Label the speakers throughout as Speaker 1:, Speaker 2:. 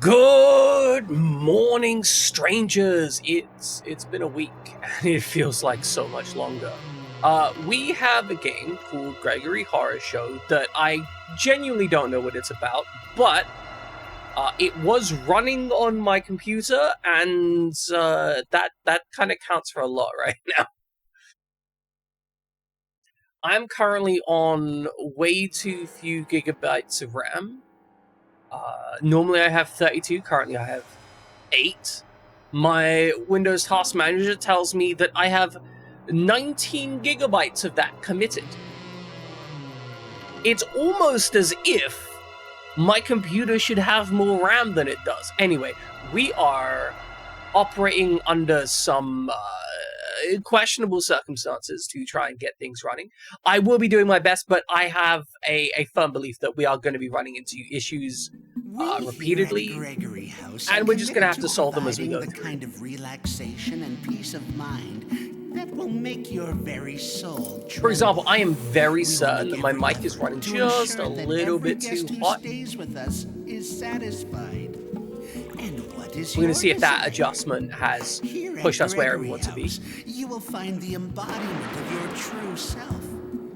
Speaker 1: Good morning, strangers. It's been a week and it feels like so much longer. We have a game called Gregory Horror Show that I genuinely don't know what it's about, but it was running on my computer, and that kind of counts for a lot right now. I'm currently on way too few gigabytes of RAM. Normally I have 32, currently I have 8. My Windows Task Manager tells me that I have 19 gigabytes of that committed. It's almost as if my computer should have more RAM than it does. Anyway, we are operating under some questionable circumstances to try and get things running. I will be doing my best, but I have a firm belief that we are going to be running into issues repeatedly,
Speaker 2: Gregory House,
Speaker 1: and we're just going to have to solve them as we go
Speaker 2: the
Speaker 1: through.
Speaker 2: kind of relaxation and peace of mind that will make your very soul tremble.
Speaker 1: For example, I am very certain that my mic is running just a little bit too hot.
Speaker 2: Stays with us is satisfied. And what is
Speaker 1: We're going to see if that adjustment has pushed us where we want to be.
Speaker 2: You will find the embodiment of your true self,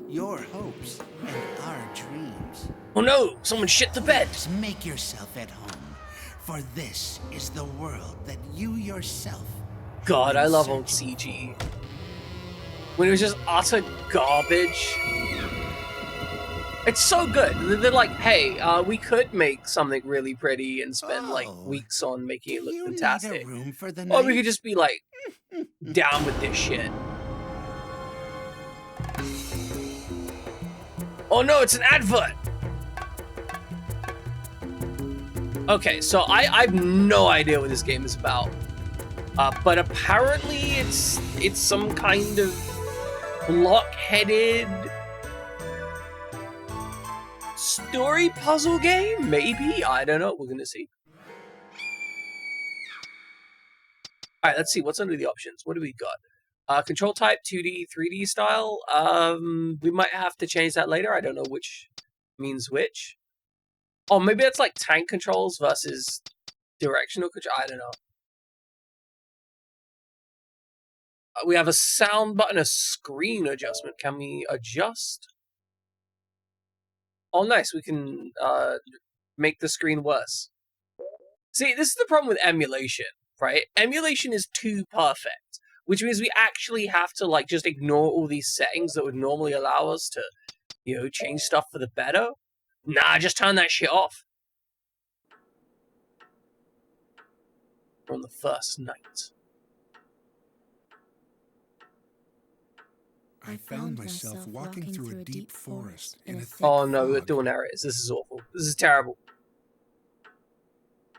Speaker 2: your hopes and our dreams.
Speaker 1: Oh no, someone shit the bed.
Speaker 2: Just make yourself at home, for this is the world that you yourself.
Speaker 1: God, I love old CG. When it was just utter garbage. It's so good. They're like, hey, we could make something really pretty and spend like weeks on making it look fantastic. Or we could just be like, down with this shit. Oh no, it's an advert! Okay, so I have no idea what this game is about. But apparently it's some kind of block-headed story puzzle game? Maybe? I don't know. We're gonna see. Alright, let's see. What's under the options? What do we got? Control type, 2D, 3D style. We might have to change that later. I don't know which means which. Oh, maybe it's like tank controls versus directional control. I don't know. We have a sound button, a screen adjustment. Can we adjust? Oh, nice. We can make the screen worse. See, this is the problem with emulation, right? Emulation is too perfect, which means we actually have to like just ignore all these settings that would normally allow us to, you know, change stuff for the better. Nah, just turn that shit off. We're on the first night.
Speaker 3: I found myself walking through a deep forest in a thick
Speaker 1: Oh no,
Speaker 3: fog.
Speaker 1: we're doing errors. This is awful. This is terrible.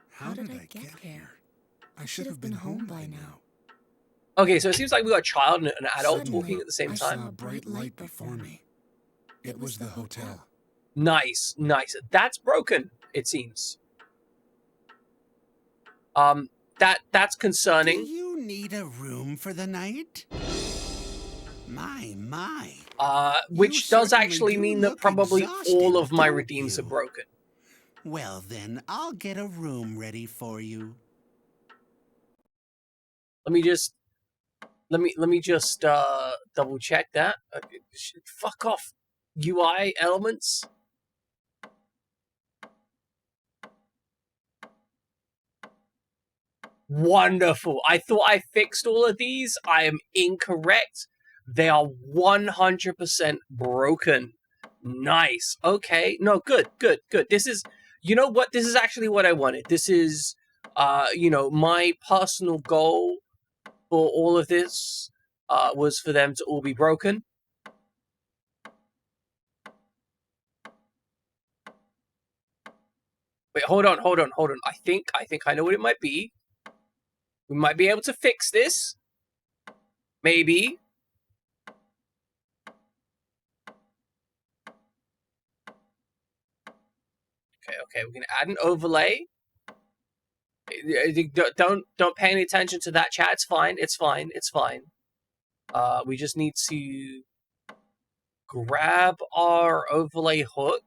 Speaker 3: How did I get here? I should have been home by now.
Speaker 1: Okay, so it seems like we got a child and an adult
Speaker 3: Suddenly,
Speaker 1: talking at the same
Speaker 3: I
Speaker 1: time.
Speaker 3: saw a bright light before me. It was the hotel.
Speaker 1: Nice, nice. That's broken, it seems. That's concerning.
Speaker 2: Do you need a room for the night? My.
Speaker 1: Which
Speaker 2: You
Speaker 1: does
Speaker 2: certainly
Speaker 1: actually
Speaker 2: do
Speaker 1: mean that
Speaker 2: look
Speaker 1: probably
Speaker 2: exhausted,
Speaker 1: all of my
Speaker 2: don't
Speaker 1: redeems are
Speaker 2: you?
Speaker 1: broken.
Speaker 2: Well then, I'll get a room ready for you.
Speaker 1: Let me just double check that. Fuck off, UI elements. Wonderful. I thought I fixed all of these. I am incorrect. They are 100% broken. Nice. Okay. No, good. This is, you know what? This is actually what I wanted. This is, you know, my personal goal for all of this was for them to all be broken. Wait, hold on. I think I know what it might be. We might be able to fix this. Maybe. Okay, we're gonna add an overlay. Don't pay any attention to that chat. It's fine. We just need to grab our overlay hook.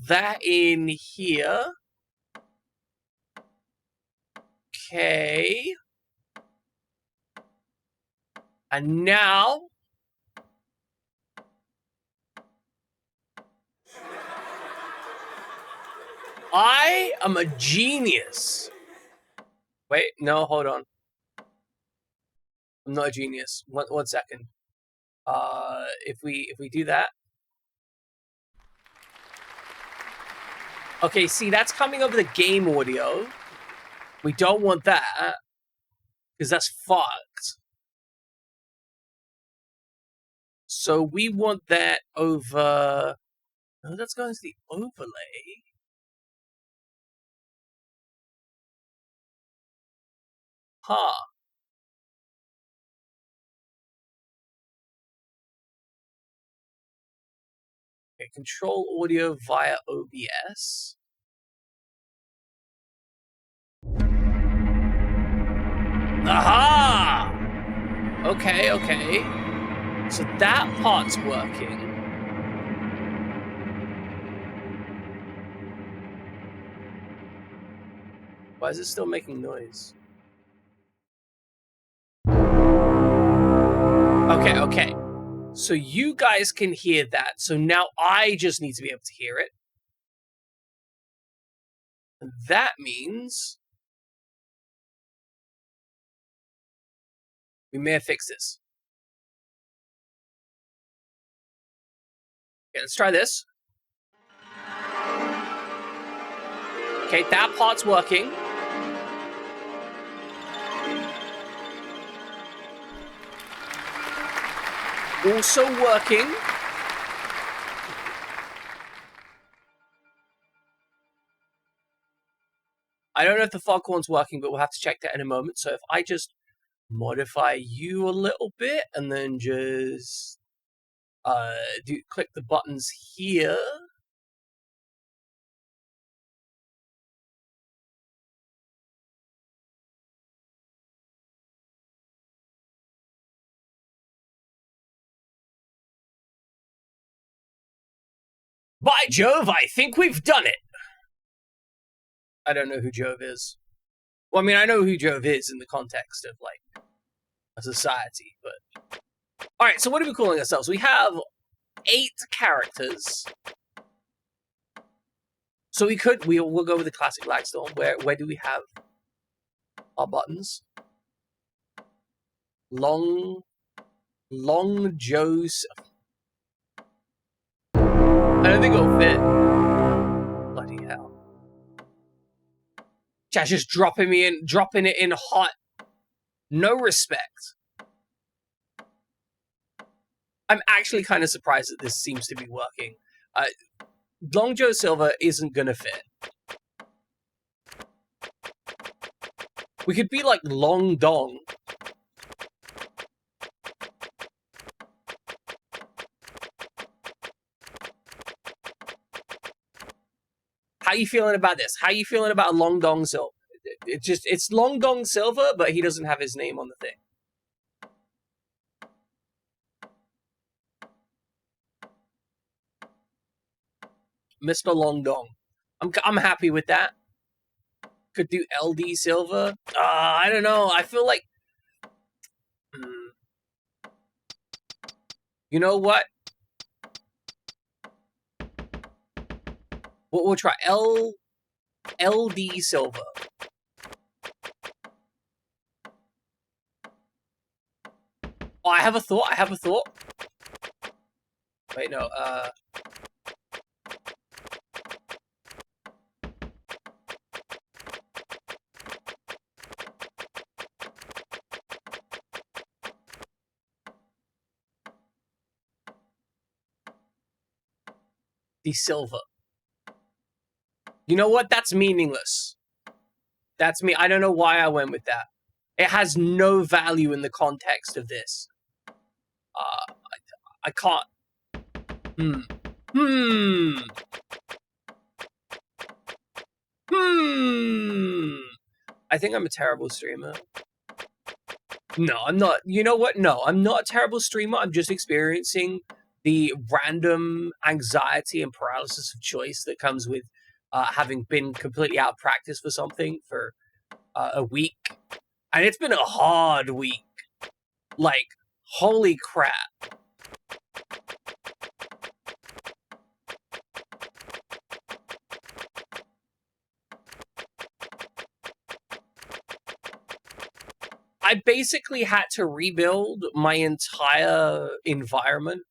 Speaker 1: that in here. Okay. And now... I am a genius. Wait, no, hold on. I'm not a genius. One second. If we do that. Okay, see, that's coming over the game audio. We don't want that, because that's fucked. So we want that over... No, that's going to the overlay. Huh. Okay, control audio via OBS. Aha! Okay, okay. So that part's working. Why is it still making noise? Okay, okay. So you guys can hear that. So now I just need to be able to hear it. And that means we may have fixed this. Okay, let's try this. Okay, that part's working. Also working. I don't know if the foghorn's working, but we'll have to check that in a moment. So if I just modify you a little bit and then just click the buttons here. By Jove, I think we've done it. I don't know who Jove is. Well, I mean, I know who Jove is in the context of, like, a society, but... Alright, so what are we calling ourselves? We have 8 characters. So we'll go with the classic Blackstorm. Where do we have our buttons? Long Joe's... I don't think it'll fit. Bloody hell. Chat's just dropping it in hot. No respect. I'm actually kind of surprised that this seems to be working. Long Joe Silver isn't gonna fit. We could be like Long Dong. How you feeling about this? How you feeling about Long Dong Silver? It's Long Dong Silver, but he doesn't have his name on the thing. Mr. Long Dong. I'm happy with that. Could do LD Silver. I don't know. I feel like... You know what? We'll try LD Silver. Oh, I have a thought. Wait, no, the Silver. You know what? That's meaningless. That's me. I don't know why I went with that. It has no value in the context of this. I can't. I think I'm a terrible streamer. No, I'm not. You know what? No, I'm not a terrible streamer. I'm just experiencing the random anxiety and paralysis of choice that comes with having been completely out of practice for something for a week. And it's been a hard week. Like, holy crap. I basically had to rebuild my entire environment.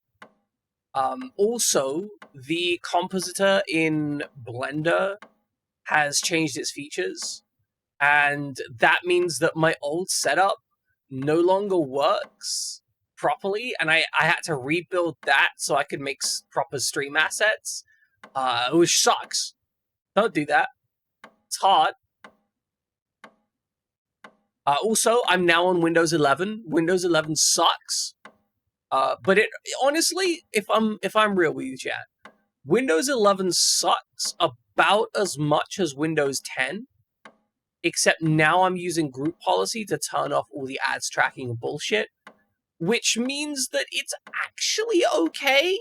Speaker 1: Also, the compositor in Blender has changed its features, and that means that my old setup no longer works properly, and I had to rebuild that so I could make proper stream assets, which sucks. Don't do that. It's hard. Also, I'm now on Windows 11. Windows 11 sucks. But it honestly, if I'm real with you, chat, Windows 11 sucks about as much as Windows 10, except now I'm using group policy to turn off all the ads tracking and bullshit, which means that it's actually okay,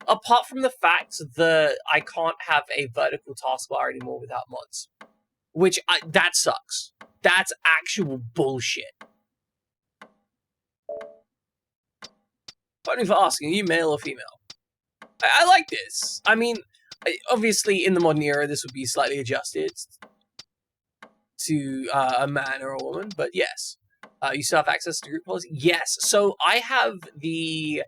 Speaker 1: apart from the fact that I can't have a vertical taskbar anymore without mods, that sucks. That's actual bullshit. Pardon me for asking, are you male or female? I like this. I mean, obviously in the modern era, this would be slightly adjusted to a man or a woman, but yes. You still have access to group policy? Yes. So I have the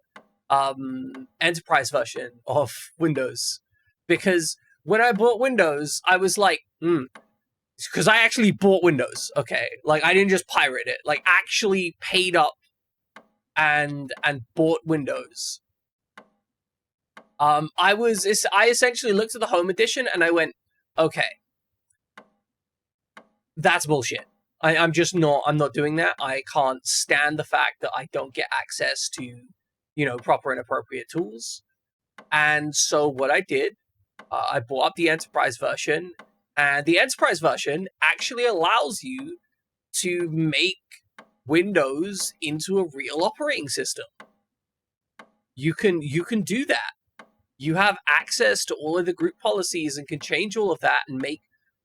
Speaker 1: enterprise version of Windows, because when I bought Windows, I was like, because I actually bought Windows, okay? Like, I didn't just pirate it. Like, actually paid up and bought Windows. I essentially looked at the Home Edition and I went, okay, that's bullshit. I'm not doing that. I can't stand the fact that I don't get access to, proper and appropriate tools. And so what I did, I bought up the Enterprise version, and the Enterprise version actually allows you to make Windows into a real operating system. You can do that. You have access to all of the group policies and can change all of that and make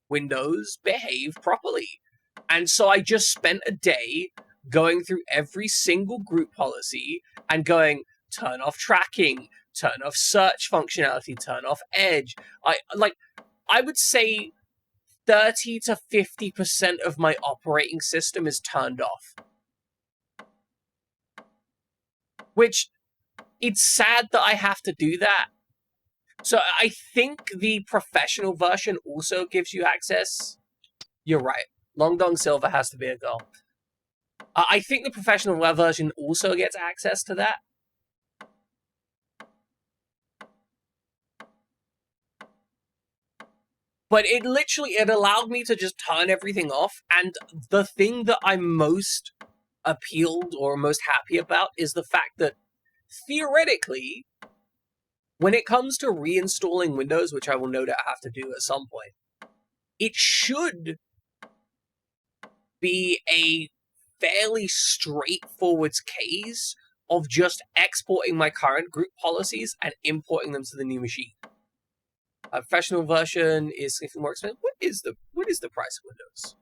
Speaker 1: Windows behave properly. And so I just spent a day going through every single group policy and going, turn off tracking, turn off search functionality, turn off Edge. I would say 30 to 50% of my operating system is turned off. Which, it's sad that I have to do that. So I think the professional version also gives you access. You're right. Long Dong Silver has to be a girl. I think the professional version also gets access to that. But it allowed me to just turn everything off. And the thing that I'm most appealed or most happy about is the fact that theoretically, when it comes to reinstalling Windows, which I will no doubt have to do at some point, it should be a fairly straightforward case of just exporting my current group policies and importing them to the new machine. A professional version is significantly more expensive. What is the price of Windows?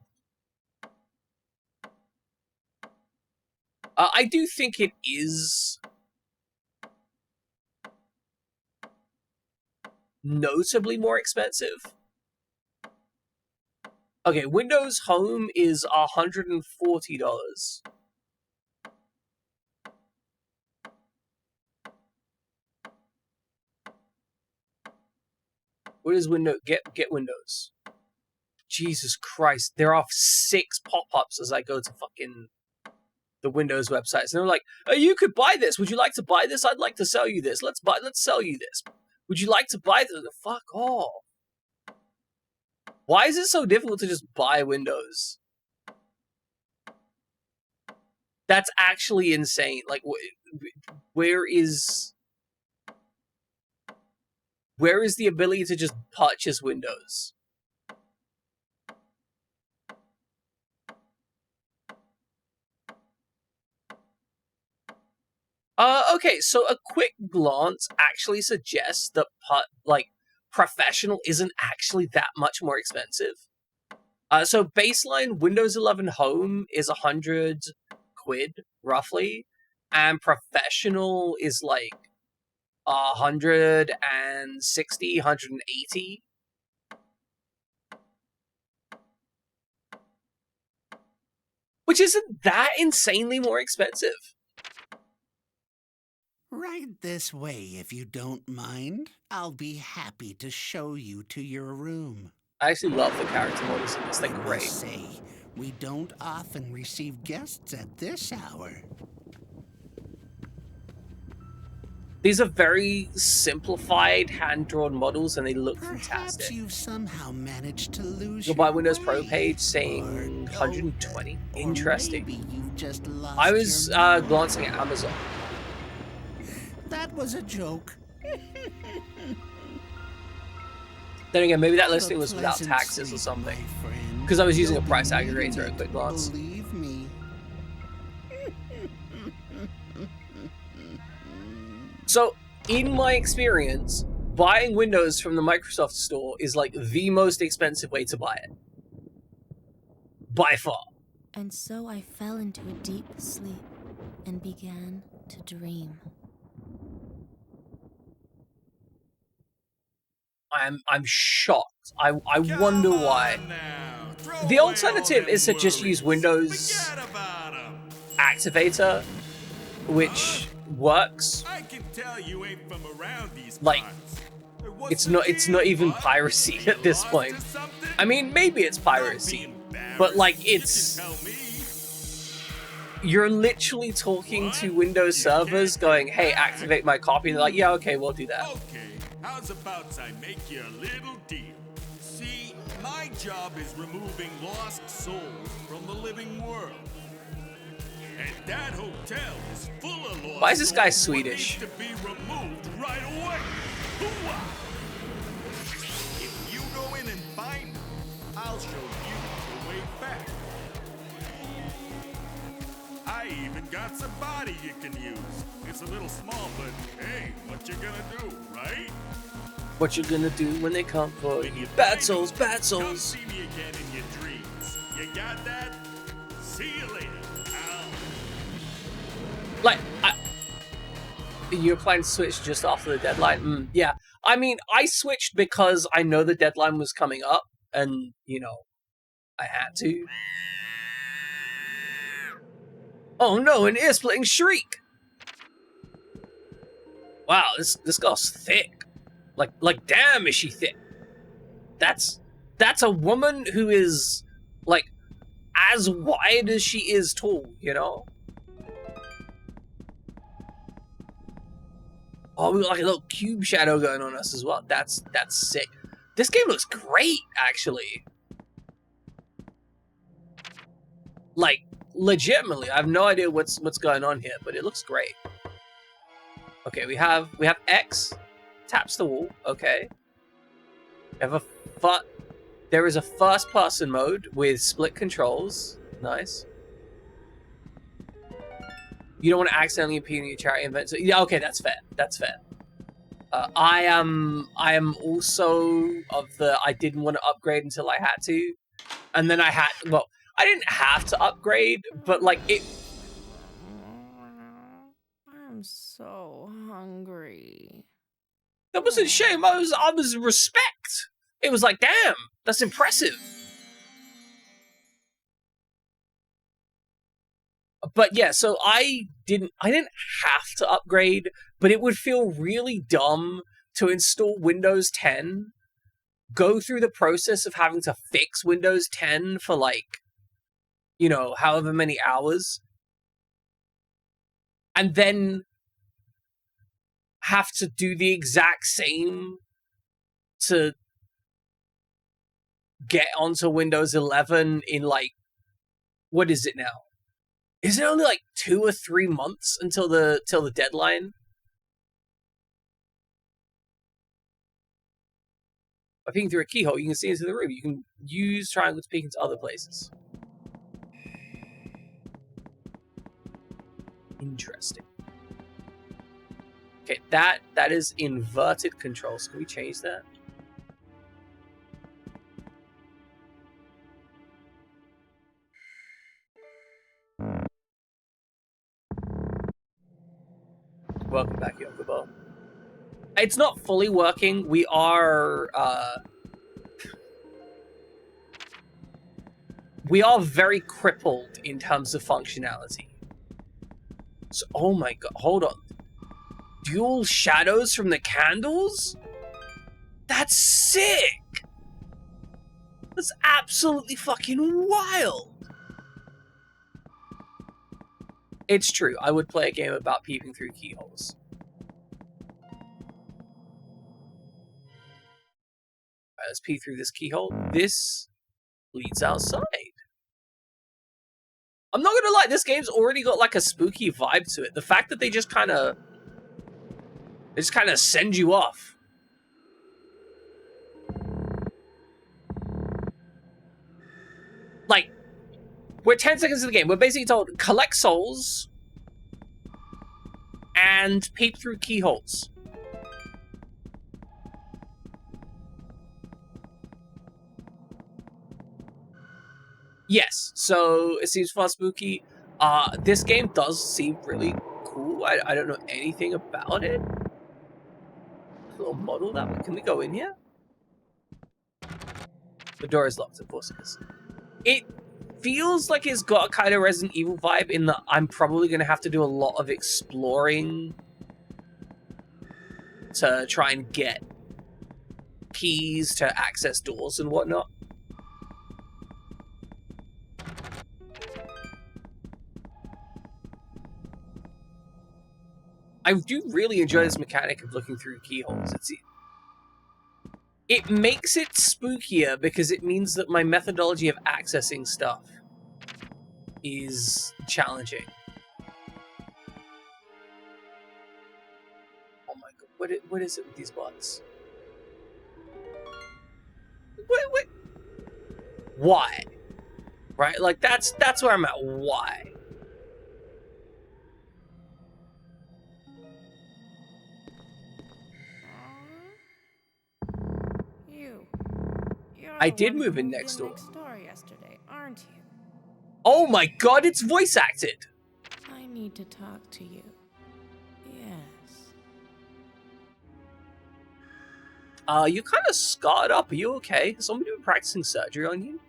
Speaker 1: I do think it is notably more expensive. Okay, Windows Home is $140. What is Windows? Get Windows. Jesus Christ, there are 6 pop-ups as I go to fucking the Windows websites, and they're like, "Oh, you could buy this. Would you like to buy this? I'd like to sell you this. Let's sell you this. Would you like to buy this?" Fuck off. Why is it so difficult to just buy Windows? That's actually insane. Like, where is the ability to just purchase Windows? Okay, so a quick glance actually suggests that professional isn't actually that much more expensive. So baseline Windows 11 Home is 100 quid roughly, and professional is like 160, 180. Which isn't that insanely more expensive.
Speaker 2: Right this way, if you don't mind. I'll be happy to show you to your room.
Speaker 1: I actually love the character models in this. They're
Speaker 2: I must
Speaker 1: great.
Speaker 2: say, we don't often receive guests at this hour.
Speaker 1: These are very simplified, hand-drawn models, and they look
Speaker 2: Perhaps
Speaker 1: fantastic.
Speaker 2: you've somehow managed to lose
Speaker 1: You'll
Speaker 2: your
Speaker 1: buy Windows Pro
Speaker 2: way,
Speaker 1: page saying
Speaker 2: or
Speaker 1: 120.
Speaker 2: or
Speaker 1: Interesting.
Speaker 2: Maybe you've just lost
Speaker 1: I was
Speaker 2: your
Speaker 1: glancing at Amazon.
Speaker 2: That was a joke.
Speaker 1: Then again, maybe that
Speaker 2: Have a
Speaker 1: listing was without
Speaker 2: pleasant
Speaker 1: taxes or
Speaker 2: sleep,
Speaker 1: something.
Speaker 2: my friend.
Speaker 1: Because I was using
Speaker 2: You'll
Speaker 1: a price
Speaker 2: be needing
Speaker 1: aggregator at a
Speaker 2: it,
Speaker 1: quick glance.
Speaker 2: Believe me.
Speaker 1: So, in my experience, buying Windows from the Microsoft Store is like the most expensive way to buy it. By far.
Speaker 3: And so I fell into a deep sleep and began to dream.
Speaker 1: I'm shocked. I wonder why. The alternative is to just use Windows Activator, which works.
Speaker 4: I can tell you ain't from around these
Speaker 1: Like,
Speaker 4: parts.
Speaker 1: it's not even piracy at this point. I mean, maybe it's piracy, but like you're literally talking to Windows servers going, hey, activate my copy, and they're like, yeah, okay, we'll do that.
Speaker 4: Okay, how's about I make you a little deal? See, my job is removing lost souls from the living world. And that hotel is full of lost
Speaker 1: Why is this guy
Speaker 4: souls who
Speaker 1: Swedish?
Speaker 4: need to be removed right away. Hooah! If you go in and find them, I'll show you the way back. I even got some body you can use. It's a little small, but hey, what you gonna do, right?
Speaker 1: What you gonna do when they come for you? Bad souls, bad
Speaker 4: Come
Speaker 1: souls.
Speaker 4: see me again in your dreams. You got that? See you later, pal.
Speaker 1: Like, you're planning to switch just after the deadline? Yeah. I mean, I switched because I know the deadline was coming up, and, you know, I had to. Oh no, an ear-splitting shriek! Wow, this girl's thick. Like, damn, is she thick? That's a woman who is, like, as wide as she is tall, you know? Oh, we got like a little cube shadow going on us as well. That's sick. This game looks great, actually. Like, legitimately, I have no idea what's going on here, but it looks great. Okay, we have X taps the wall. Okay, we have there is a first-person mode with split controls. Nice. You don't want to accidentally impede on your charity event. So, yeah, okay, that's fair. That's fair. I am also of the I didn't want to upgrade until I had to, and then I didn't have to upgrade, but like it.
Speaker 3: I'm so hungry.
Speaker 1: That wasn't shame. I was respect. It was like, damn, that's impressive. But yeah, so I didn't have to upgrade, but it would feel really dumb to install Windows 10, go through the process of having to fix Windows 10 for like, you know, however many hours, and then have to do the exact same to get onto Windows 11 in like, what is it now? Is it only like 2 or 3 months until the deadline? By peeking through a keyhole, you can see into the room. You can use triangle to peek into other places. Interesting. Okay, that is inverted controls. Can we change that? Welcome back, Yokobo. It's not fully working. We are very crippled in terms of functionality. So, oh my god, hold on. Dual shadows from the candles? That's sick! That's absolutely fucking wild! It's true, I would play a game about peeping through keyholes. Alright, let's peek through this keyhole. This leads outside. I'm not gonna lie, this game's already got like a spooky vibe to it. The fact that they just kind of send you off. Like, we're 10 seconds into the game. We're basically told, collect souls and peep through keyholes. Yes, so it seems fun, spooky. This game does seem really cool. I don't know anything about it. A little model that one. Can we go in here? The door is locked, of course it is. It feels like it's got a kind of Resident Evil vibe in that I'm probably going to have to do a lot of exploring to try and get keys to access doors and whatnot. I do really enjoy this mechanic of looking through keyholes. It makes it spookier because it means that my methodology of accessing stuff is challenging. Oh my god, what is it with these bots? What? Why? Right? Like, that's where I'm at. Why? I did move in next door.
Speaker 3: Yesterday, aren't you?
Speaker 1: Oh my god, it's voice acted!
Speaker 3: I need to talk to you. Yes.
Speaker 1: You kind of scarred up. Are you okay? Has somebody been practicing surgery on you?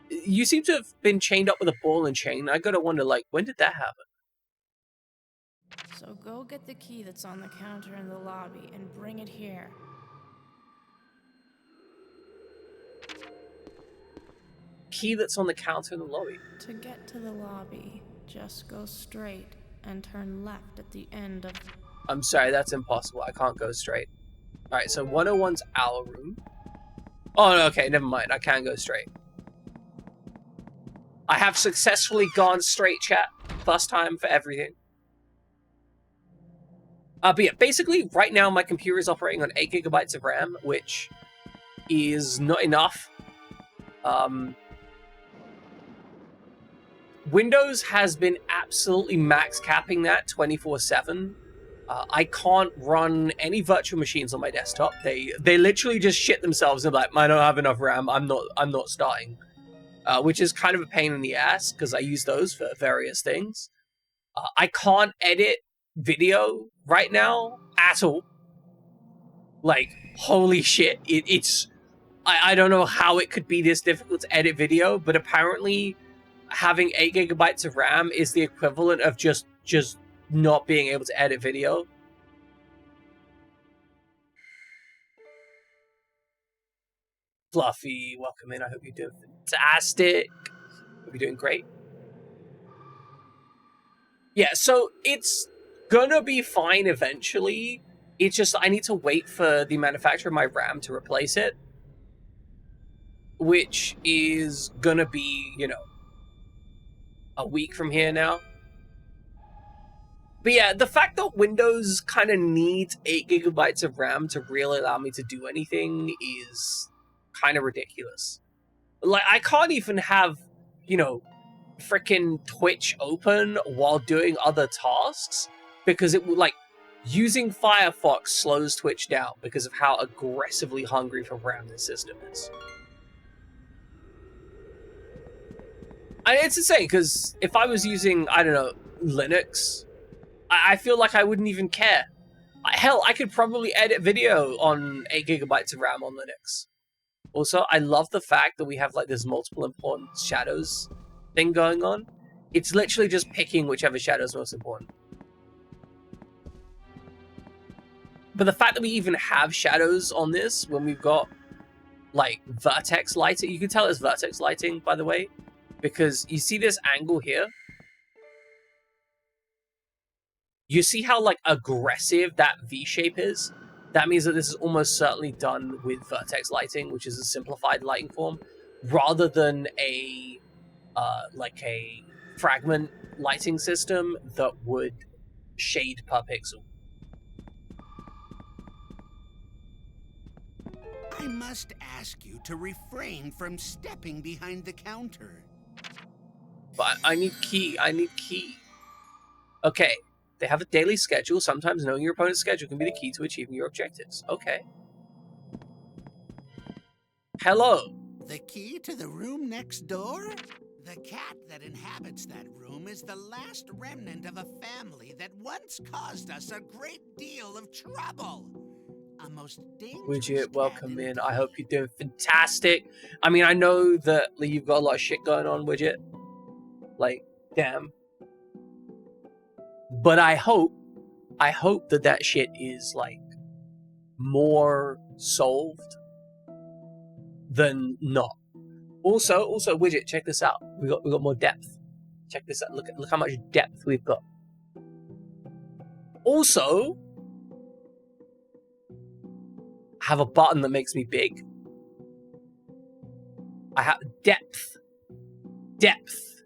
Speaker 1: You seem to have been chained up with a ball and chain. I gotta wonder, like, when did that happen?
Speaker 3: So go get the key that's on the counter in the lobby and bring it here.
Speaker 1: Key that's on the counter in the lobby.
Speaker 3: To get to the lobby, just go straight and turn left at the end of...
Speaker 1: I'm sorry, that's impossible. I can't go straight. Alright, so 101's our room. Oh, no, okay, never mind. I can go straight. I have successfully gone straight, chat. First time for everything. But yeah, basically, right now my computer is operating on 8 gigabytes of RAM, which is not enough. Windows has been absolutely max capping that 24/7. I can't run any virtual machines on my desktop. They literally just shit themselves and be like, I don't have enough RAM. I'm not starting, which is kind of a pain in the ass because I use those for various things. I can't edit video right now at all. Like, holy shit! It's I don't know how it could be this difficult to edit video, but apparently having 8 gigabytes of RAM is the equivalent of just not being able to edit video. Fluffy, welcome in. I hope you're doing fantastic. Hope you're doing great. Yeah, so it's gonna be fine eventually. It's just I need to wait for the manufacturer of my RAM to replace it, which is gonna be, you know, a week from here now. But yeah, the fact that Windows kind of needs 8 gigabytes of RAM to really allow me to do anything is kind of ridiculous. Like, I can't even have, you know, freaking Twitch open while doing other tasks because it would, like, Using Firefox slows Twitch down because of how aggressively hungry for RAM this system is. It's insane, because if I was using, I don't know, Linux, I feel like I wouldn't even care. Hell, I could probably edit video on 8 gigabytes of RAM on Linux. Also, I love the fact that we have like this multiple important shadows thing going on. It's literally just picking whichever shadow is most important. But the fact that we even have shadows on this when we've got like vertex lighting, you can tell it's vertex lighting, by the way, because you see this angle here. You see how like aggressive that V shape is? That means that this is almost certainly done with vertex lighting, which is a simplified lighting form, rather than a like a fragment lighting system that would shade per pixel.
Speaker 2: I must ask you to refrain from stepping behind the counter.
Speaker 1: But I need key. I need key. Okay. They have a daily schedule. Sometimes knowing your opponent's schedule can be the key to achieving your objectives. Okay. Hello.
Speaker 2: The key to the room next door? The cat that inhabits that room is the last remnant of a family that once caused us a great deal of trouble. A most dangerous
Speaker 1: Widget, welcome
Speaker 2: cat
Speaker 1: in. I hope you're doing fantastic. I mean, I know that you've got a lot of shit going on, Widget. Like, damn. But I hope that shit is like more solved than not. Also, Widget, check this out. We got more depth. Check this out. Look how much depth we've got. Also, I have a button that makes me big. I have depth.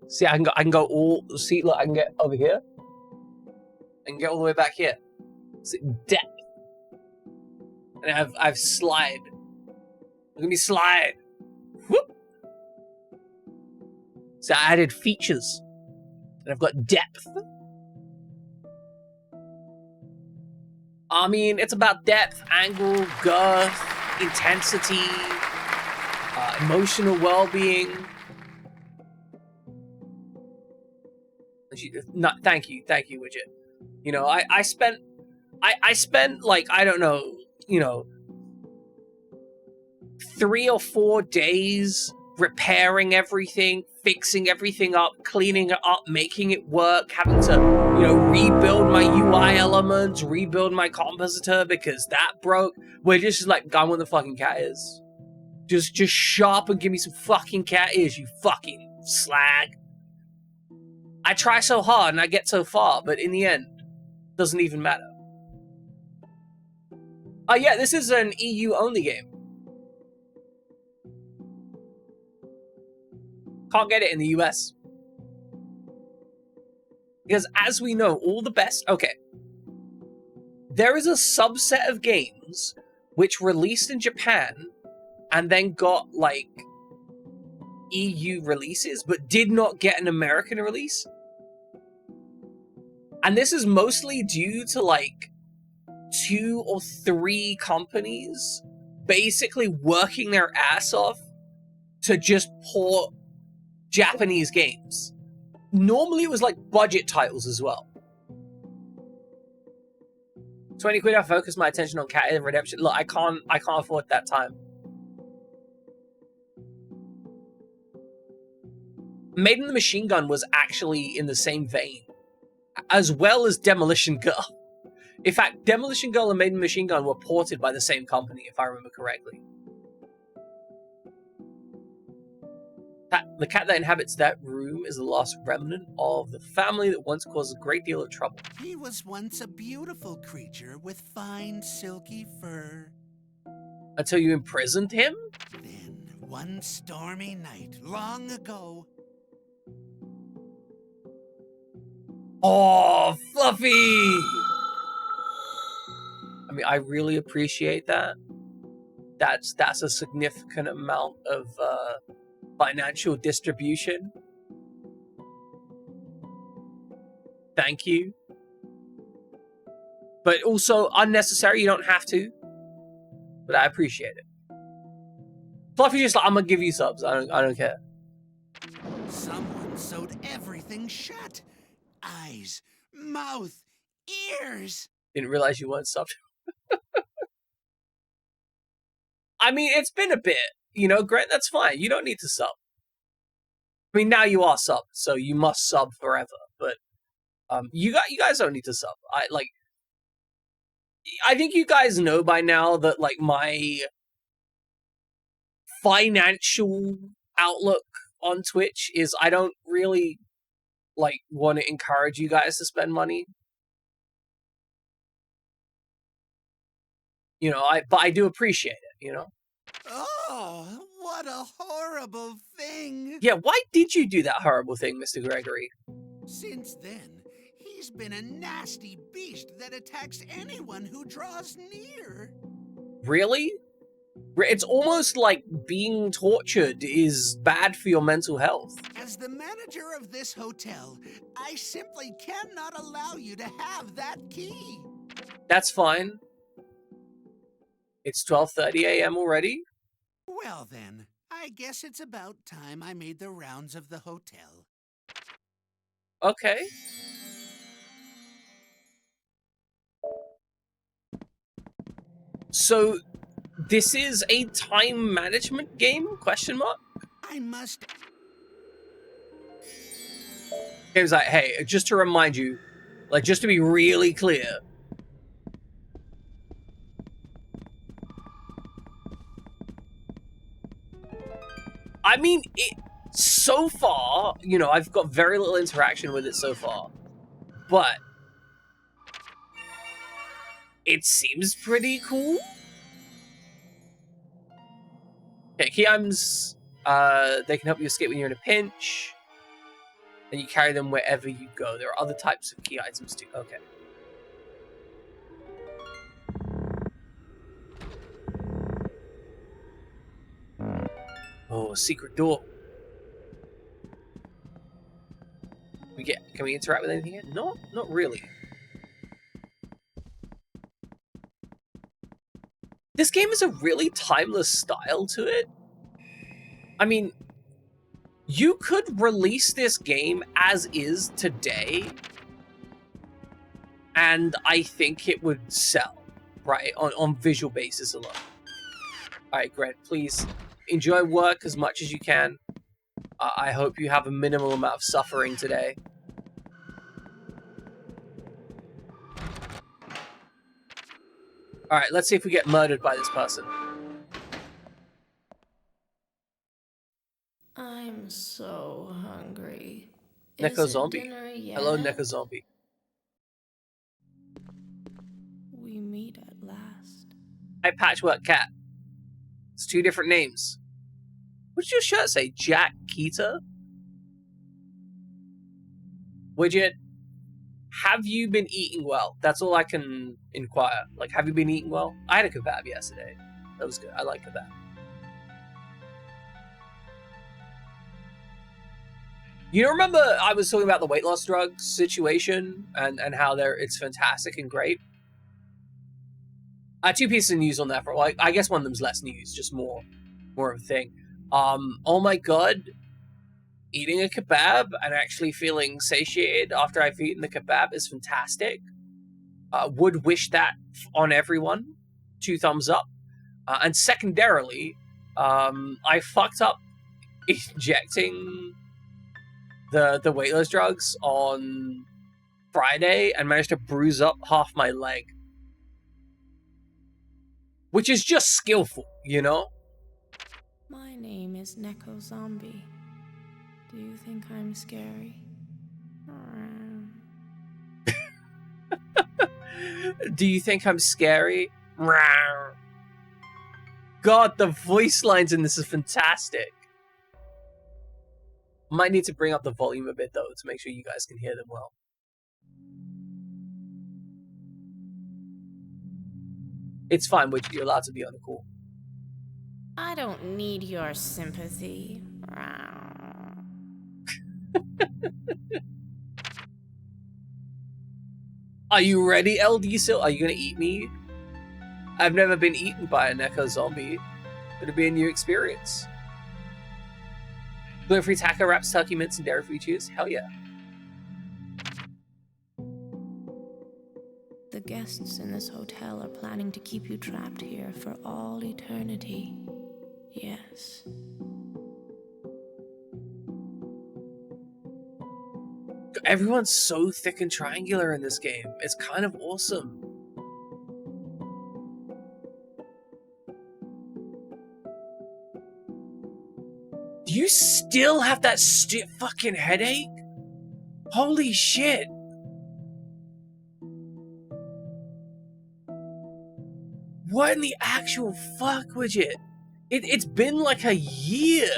Speaker 1: See, I can go all. See, look, I can get over here. I can get all the way back here. See, depth. And I've slide. Look at me slide. Whoop. So I added features. And I've got depth. I mean, it's about depth, angle, girth, intensity, emotional well-being. No, thank you, Widget. You know, I spent like, I don't know, 3 or 4 days repairing everything, fixing everything up, cleaning it up, making it work, having to, rebuild my UI elements, rebuild my compositor because that broke. We're just like, I want the fucking cat ears. Just shop and give me some fucking cat ears, you fucking slag. I try so hard and I get so far, but in the end, doesn't even matter. Oh yeah, this is an EU-only game. Can't get it in the US. Because as we know, all the best... Okay. There is a subset of games which released in Japan and then got, like, EU releases, but did not get an American release. And this is mostly due to, like, 2 or 3 companies basically working their ass off to just port Japanese games. Normally it was like budget titles as well. 20 quid, I focus my attention on Cat Ear Redemption. Look, I can't afford that time. Maiden the Machine Gun was actually in the same vein, as well as Demolition Girl. In fact, Demolition Girl and Maiden Machine Gun were ported by the same company, if I remember correctly. The cat that inhabits that room is the last remnant of the family that once caused a great deal of trouble.
Speaker 2: He was once a beautiful creature with fine, silky fur.
Speaker 1: Until you imprisoned him?
Speaker 2: Then, one stormy night, long ago...
Speaker 1: Oh, Fluffy! I mean, I really appreciate that. That's a significant amount of financial distribution. Thank you. but also unnecessary. You don't have to, but I appreciate it. Fluffy just like, I'm gonna give you subs. I don't care.
Speaker 2: Someone sewed everything shut. Eyes, mouth, ears.
Speaker 1: Didn't realize you weren't subbed. I mean, it's been a bit, you know, Grant, that's fine. You don't need to sub. I mean, now you are subbed, so you must sub forever. But you guys don't need to sub. I think you guys know by now that like my financial outlook on Twitch is I don't really like want to encourage you guys to spend money. You know, but I do appreciate it, you know?
Speaker 2: Oh, what a horrible thing.
Speaker 1: Yeah, why did you do that horrible thing, Mr. Gregory?
Speaker 2: Since then, he's been a nasty beast that attacks anyone who draws near.
Speaker 1: Really? It's almost like being tortured is bad for your mental health.
Speaker 2: As the manager of this hotel, I simply cannot allow you to have that key.
Speaker 1: That's fine. It's 12:30 a.m. already.
Speaker 2: Well then, I guess it's about time I made the rounds of the hotel.
Speaker 1: Okay. So, this is a time management game? Question mark?
Speaker 2: I must...
Speaker 1: Game's like, hey, just to remind you, like, just to be really clear. I mean, so far, you know, I've got very little interaction with it so far. But it seems pretty cool. Okay, key items, they can help you escape when you're in a pinch. And you carry them wherever you go. There are other types of key items too. Okay. Oh, a secret door. Can we interact with anything here? Not really. This game has a really timeless style to it. I mean, you could release this game as is today, and I think it would sell, right? On visual basis alone. Alright, Grant, please enjoy work as much as you can. I hope you have a minimal amount of suffering today. Alright, let's see if we get murdered by this person.
Speaker 3: I'm so hungry.
Speaker 1: Neko
Speaker 3: Is it
Speaker 1: Zombie.
Speaker 3: dinner yet?
Speaker 1: Hello, Neko Zombie.
Speaker 3: We meet at last.
Speaker 1: Hi, Patchwork Cat. It's 2 different names. What did your shirt say? Jack Keita? Widget, have you been eating well? That's all I can inquire. Like, have you been eating well? I had a kebab yesterday. That was good. I like kebab. You know, remember I was talking about the weight loss drugs situation and how it's fantastic and great? 2 pieces of news on that. Like, I guess one of them's less news, just more of a thing. Oh my god, eating a kebab and actually feeling satiated after I've eaten the kebab is fantastic. Would wish that on everyone. 2 thumbs up. And secondarily, I fucked up injecting the weight loss drugs on Friday and managed to bruise up half my leg. Which is just skillful, you know?
Speaker 3: My name is Neko Zombie. Do you think I'm scary?
Speaker 1: Do you think I'm scary? God, the voice lines in this is fantastic. Might need to bring up the volume a bit, though, to make sure you guys can hear them well. It's fine, Widget. You're allowed to be on the call.
Speaker 3: I don't need your sympathy.
Speaker 1: Are you ready, LD Sil? Are you gonna eat me? I've never been eaten by a Neko zombie. It'll be a new experience. Gluten-free taco wraps, turkey mints, and dairy-free cheese? Hell yeah.
Speaker 3: The guests in this hotel are planning to keep you trapped here for all eternity. Yes.
Speaker 1: Everyone's so thick and triangular in this game. It's kind of awesome. Do you still have that fucking headache? Holy shit. What in the actual fuck, Widget? It's been like a year.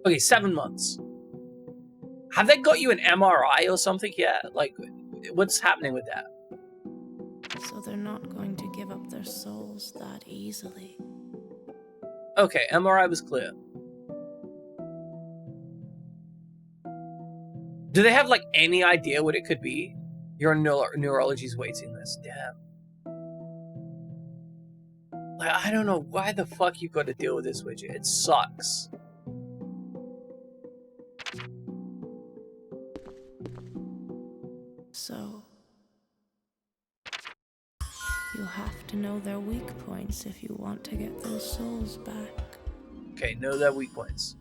Speaker 1: Okay, 7 months. Have they got you an MRI or something yet? Like, what's happening with that?
Speaker 3: So they're not going to give up their souls that easily.
Speaker 1: Okay, MRI was clear. Do they have, like, any idea what it could be? Your neurology's waiting list. Damn. Like, I don't know why the fuck you got to deal with this, Widget. It sucks.
Speaker 3: So, you have to know their weak points if you want to get those souls back.
Speaker 1: Okay, know their weak points.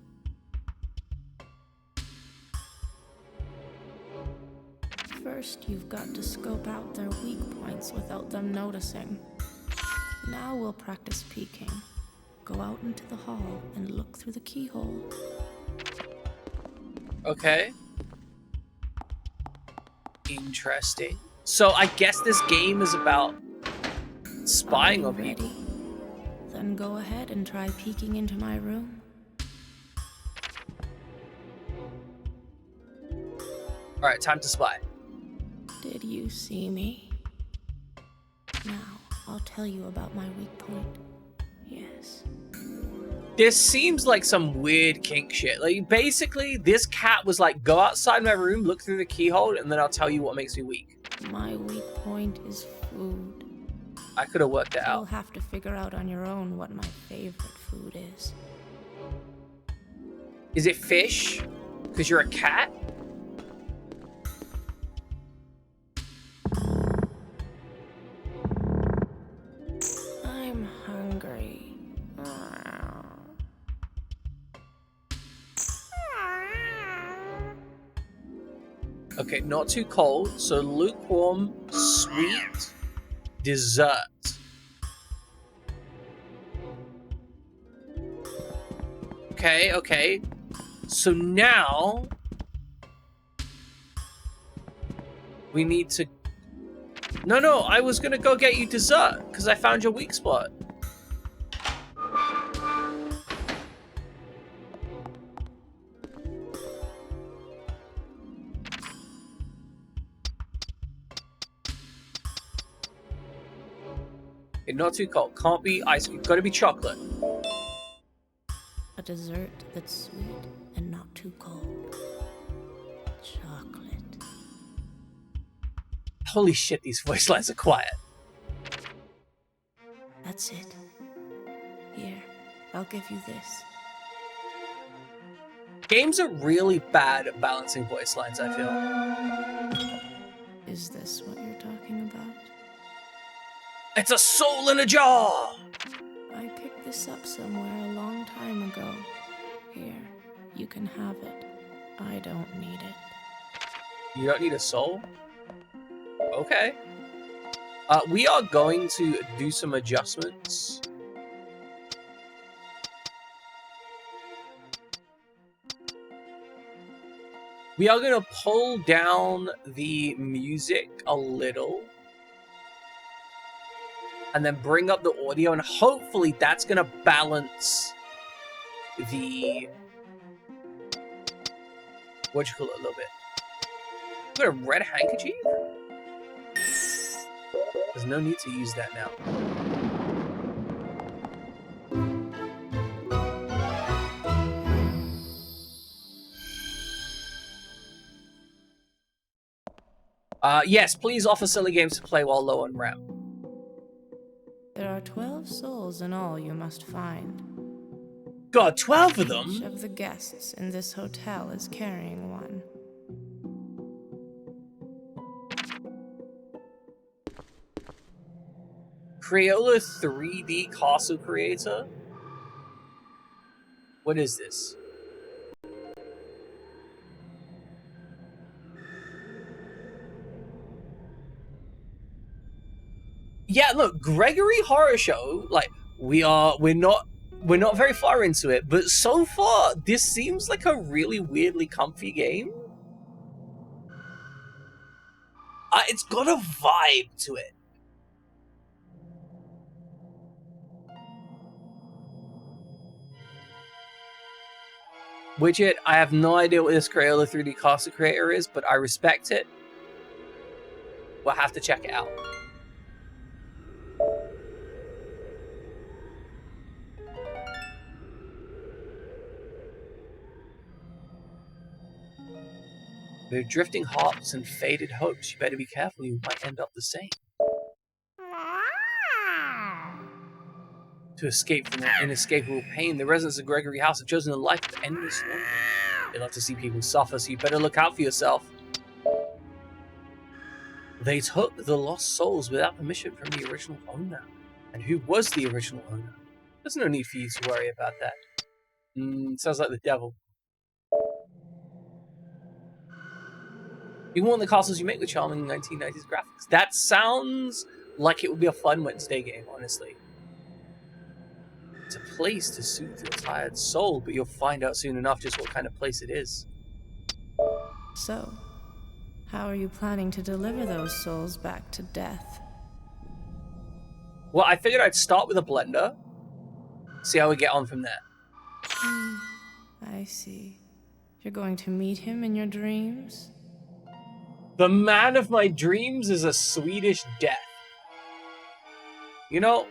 Speaker 3: First, you've got to scope out their weak points without them noticing. Now we'll practice peeking. Go out into the hall and look through the keyhole.
Speaker 1: Okay. Interesting. So I guess this game is about spying on people.
Speaker 3: Ready? Then go ahead and try peeking into my room.
Speaker 1: Alright, time to spy.
Speaker 3: Did you see me? Now, I'll tell you about my weak point. Yes.
Speaker 1: This seems like some weird kink shit. Like, basically, this cat was like, go outside my room, look through the keyhole, and then I'll tell you what makes me weak.
Speaker 3: My weak point is food.
Speaker 1: I could have worked it
Speaker 3: You'll
Speaker 1: out.
Speaker 3: have to figure out on your own what my favorite food is.
Speaker 1: Is it fish? Because you're a cat?
Speaker 3: I'm hungry.
Speaker 1: Okay, not too cold, so lukewarm, sweet, dessert. Okay, okay. So now we need to... No, I was gonna go get you dessert because I found your weak spot. Okay, not too cold. Can't be ice cream. Gotta be chocolate.
Speaker 3: A dessert that's sweet and not too cold. Chocolate.
Speaker 1: Holy shit, these voice lines are quiet.
Speaker 3: That's it. Here, I'll give you this.
Speaker 1: Games are really bad at balancing voice lines, I feel.
Speaker 3: Is this what you're talking about?
Speaker 1: It's a soul in a jar!
Speaker 3: I picked this up somewhere a long time ago. Here, you can have it. I don't need it.
Speaker 1: You don't need a soul? Okay. We are going to do some adjustments. We are going to pull down the music a little. And then bring up the audio, and hopefully that's going to balance the... What'd you call it a little bit? Got a red handkerchief? There's no need to use that now. Yes, please offer silly games to play while low on RAM.
Speaker 3: There are 12 souls in all you must find.
Speaker 1: God, 12 of
Speaker 3: Each
Speaker 1: them?
Speaker 3: of the guests in this hotel is carrying one.
Speaker 1: Crayola 3D Castle Creator? What is this? Yeah, look, Gregory Horror Show, like, we're not very far into it, but so far, this seems like a really weirdly comfy game. It's got a vibe to it. Widget, I have no idea what this Crayola 3D Castle Creator is, but I respect it. We'll have to check it out. With drifting hearts and faded hopes, you better be careful, you might end up the same. To escape from that inescapable pain, the residents of Gregory House have chosen a life of endless wonder. They love to see people suffer, so you better look out for yourself. They took the lost souls without permission from the original owner. And who was the original owner? There's no need for you to worry about that. Sounds like the devil. You want the castles you make with charming 1990s graphics. That sounds like it would be a fun Wednesday game, honestly. It's a place to soothe your tired soul, but you'll find out soon enough just what kind of place it is.
Speaker 3: So, how are you planning to deliver those souls back to death?
Speaker 1: Well, I figured I'd start with a blender, see how we get on from there.
Speaker 3: I see. You're going to meet him in your dreams?
Speaker 1: The man of my dreams is a Swedish death. You know,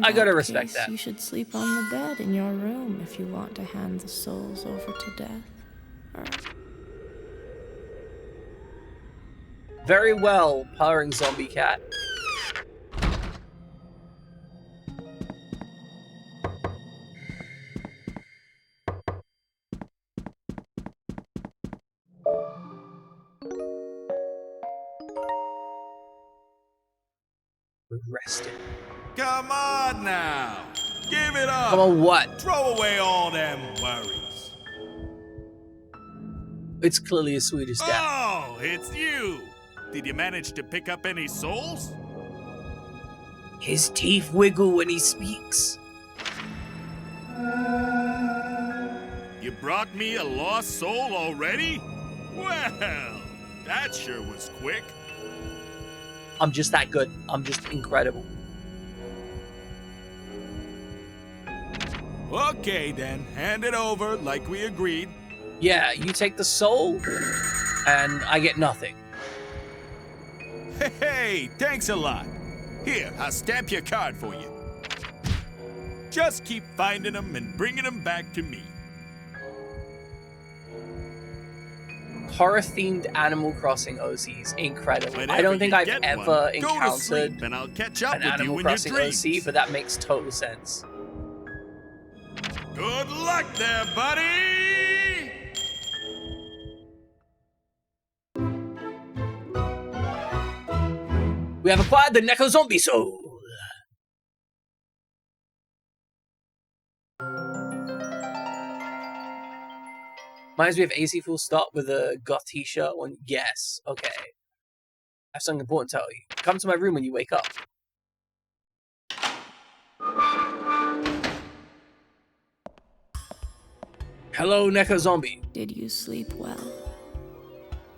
Speaker 1: I gotta respect that.
Speaker 3: You should sleep on the bed in your room if you want to hand the souls over to death.
Speaker 1: Very well, purring zombie cat. We're resting.
Speaker 4: Come on now. Give it up.
Speaker 1: Come on, what?
Speaker 4: Throw away all them worries.
Speaker 1: It's clearly a Swedish death.
Speaker 4: Oh, it's you. Did you manage to pick up any souls?
Speaker 1: His teeth wiggle when he speaks.
Speaker 4: You brought me a lost soul already? Well, that sure was quick.
Speaker 1: I'm just that good. I'm just incredible.
Speaker 4: Okay then, hand it over like we agreed.
Speaker 1: Yeah, you take the soul, and I get nothing.
Speaker 4: Hey, thanks a lot. Here, I'll stamp your card for you. Just keep finding them and bringing them back to me.
Speaker 1: Horror-themed Animal Crossing OCs, incredible.
Speaker 4: Whenever
Speaker 1: I don't think
Speaker 4: you
Speaker 1: I've
Speaker 4: get
Speaker 1: ever
Speaker 4: one, go to
Speaker 1: encountered
Speaker 4: sleep and I'll catch up
Speaker 1: an
Speaker 4: with
Speaker 1: Animal
Speaker 4: you in
Speaker 1: Crossing
Speaker 4: your dreams.
Speaker 1: OC, but that makes total sense.
Speaker 4: Good luck there, buddy!
Speaker 1: We have acquired the Neko Zombie Soul. Reminds me of AC Full Stop with a goth t-shirt on. Yes, okay. I have something important to tell you. Come to my room when you wake up. Hello, Neko Zombie.
Speaker 3: Did you sleep well?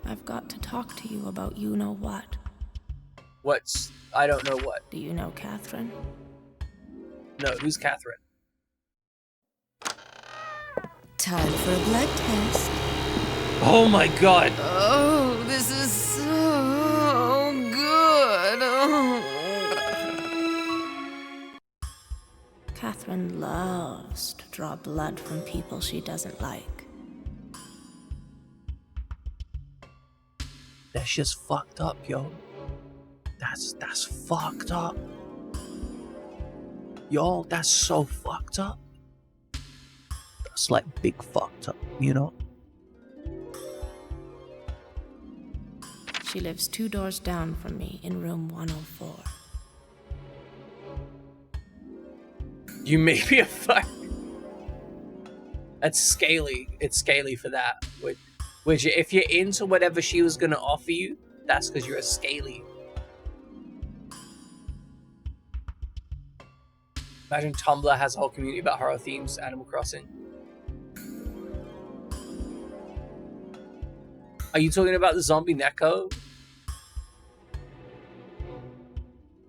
Speaker 3: I've got to talk to you about you-know-what.
Speaker 1: What's... I don't know what.
Speaker 3: Do you know Catherine?
Speaker 1: No, who's Catherine?
Speaker 3: Time for a blood test.
Speaker 1: Oh my god.
Speaker 3: Oh, this is so good. Catherine loves to draw blood from people she doesn't like.
Speaker 1: That's just fucked up, yo. That's fucked up. Yo, that's so fucked up. That's like big fucked up, you know?
Speaker 3: She lives 2 doors down from me in room 104.
Speaker 1: You may be a fuck. That's scaly. It's scaly for that. Which if you're into whatever she was gonna offer you, that's because you're a scaly. Imagine Tumblr has a whole community about horror themes, Animal Crossing. Are you talking about the zombie Neko?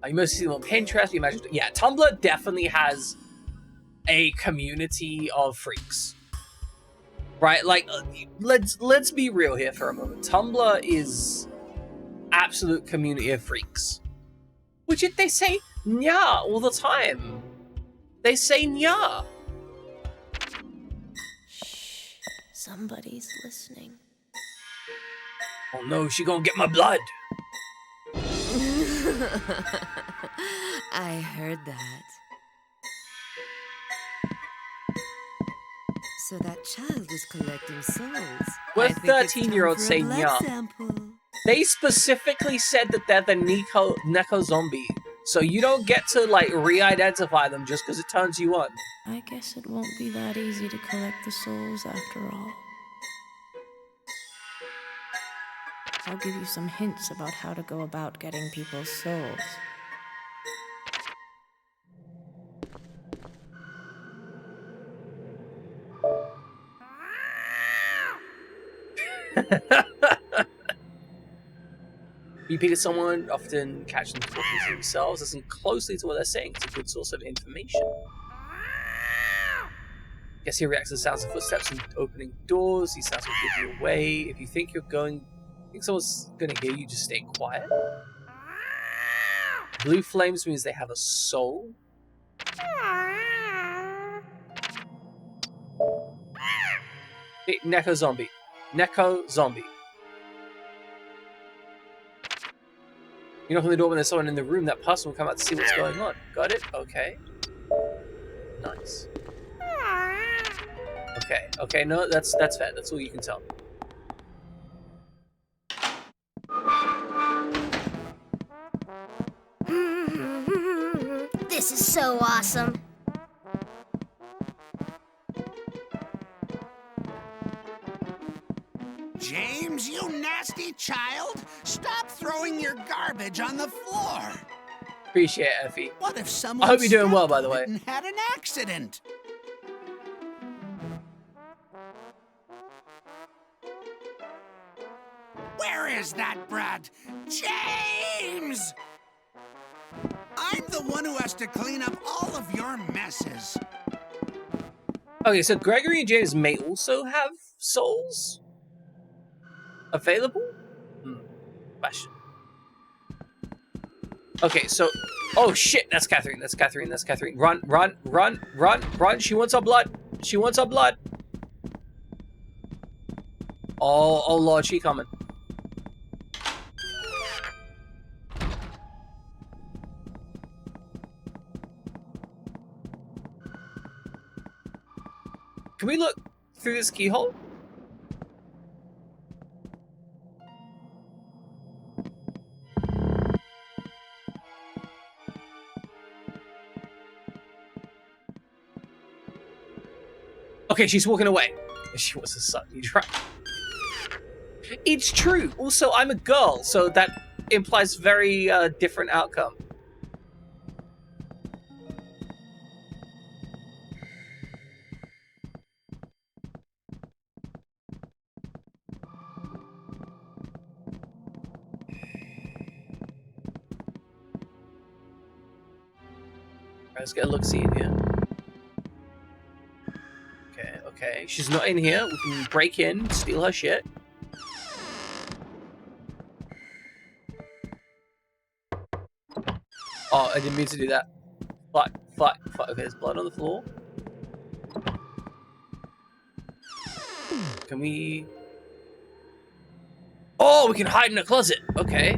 Speaker 1: You mostly see them on Pinterest. You imagine, yeah, Tumblr definitely has a community of freaks, right? Like, let's be real here for a moment. Tumblr is absolute community of freaks, which they say nya all the time. They say nya.
Speaker 3: Shh, somebody's listening.
Speaker 1: Oh no, she gonna get my blood.
Speaker 5: I heard that. So that child is collecting souls.
Speaker 1: What
Speaker 5: I think it's
Speaker 1: 13-year-olds
Speaker 5: time
Speaker 1: say
Speaker 5: for a blood
Speaker 1: nya?
Speaker 5: sample.
Speaker 1: They specifically said that they're the Neko zombie, so you don't get to like re-identify them just because it turns you on.
Speaker 3: I guess it won't be that easy to collect the souls after all. I'll give you some hints about how to go about getting people's souls.
Speaker 1: You pick at someone, often catch them talking to themselves, listen closely to what they're saying. It's a good source of information. Guess he reacts to the sounds of footsteps and opening doors. These sounds will give you away. If you think someone's gonna hear you, just stay quiet. Blue flames means they have a soul. Hey, Neko zombie. Neko zombie. You knock on the door when there's someone in the room. That person will come out to see what's going on. Got it? Okay. Nice. Okay, no, that's fair. That's all you can tell.
Speaker 6: This is so awesome.
Speaker 2: James, you nasty child! Stop throwing your garbage on the floor!
Speaker 1: Appreciate it, Effie.
Speaker 2: What if someone
Speaker 1: I hope you're doing well,
Speaker 2: stepped
Speaker 1: by the
Speaker 2: on
Speaker 1: way.
Speaker 2: it and had an accident? Where is that brat? James! I'm the one who has to clean up all of your messes.
Speaker 1: Okay, so Gregory and James may also have souls available? Question. Okay, so... Oh shit, that's Catherine, that's Catherine, that's Catherine. Run, run, run, run, run. She wants our blood. She wants our blood. Oh lord, she coming. Can we look through this keyhole? Okay, she's walking away. She wants to suck you dry. It's true. Also, I'm a girl, so that implies very different outcome. Let's get a look-see in here. Okay. She's not in here. We can break in, steal her shit. Oh, I didn't mean to do that. Fuck. Okay, there's blood on the floor. Can we... Oh, we can hide in a closet. Okay.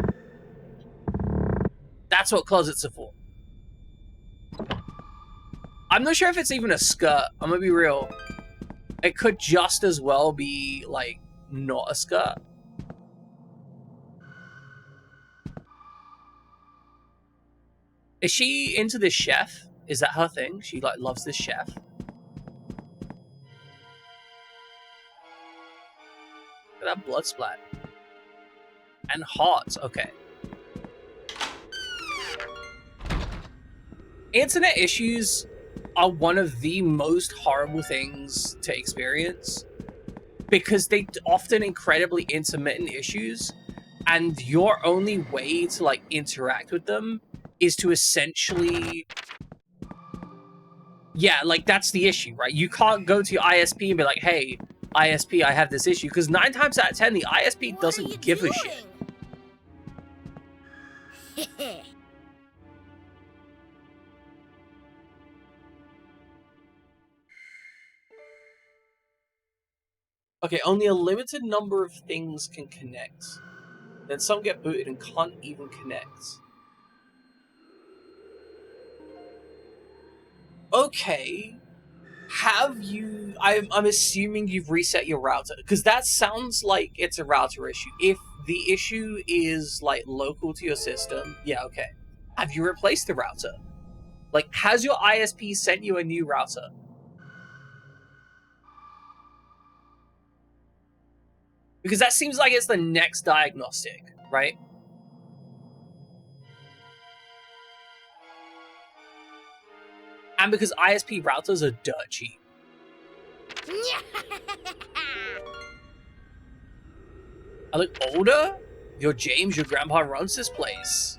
Speaker 1: That's what closets are for. I'm not sure if it's even a skirt. I'm gonna be real. It could just as well be, like, not a skirt. Is she into this chef? Is that her thing? She, like, loves this chef. Look at that blood splat. And hearts, okay. Internet issues are one of the most horrible things to experience because they often incredibly intermittent issues, and your only way to, like, interact with them is to essentially... Yeah, like, that's the issue, right? You can't go to your ISP and be like, hey, ISP, I have this issue, because 9 times out of 10, the ISP doesn't give a shit. Okay, only a limited number of things can connect. Then some get booted and can't even connect. Okay. Have you... I'm assuming you've reset your router, because that sounds like it's a router issue. If the issue is, like, local to your system, yeah, okay. Have you replaced the router? Like, has your ISP sent you a new router? Because that seems like it's the next diagnostic, right? And because ISP routers are dirt cheap. I look older? You're James, your grandpa runs this place.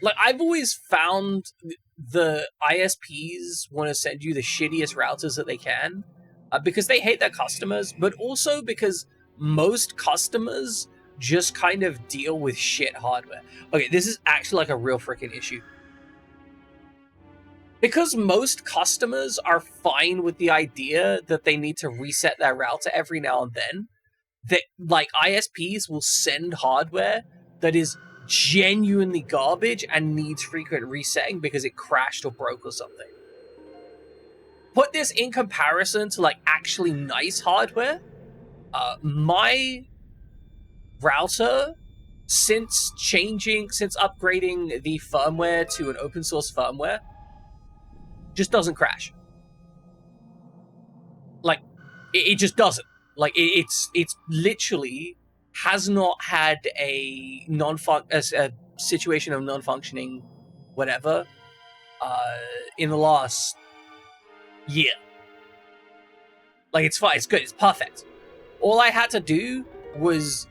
Speaker 1: Like, I've always found the ISPs want to send you the shittiest routers that they can because they hate their customers, but also because most customers just kind of deal with shit hardware. Okay, this is actually like a real freaking issue. Because most customers are fine with the idea that they need to reset their router every now and then, that, like, ISPs will send hardware that is genuinely garbage and needs frequent resetting because it crashed or broke or something. Put this in comparison to, like, actually nice hardware. My router, since upgrading the firmware to an open source firmware, just doesn't crash. Like, it just doesn't. Like, it's literally has not had a situation of non-functioning whatever in the last year. Like, it's fine, it's good, it's perfect. All I had to do was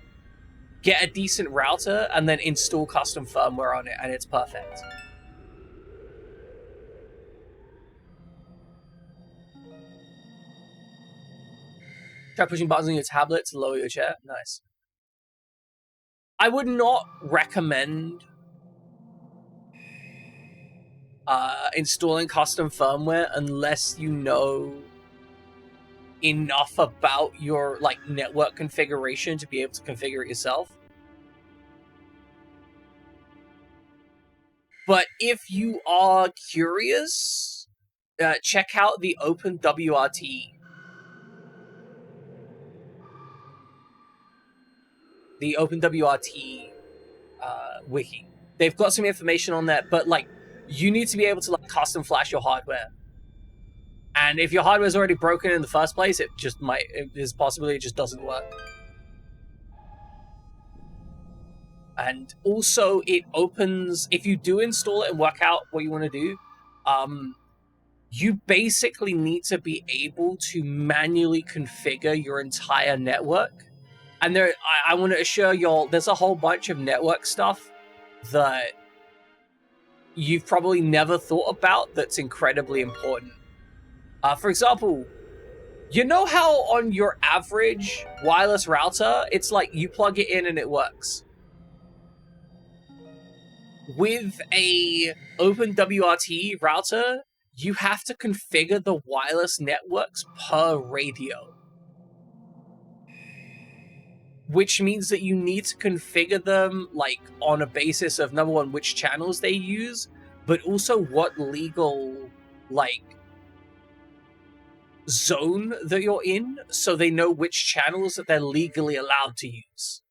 Speaker 1: get a decent router and then install custom firmware on it, and it's perfect. Try pushing buttons on your tablet to lower your chair. Nice. I would not recommend installing custom firmware unless you know enough about your, like, network configuration to be able to configure it yourself. But if you are curious, check out the OpenWRT. The OpenWRT wiki. They've got some information on that, but, like, you need to be able to, like, custom flash your hardware. And if your hardware is already broken in the first place, there's a possibility it just doesn't work. And also, it opens, if you do install it and work out what you want to do, you basically need to be able to manually configure your entire network. And I want to assure y'all, there's a whole bunch of network stuff that you've probably never thought about that's incredibly important. For example, you know how on your average wireless router, it's like you plug it in and it works? With a OpenWRT router, you have to configure the wireless networks per radio. Which means that you need to configure them, like, on a basis of, number one, which channels they use, but also what legal, like, zone that you're in, so they know which channels that they're legally allowed to use.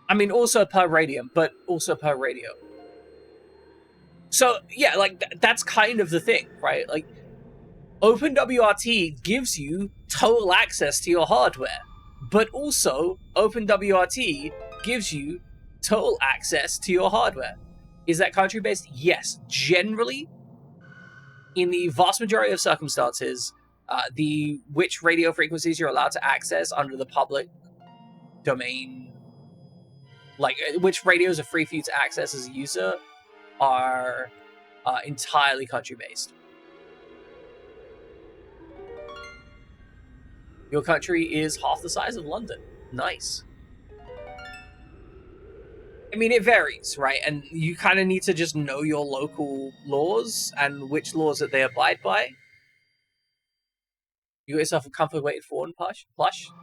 Speaker 1: I mean, also per radio, but also per radio. So, yeah, like, that's kind of the thing, right? Like, OpenWRT gives you total access to your hardware, but also OpenWRT gives you total access to your hardware. Is that country-based? Yes. Generally, in the vast majority of circumstances, which radio frequencies you're allowed to access under the public domain, like which radios are free for you to access as a user, are entirely country-based. Your country is half the size of London. Nice. I mean, it varies, right? And you kind of need to just know your local laws and which laws that they abide by. You got yourself a comfort weighted Ford plush.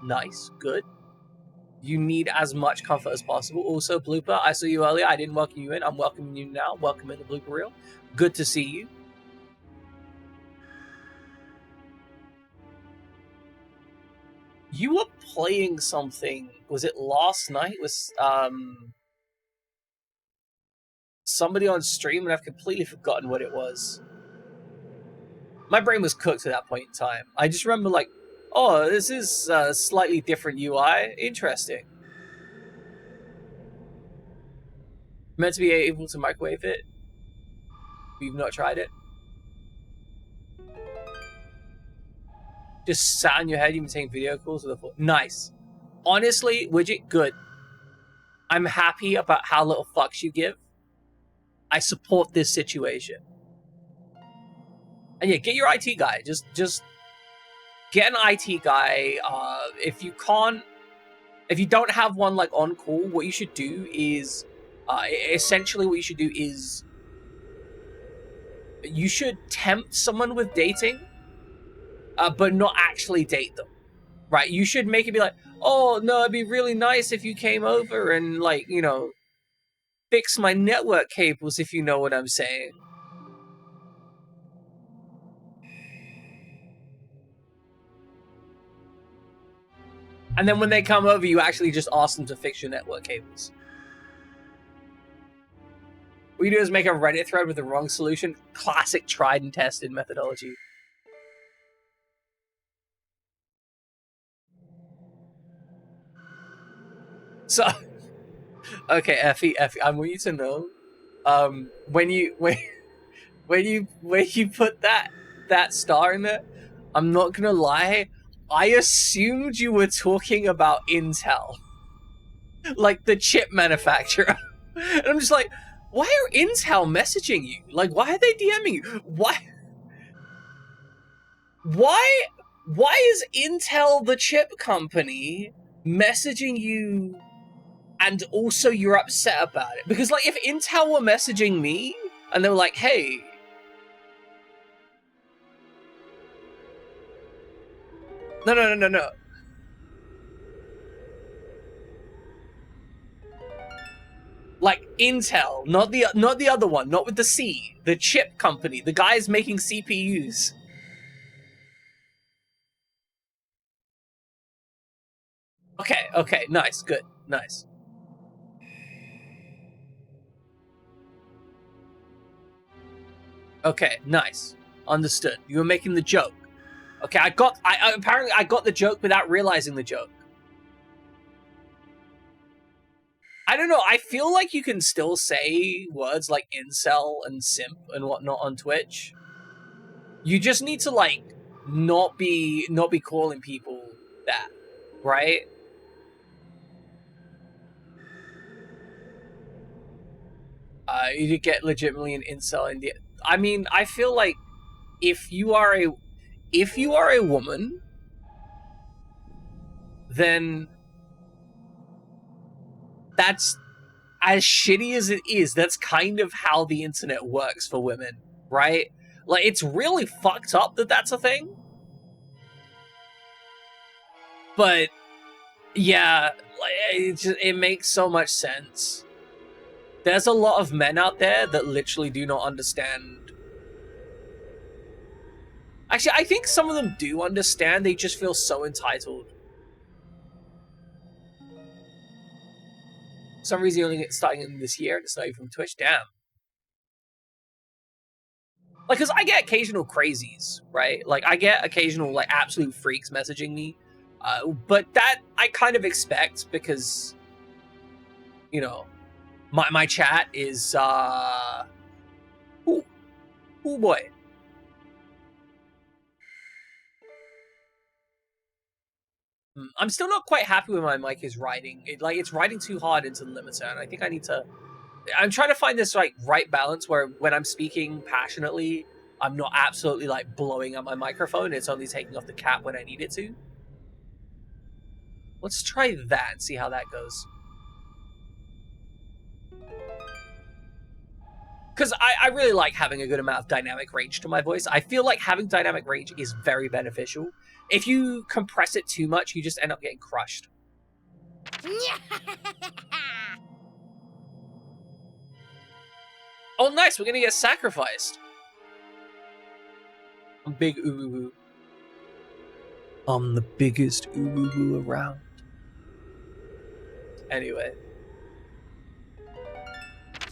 Speaker 1: Nice. Good. You need as much comfort as possible. Also, Blooper, I saw you earlier. I didn't welcome you in. I'm welcoming you now. Welcome in the Blooper Reel. Good to see you. You were playing something. Was it last night? Was somebody on stream, and I've completely forgotten what it was. My brain was cooked at that point in time. I just remember, like, oh, this is a slightly different UI. Interesting. Meant to be able to microwave it. We've not tried it. Just sat in your head, you've been taking video calls with a phone. Nice. Honestly, Widget, good. I'm happy about how little fucks you give. I support this situation. And yeah, get your IT guy. Just get an IT guy. If you don't have one like on call, what you should do is essentially what you should do is you should tempt someone with dating, but not actually date them. Right? You should make it be like, oh no, it'd be really nice if you came over and, like, you know, fix my network cables, if you know what I'm saying. And then when they come over, you actually just ask them to fix your network cables. What you do is make a Reddit thread with the wrong solution. Classic tried and tested methodology. So, okay, Effie, I want you to know, when you put that star in there, I'm not gonna lie, I assumed you were talking about Intel, like the chip manufacturer, and I'm just like, why are Intel messaging you? Like, why are they DMing you? Why is Intel the chip company messaging you? And also you're upset about it. Because, like, if Intel were messaging me, and they were like, hey... No. Like, Intel, not the other one, not with the C. The chip company, the guys making CPUs. Okay, nice, good, nice. Okay, nice. Understood. You were making the joke. Okay, apparently I got the joke without realizing the joke. I don't know, I feel like you can still say words like incel and simp and whatnot on Twitch. You just need to, like, not be calling people that, right? You get legitimately an incel in the... I mean, I feel like if you are a woman, then as shitty as it is, that's kind of how the internet works for women, right? Like, it's really fucked up that that's a thing. But, yeah, like, it makes so much sense. There's a lot of men out there that literally do not understand. Actually, I think some of them do understand, they just feel so entitled. For some reason, you only get starting in this year, and it's not even from Twitch. Damn. Like, because I get occasional crazies, right? Like, I get occasional, like, absolute freaks messaging me. But that I kind of expect because, you know, my chat is, ooh boy. I'm still not quite happy with my mic is writing. It's writing too hard into the limiter, and I think I need to... I'm trying to find this right balance where when I'm speaking passionately, I'm not absolutely like blowing up my microphone. It's only taking off the cap when I need it to. Let's try that and see how that goes. Because I really like having a good amount of dynamic range to my voice. I feel like having dynamic range is very beneficial. If you compress it too much, you just end up getting crushed. Oh, nice! We're gonna get sacrificed. I'm big ooh. I'm the biggest ooh around. Anyway.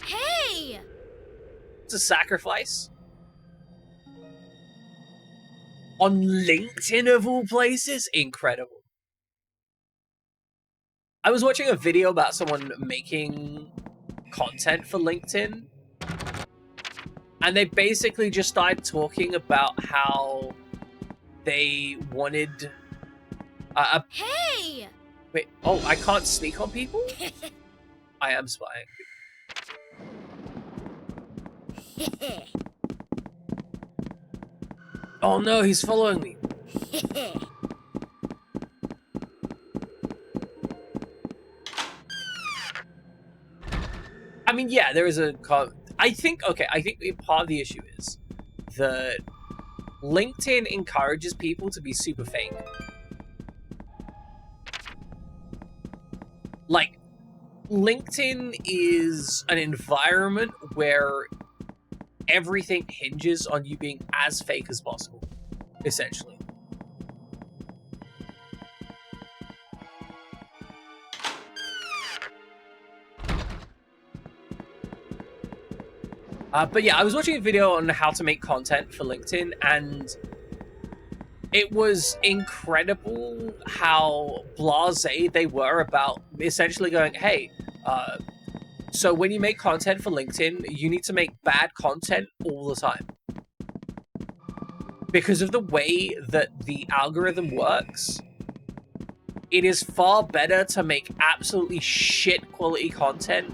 Speaker 6: Hey!
Speaker 1: It's a sacrifice. On LinkedIn of all places? Incredible. I was watching a video about someone making content for LinkedIn, and they basically just started talking about how they wanted
Speaker 6: Hey!
Speaker 1: Wait, oh, I can't sneak on people? I am spying. Oh no, he's following me. I mean, yeah, there is a... I think part of the issue is that LinkedIn encourages people to be super fake. Like, LinkedIn is an environment where everything hinges on you being as fake as possible, essentially. But yeah, I was watching a video on how to make content for LinkedIn, and it was incredible how blasé they were about essentially going, hey, so when you make content for LinkedIn, you need to make bad content all the time. Because of the way that the algorithm works, it is far better to make absolutely shit quality content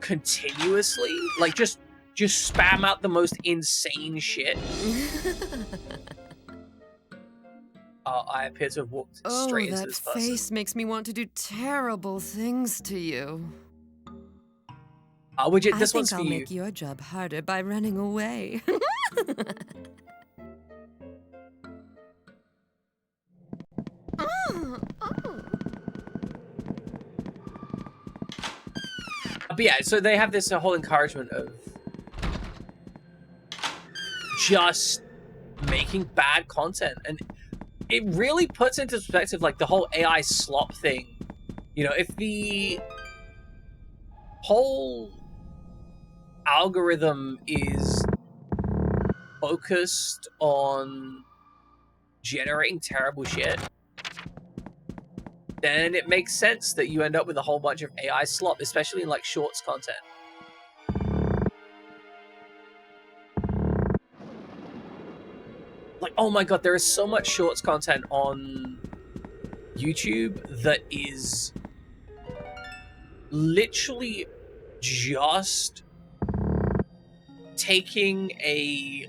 Speaker 1: continuously. Like, just spam out the most insane shit. I appear to have walked straight into this person.
Speaker 5: Oh, that face makes me want to do terrible things to you.
Speaker 1: Widget, this one's for you.
Speaker 5: I think I'll make your job harder by running away.
Speaker 1: But yeah, so they have this whole encouragement of just making bad content, and it really puts into perspective like the whole AI slop thing. You know, if the whole algorithm is focused on generating terrible shit, then it makes sense that you end up with a whole bunch of AI slop, especially in like shorts content. Like, oh my god, there is so much shorts content on YouTube that is literally just taking a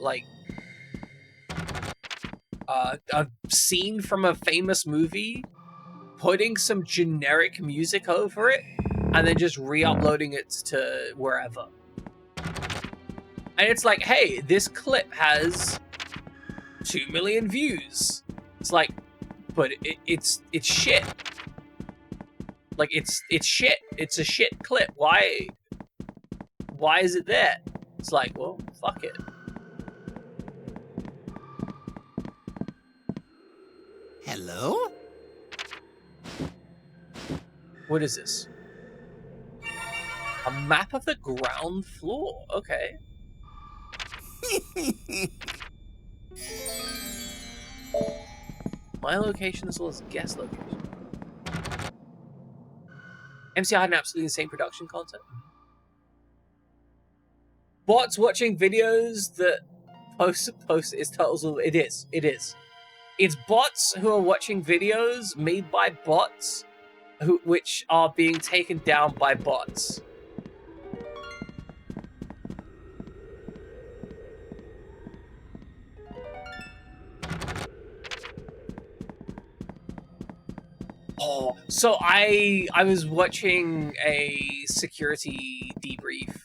Speaker 1: scene from a famous movie, putting some generic music over it, and then just re-uploading it to wherever. And it's like, hey, this clip has 2 million views. It's like, but it's shit. Like, it's shit. It's a shit clip. Why is it there? It's like, well, fuck it.
Speaker 2: Hello?
Speaker 1: What is this? A map of the ground floor. Okay. My location as well as guest location. MCI had an absolutely insane production content. Bots watching videos that post its titles. It is. It's bots who are watching videos made by bots which are being taken down by bots. Oh, so I was watching a security debrief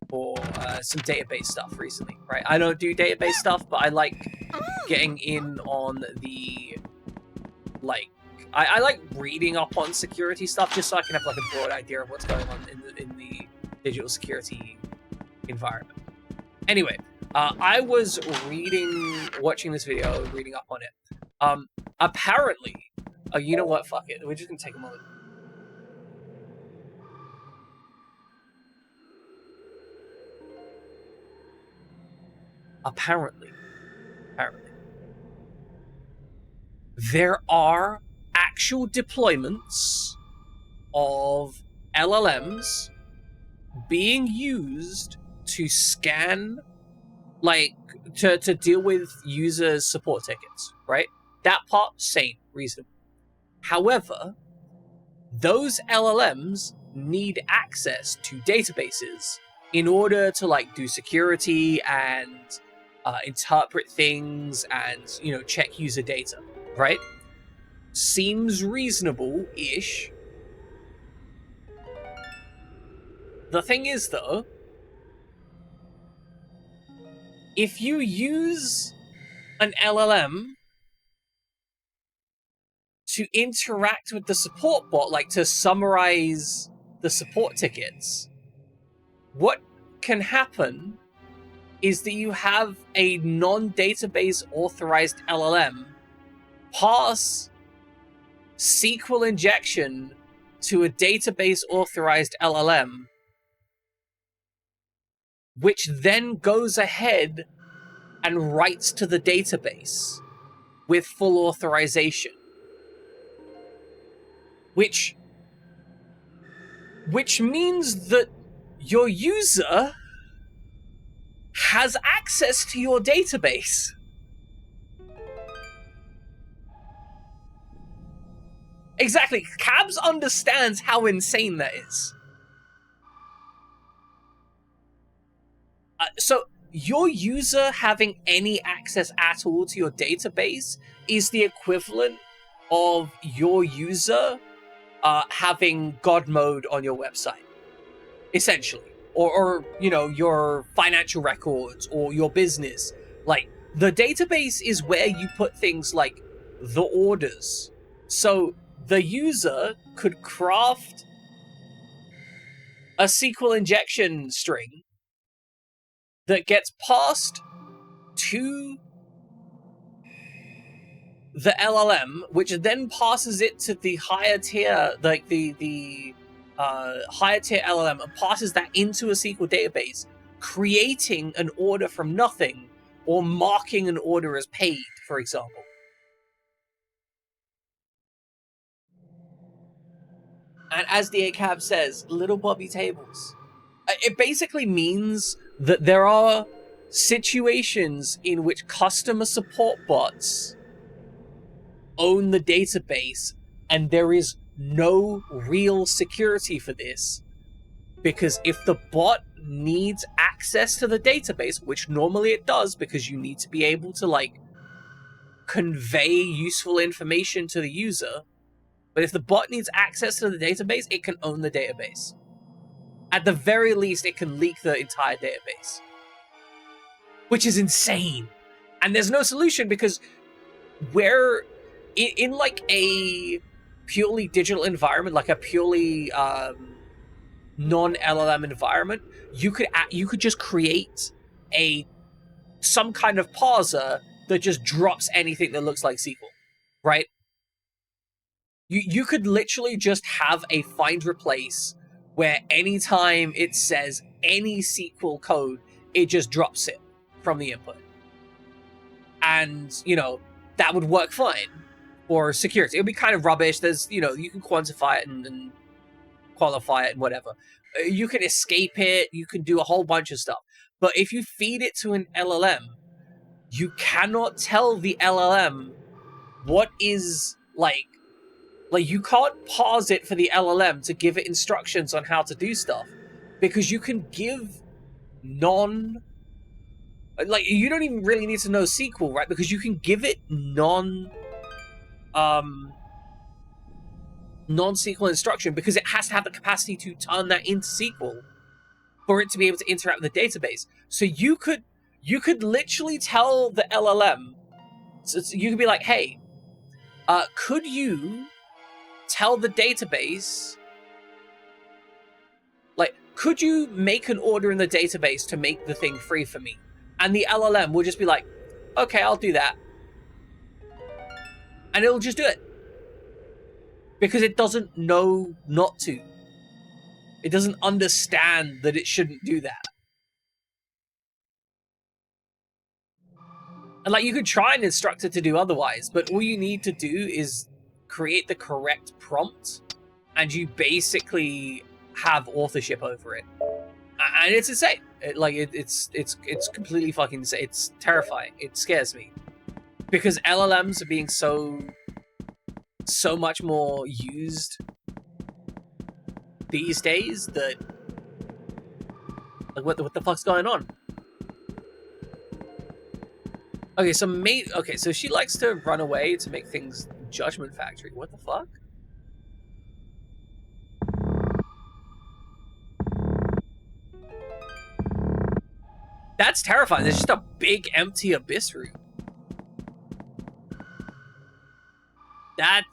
Speaker 1: for some database stuff recently, right? I don't do database stuff, but I like getting in on the, like, I like reading up on security stuff just so I can have like a broad idea of what's going on in the digital security environment. Anyway, I was watching this video, reading up on it. Apparently, you know what? Fuck it. We're just gonna take a moment. Apparently, there are actual deployments of LLMs being used to scan, like, to deal with users' support tickets, right? That part, same, reasonable. However, those LLMs need access to databases in order to, like, do security and interpret things and, you know, check user data, right? Seems reasonable-ish. The thing is, though, if you use an LLM to interact with the support bot, like to summarize the support tickets, what can happen is that you have a non-database authorized LLM pass SQL injection to a database authorized LLM, which then goes ahead and writes to the database with full authorization. Which means that your user has access to your database. Exactly. Cabs understands how insane that is. So your user having any access at all to your database is the equivalent of your user having God mode on your website, essentially, or you know, your financial records or your business. Like, the database is where you put things like the orders. So the user could craft a SQL injection string that gets passed to the LLM, which then passes it to the higher tier, like the higher tier LLM, and passes that into a SQL database, creating an order from nothing, or marking an order as paid, for example. And as the ACAB says, little Bobby tables. It basically means that there are situations in which customer support bots own the database, and there is no real security for this, because if the bot needs access to the database, which normally it does because you need to be able to, like, convey useful information to the user, But if the bot needs access to the database, it can own the database. At the very least, it can leak the entire database. Which is insane. And there's no solution because we're in like a purely digital environment, like a purely non-LLM environment, you could just create some kind of parser that just drops anything that looks like SQL, right? You could literally just have a find replace where anytime it says any SQL code, it just drops it from the input. And, you know, that would work fine for security. It would be kind of rubbish. There's, you know, you can quantify it and qualify it and whatever. You can escape it. You can do a whole bunch of stuff. But if you feed it to an LLM, you cannot tell the LLM what is, like you can't pause it for the LLM to give it instructions on how to do stuff, because you can give you don't even really need to know SQL, right? Because you can give it non-SQL instruction, because it has to have the capacity to turn that into SQL for it to be able to interact with the database. So you could literally tell the LLM, so you could be like, hey, could you tell the database, like, could you make an order in the database to make the thing free for me? And the LLM will just be like, okay, I'll do that. And it'll just do it. Because it doesn't know not to. It doesn't understand that it shouldn't do that. And like, you could try and instruct it to do otherwise, but all you need to do is create the correct prompt, and you basically have authorship over it. And it's insane. It's completely fucking insane. It's terrifying. It scares me. Because LLMs are being so much more used these days that, like, what the fuck's going on? Okay, so she likes to run away to make things Judgment Factory. What the fuck? That's terrifying. There's just a big empty abyss room. That...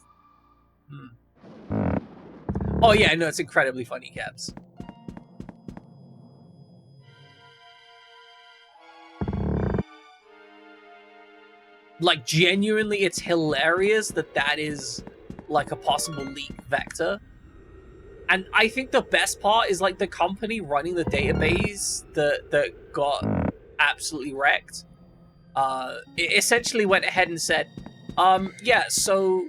Speaker 1: Oh yeah, no, it's incredibly funny, Cabs. Like, genuinely, it's hilarious that is, like, a possible leak vector. And I think the best part is, like, the company running the database that got absolutely wrecked. It essentially went ahead and said, yeah, so...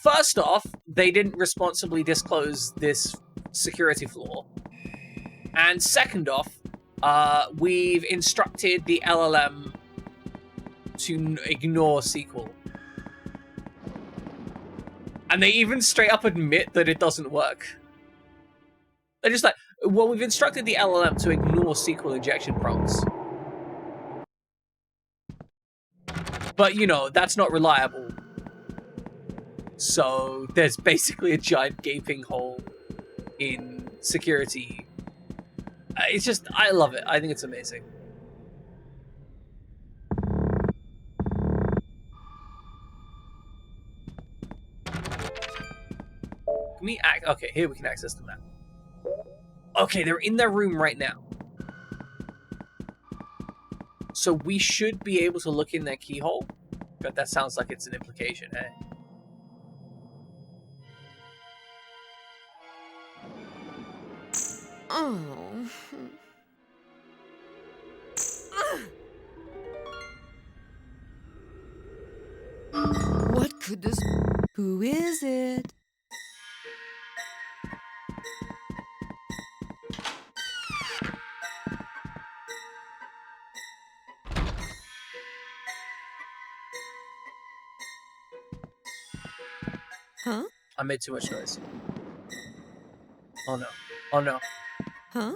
Speaker 1: First off, they didn't responsibly disclose this security flaw. And second off, we've instructed the LLM to ignore SQL. And they even straight up admit that it doesn't work. They're just like, well, we've instructed the LLM to ignore SQL injection prompts. But, you know, that's not reliable. So there's basically a giant gaping hole in security. It's just, I love it. I think it's amazing. Can we okay, here we can access the map. Okay, they're in their room right now. So we should be able to look in their keyhole. But that sounds like it's an implication, eh?
Speaker 5: Oh. What could this... Who is it? Huh?
Speaker 1: I made too much noise. Oh no. Oh no.
Speaker 5: Huh?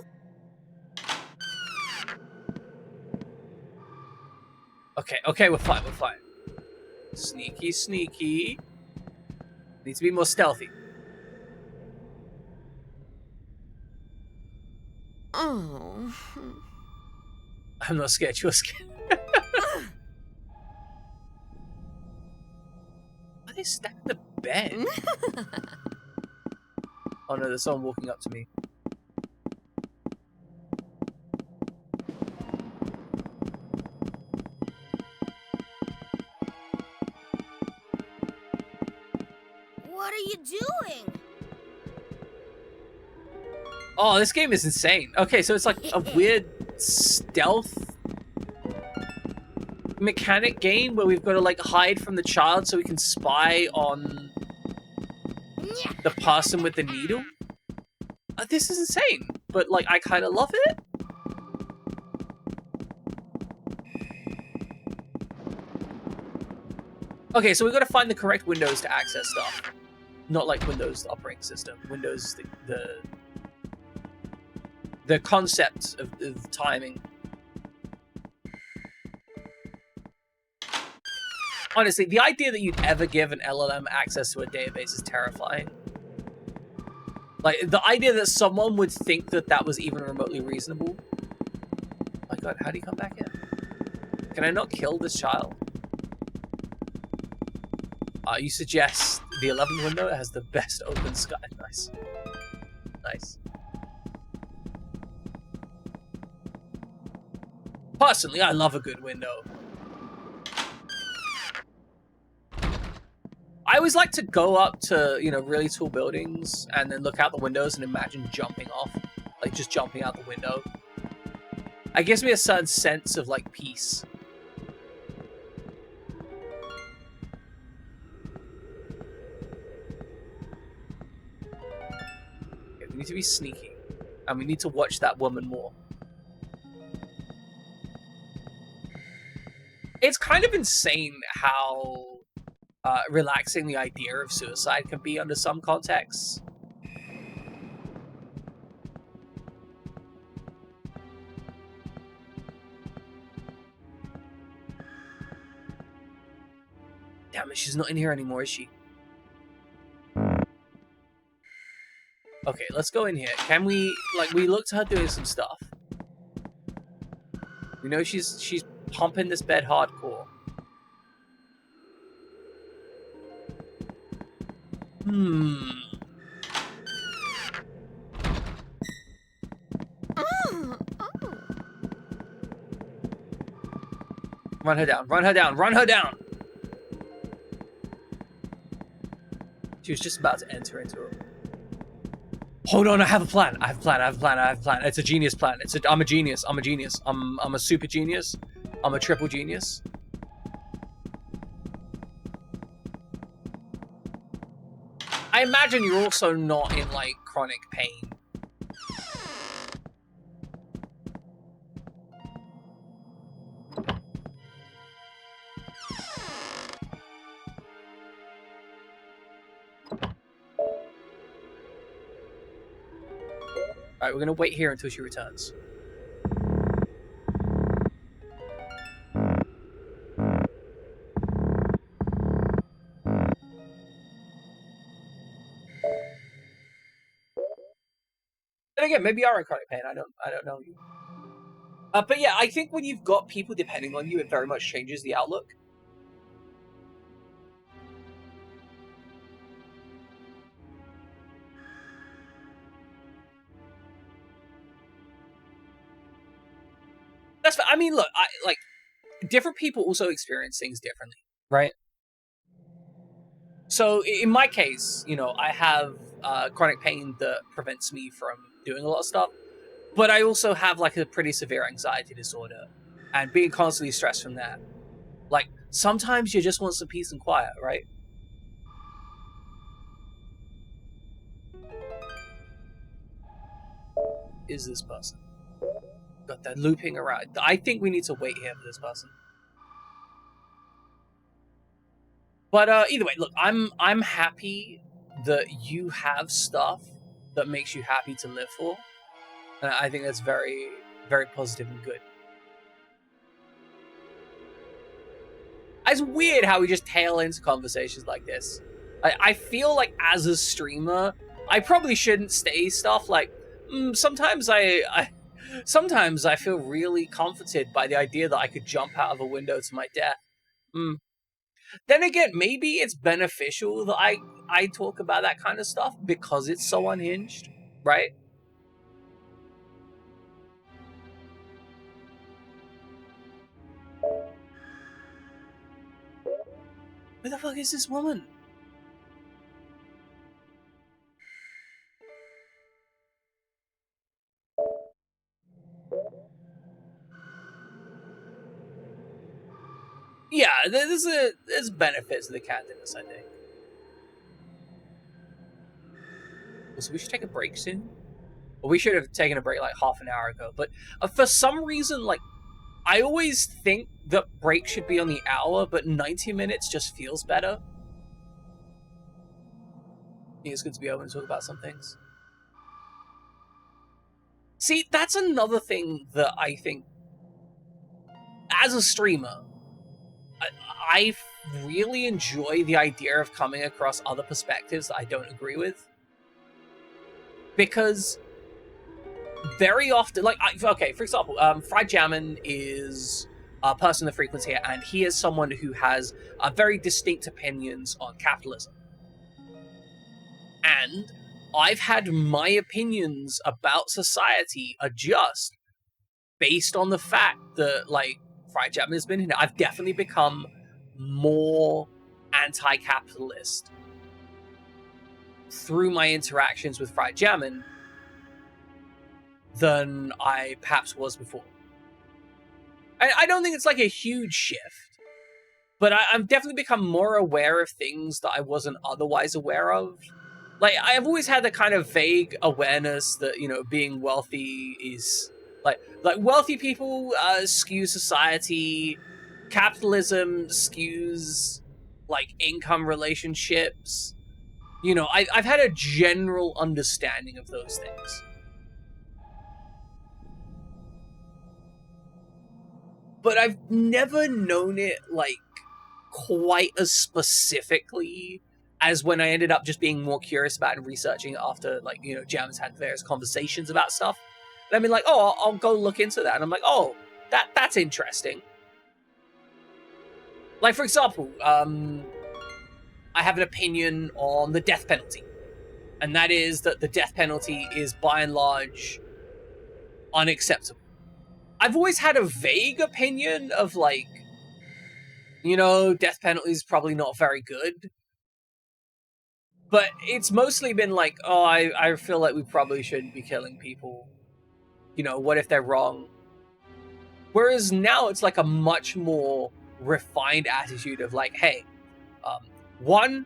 Speaker 1: Okay, we're fine, we're fine. Sneaky, sneaky. Need to be more stealthy.
Speaker 5: Oh.
Speaker 1: I'm not scared, you're scared. Are they stacked the bed? Oh no, there's someone walking up to me.
Speaker 6: What are you doing?
Speaker 1: Oh, this game is insane. Okay, so it's like a weird stealth mechanic game where we've got to like hide from the child so we can spy on the person with the needle. This is insane, but like I kind of love it. Okay, so we've got to find the correct windows to access stuff. Not like Windows operating system. Windows the concept of timing. Honestly, the idea that you'd ever give an LLM access to a database is terrifying. Like, the idea that someone would think that that was even remotely reasonable. Oh my god, how do you come back in? Can I not kill this child? You suggest the 11th window has the best open sky. Nice. Nice. Personally, I love a good window. I always like to go up to, you know, really tall buildings and then look out the windows and imagine jumping off. Like, just jumping out the window. It gives me a certain sense of, like, peace. Okay, we need to be sneaky. And we need to watch that woman more. It's kind of insane how relaxing the idea of suicide can be under some contexts. Damn it, she's not in here anymore, is she? Okay, let's go in here. Can we, like, we looked at her doing some stuff. We know she's pumping this bed hardcore. Run her down, run her down, run her down! She was just about to enter into her. Hold on, I have a plan. I have a plan, I have a plan, I have a plan. It's a genius plan. I'm a genius. I'm a genius. I'm a super genius. I'm a triple genius. I imagine you're also not in, like, chronic pain. Alright, we're gonna wait here until she returns. And again, maybe you are in chronic pain. I don't know you. But yeah, I think when you've got people depending on you, it very much changes the outlook. That's. I mean, look, like different people also experience things differently, right? So in my case, you know, I have chronic pain that prevents me from doing a lot of stuff, but I also have like a pretty severe anxiety disorder, and being constantly stressed from that. Like sometimes you just want some peace and quiet, right? Is this person? Got that looping around. I think we need to wait here for this person. But either way, look, I'm happy that you have stuff that makes you happy to live for. And I think that's very, very positive and good. It's weird how we just tail into conversations like this. I feel like as a streamer, I probably shouldn't say stuff like, sometimes sometimes I feel really comforted by the idea that I could jump out of a window to my death. Then again, maybe it's beneficial that I talk about that kind of stuff because it's so unhinged, right? Who the fuck is this woman? Yeah, there's benefits to the cat in this, I think. So we should take a break soon. Well, we should have taken a break like half an hour ago, but for some reason, like, I always think that break should be on the hour, but 90 minutes just feels better. I think it's good to be open and talk about some things. See, that's another thing that I think, as a streamer, I really enjoy the idea of coming across other perspectives that I don't agree with. Because very often, like, okay, for example, Fried Jammin is a person of the frequency here, and he is someone who has very distinct opinions on capitalism. And I've had my opinions about society adjust based on the fact that, like, Fried Jammin has been here. I've definitely become more anti-capitalist through my interactions with Fried Jammin than I perhaps was before. I don't think it's like a huge shift, but I've definitely become more aware of things that I wasn't otherwise aware of. Like, I've always had that kind of vague awareness that, you know, being wealthy is like wealthy people skew society, capitalism skews like income relationships. You know, I've had a general understanding of those things. But I've never known it, like, quite as specifically as when I ended up just being more curious about and researching after, like, you know, Jam's had various conversations about stuff. And I've been like, oh, I'll go look into that. And I'm like, oh, that's interesting. Like, for example, I have an opinion on the death penalty. And that is that the death penalty is, by and large, unacceptable. I've always had a vague opinion of, like, you know, death penalty is probably not very good. But it's mostly been like, oh, I feel like we probably shouldn't be killing people. You know, what if they're wrong? Whereas now it's like a much more refined attitude of like, hey, one,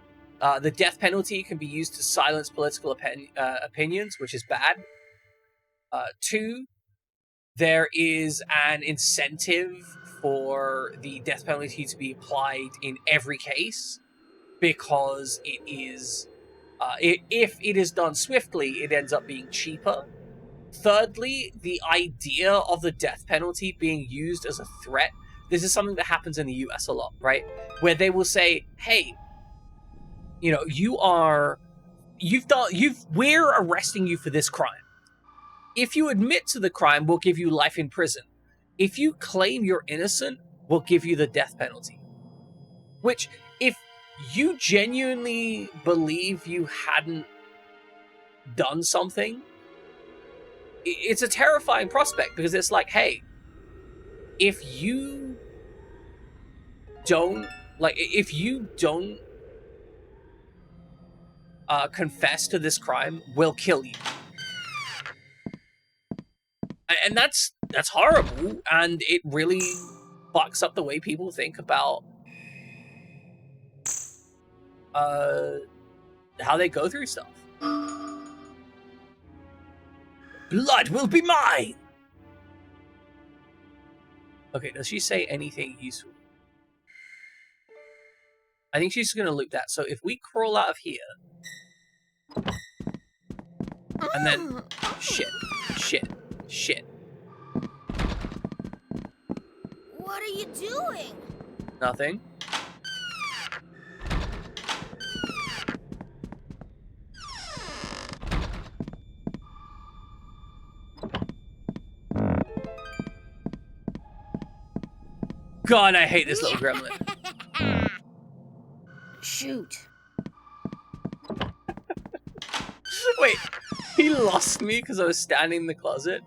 Speaker 1: the death penalty can be used to silence political opinions, which is bad. Two, there is an incentive for the death penalty to be applied in every case because it is, if it is done swiftly, it ends up being cheaper. Thirdly, the idea of the death penalty being used as a threat. This is something that happens in the US a lot, right? Where they will say, hey, you know, we're arresting you for this crime. If you admit to the crime, we'll give you life in prison. If you claim you're innocent, we'll give you the death penalty. Which, if you genuinely believe you hadn't done something, it's a terrifying prospect because it's like, hey, if you don't confess to this crime, we'll kill you. And that's horrible, and it really fucks up the way people think about how they go through stuff. Blood will be mine! Okay, does she say anything useful? I think she's gonna loop that. So if we crawl out of here, and then shit.
Speaker 6: What are you doing?
Speaker 1: Nothing. God, I hate this little gremlin.
Speaker 6: Shoot.
Speaker 1: Wait, he lost me because I was standing in the closet?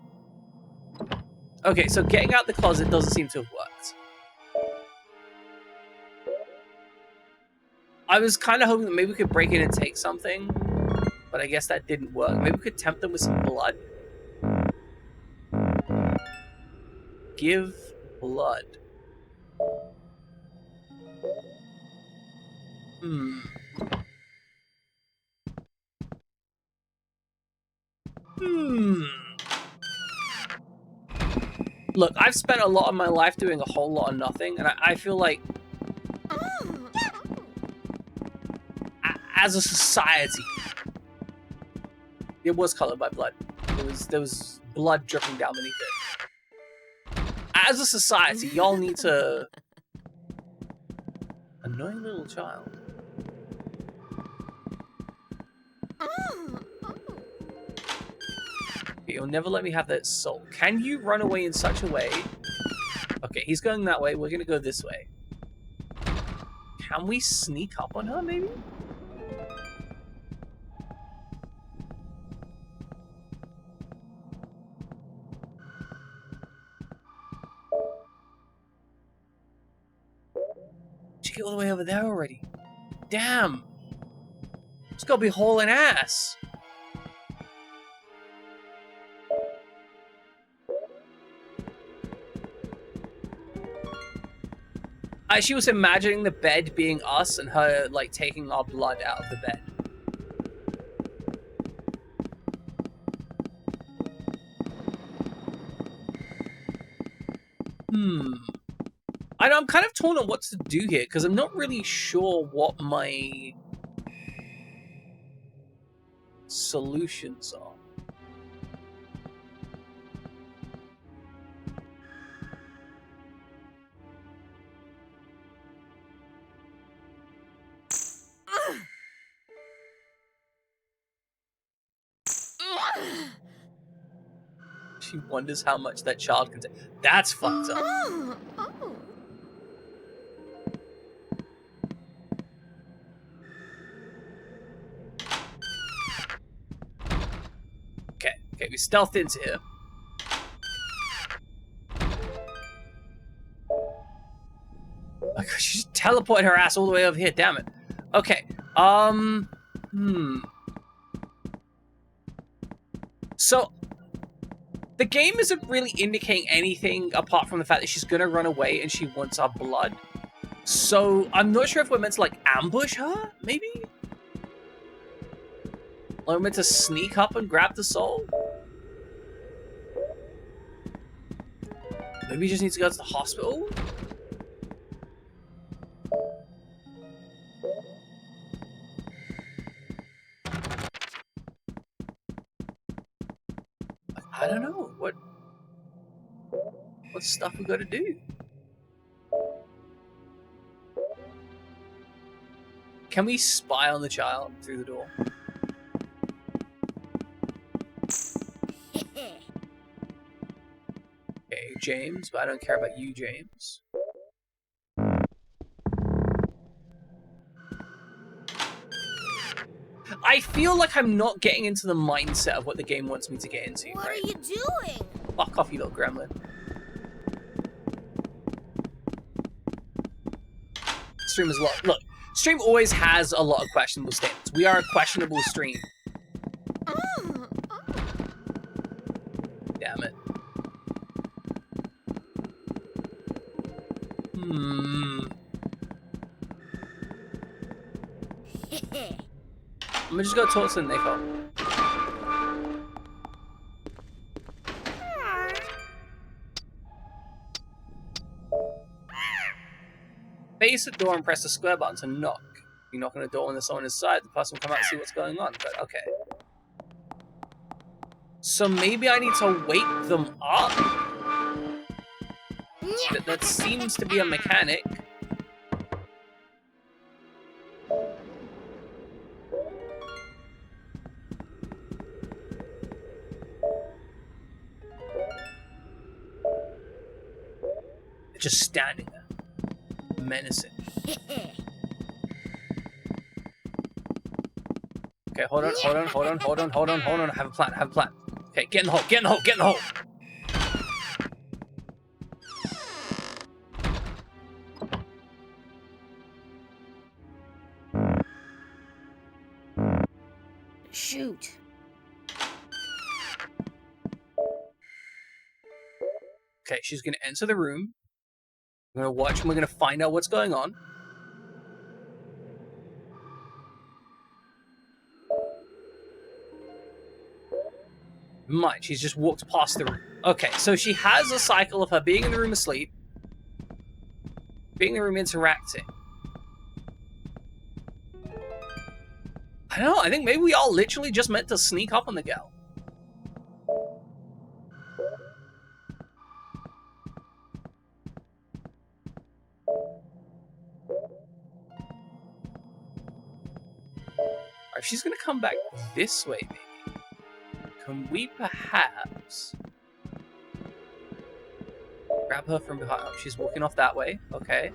Speaker 1: Okay, so getting out the closet doesn't seem to have worked. I was kind of hoping that maybe we could break in and take something, but I guess that didn't work. Maybe we could tempt them with some blood. Give blood. Look, I've spent a lot of my life doing a whole lot of nothing, and I feel like as a society, it was colored by blood. There was blood dripping down beneath it. As a society, y'all need to... Annoying little child. Okay, you'll never let me have that soul. Can you run away in such a way? Okay, he's going that way. We're gonna go this way. Can we sneak up on her, maybe? She get all the way over there already. Damn. It's gotta be hauling ass. She was imagining the bed being us and her, like, taking our blood out of the bed. I know, I'm kind of torn on what to do here, because I'm not really sure what my solutions are. She wonders how much that child can take. That's fucked up. Okay, we stealthed into here. Oh my gosh, she just teleported her ass all the way over here, damn it. Okay, So, the game isn't really indicating anything apart from the fact that she's gonna run away and she wants our blood. So, I'm not sure if we're meant to, like, ambush her, maybe? Or we're meant to sneak up and grab the soul? Maybe we just need to go to the hospital? I don't know. What stuff we gotta do? Can we spy on the child through the door? Okay, James, but I don't care about you, James. I feel like I'm not getting into the mindset of what the game wants me to get into.
Speaker 6: What are you doing?
Speaker 1: Fuck off, you little gremlin. Stream is look, stream always has a lot of questionable statements. We are a questionable stream. Damn it. I'm gonna just go talk to Nico. Face the door and press the square button to knock. You knock on the door and there's someone inside, the person will come out and see what's going on. But okay. So maybe I need to wake them up? That seems to be a mechanic. Just standing there. menacing. Okay, hold on. I have a plan. Okay, get in the hole.
Speaker 6: Shoot.
Speaker 1: Okay, she's gonna enter the room. We're gonna watch and we're gonna find out what's going on. She's just walked past the room. Okay, so she has a cycle of her being in the room asleep, being in the room interacting. I don't know, I think maybe we all literally just meant to sneak up on the gal. Alright, she's gonna come back this way, maybe. Can we perhaps grab her from behind? Oh, she's walking off that way. Okay.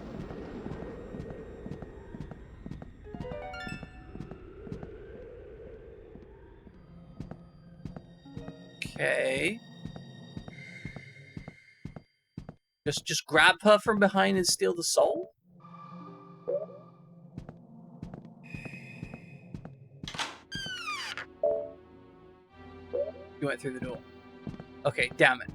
Speaker 1: Okay. Just grab her from behind and steal the soul? You went through the door. Okay, damn it.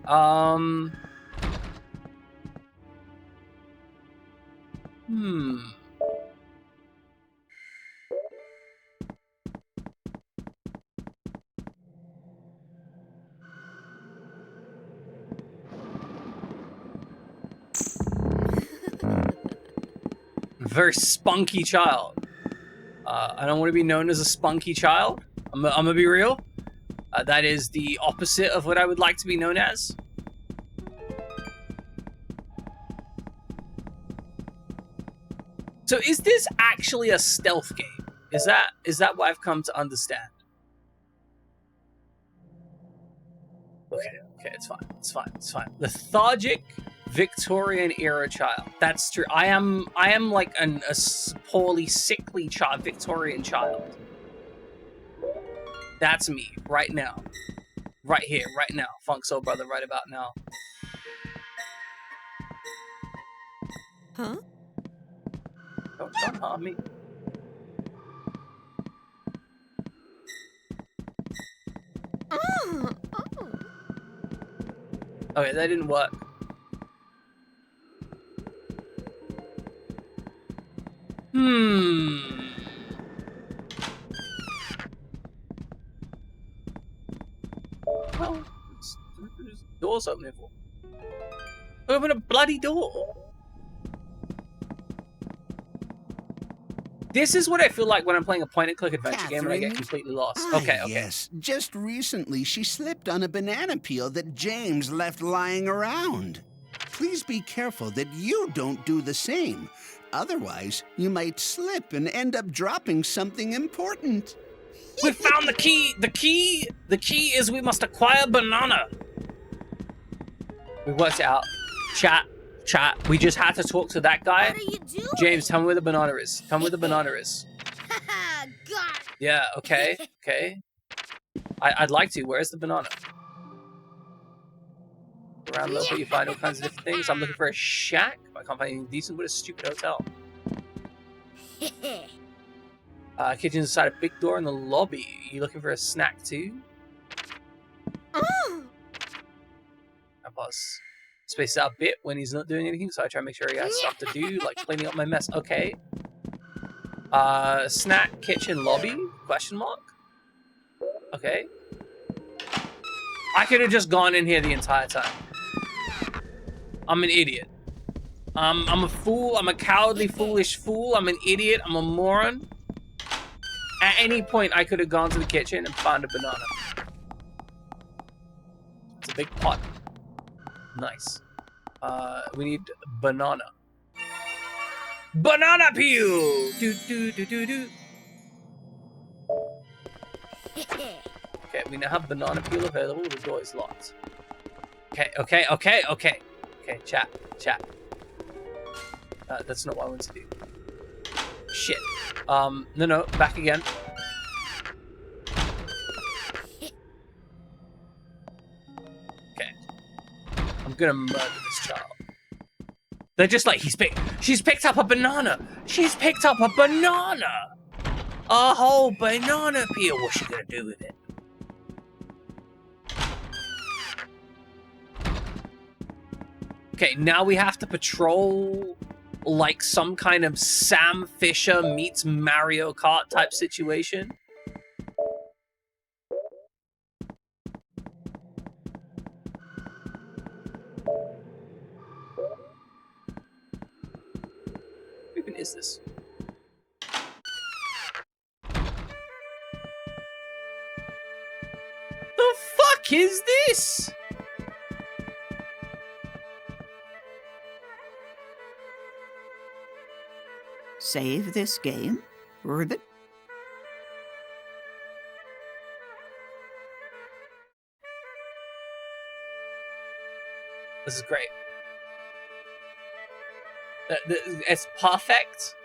Speaker 1: Very spunky child. I don't want to be known as a spunky child. I'm gonna be real. That is the opposite of what I would like to be known as. So is this actually a stealth game? Is that what I've come to understand? Okay, it's fine. Lethargic Victorian era child. That's true. I am like a poorly sickly child, Victorian child. That's me, right now. Right here, right now. Funk Soul Brother, right about now.
Speaker 5: Huh?
Speaker 1: Don't harm me. Okay, that didn't work. Well, there's doors opening for. Open a bloody door. This is what I feel like when I'm playing a point-and-click adventure game and I get completely lost. Okay.
Speaker 2: Yes, just recently she slipped on a banana peel that James left lying around. Please be careful that you don't do the same. Otherwise, you might slip and end up dropping something important.
Speaker 1: We found the key. The key is we must acquire banana. We worked it out. Chat. We just had to talk to that guy.
Speaker 6: What are you doing?
Speaker 1: James, tell me where the banana is. Tell me where the banana is.
Speaker 6: Haha, got it.
Speaker 1: Yeah, okay. I'd like to. Where's the banana? Around local, you find all kinds of different things. I'm looking for a shack. I can't find anything decent but a stupid hotel. Kitchen inside a big door in the lobby. You looking for a snack too? I pause. Space out a bit when he's not doing anything, so I try to make sure he has stuff to do, like cleaning up my mess. Okay. Snack kitchen lobby? Question mark? Okay. I could have just gone in here the entire time. I'm an idiot. I'm a fool. I'm a cowardly, foolish fool. I'm an idiot. I'm a moron. At any point, I could have gone to the kitchen and found a banana. It's a big pot. Nice. We need banana. Banana peel! Do. Okay, we now have banana peel available. The door is locked. Okay, chat. That's not what I want to do. Shit. No, back again. Okay. I'm gonna murder this child. They're just like, she's picked up a banana! She's picked up a banana! A whole banana peel! What's she gonna do with it? Okay, now we have to patrol like some kind of Sam Fisher meets Mario Kart type situation. What even is this? The fuck is this?
Speaker 7: Save this game, Ribbit?
Speaker 1: This is great. It's perfect.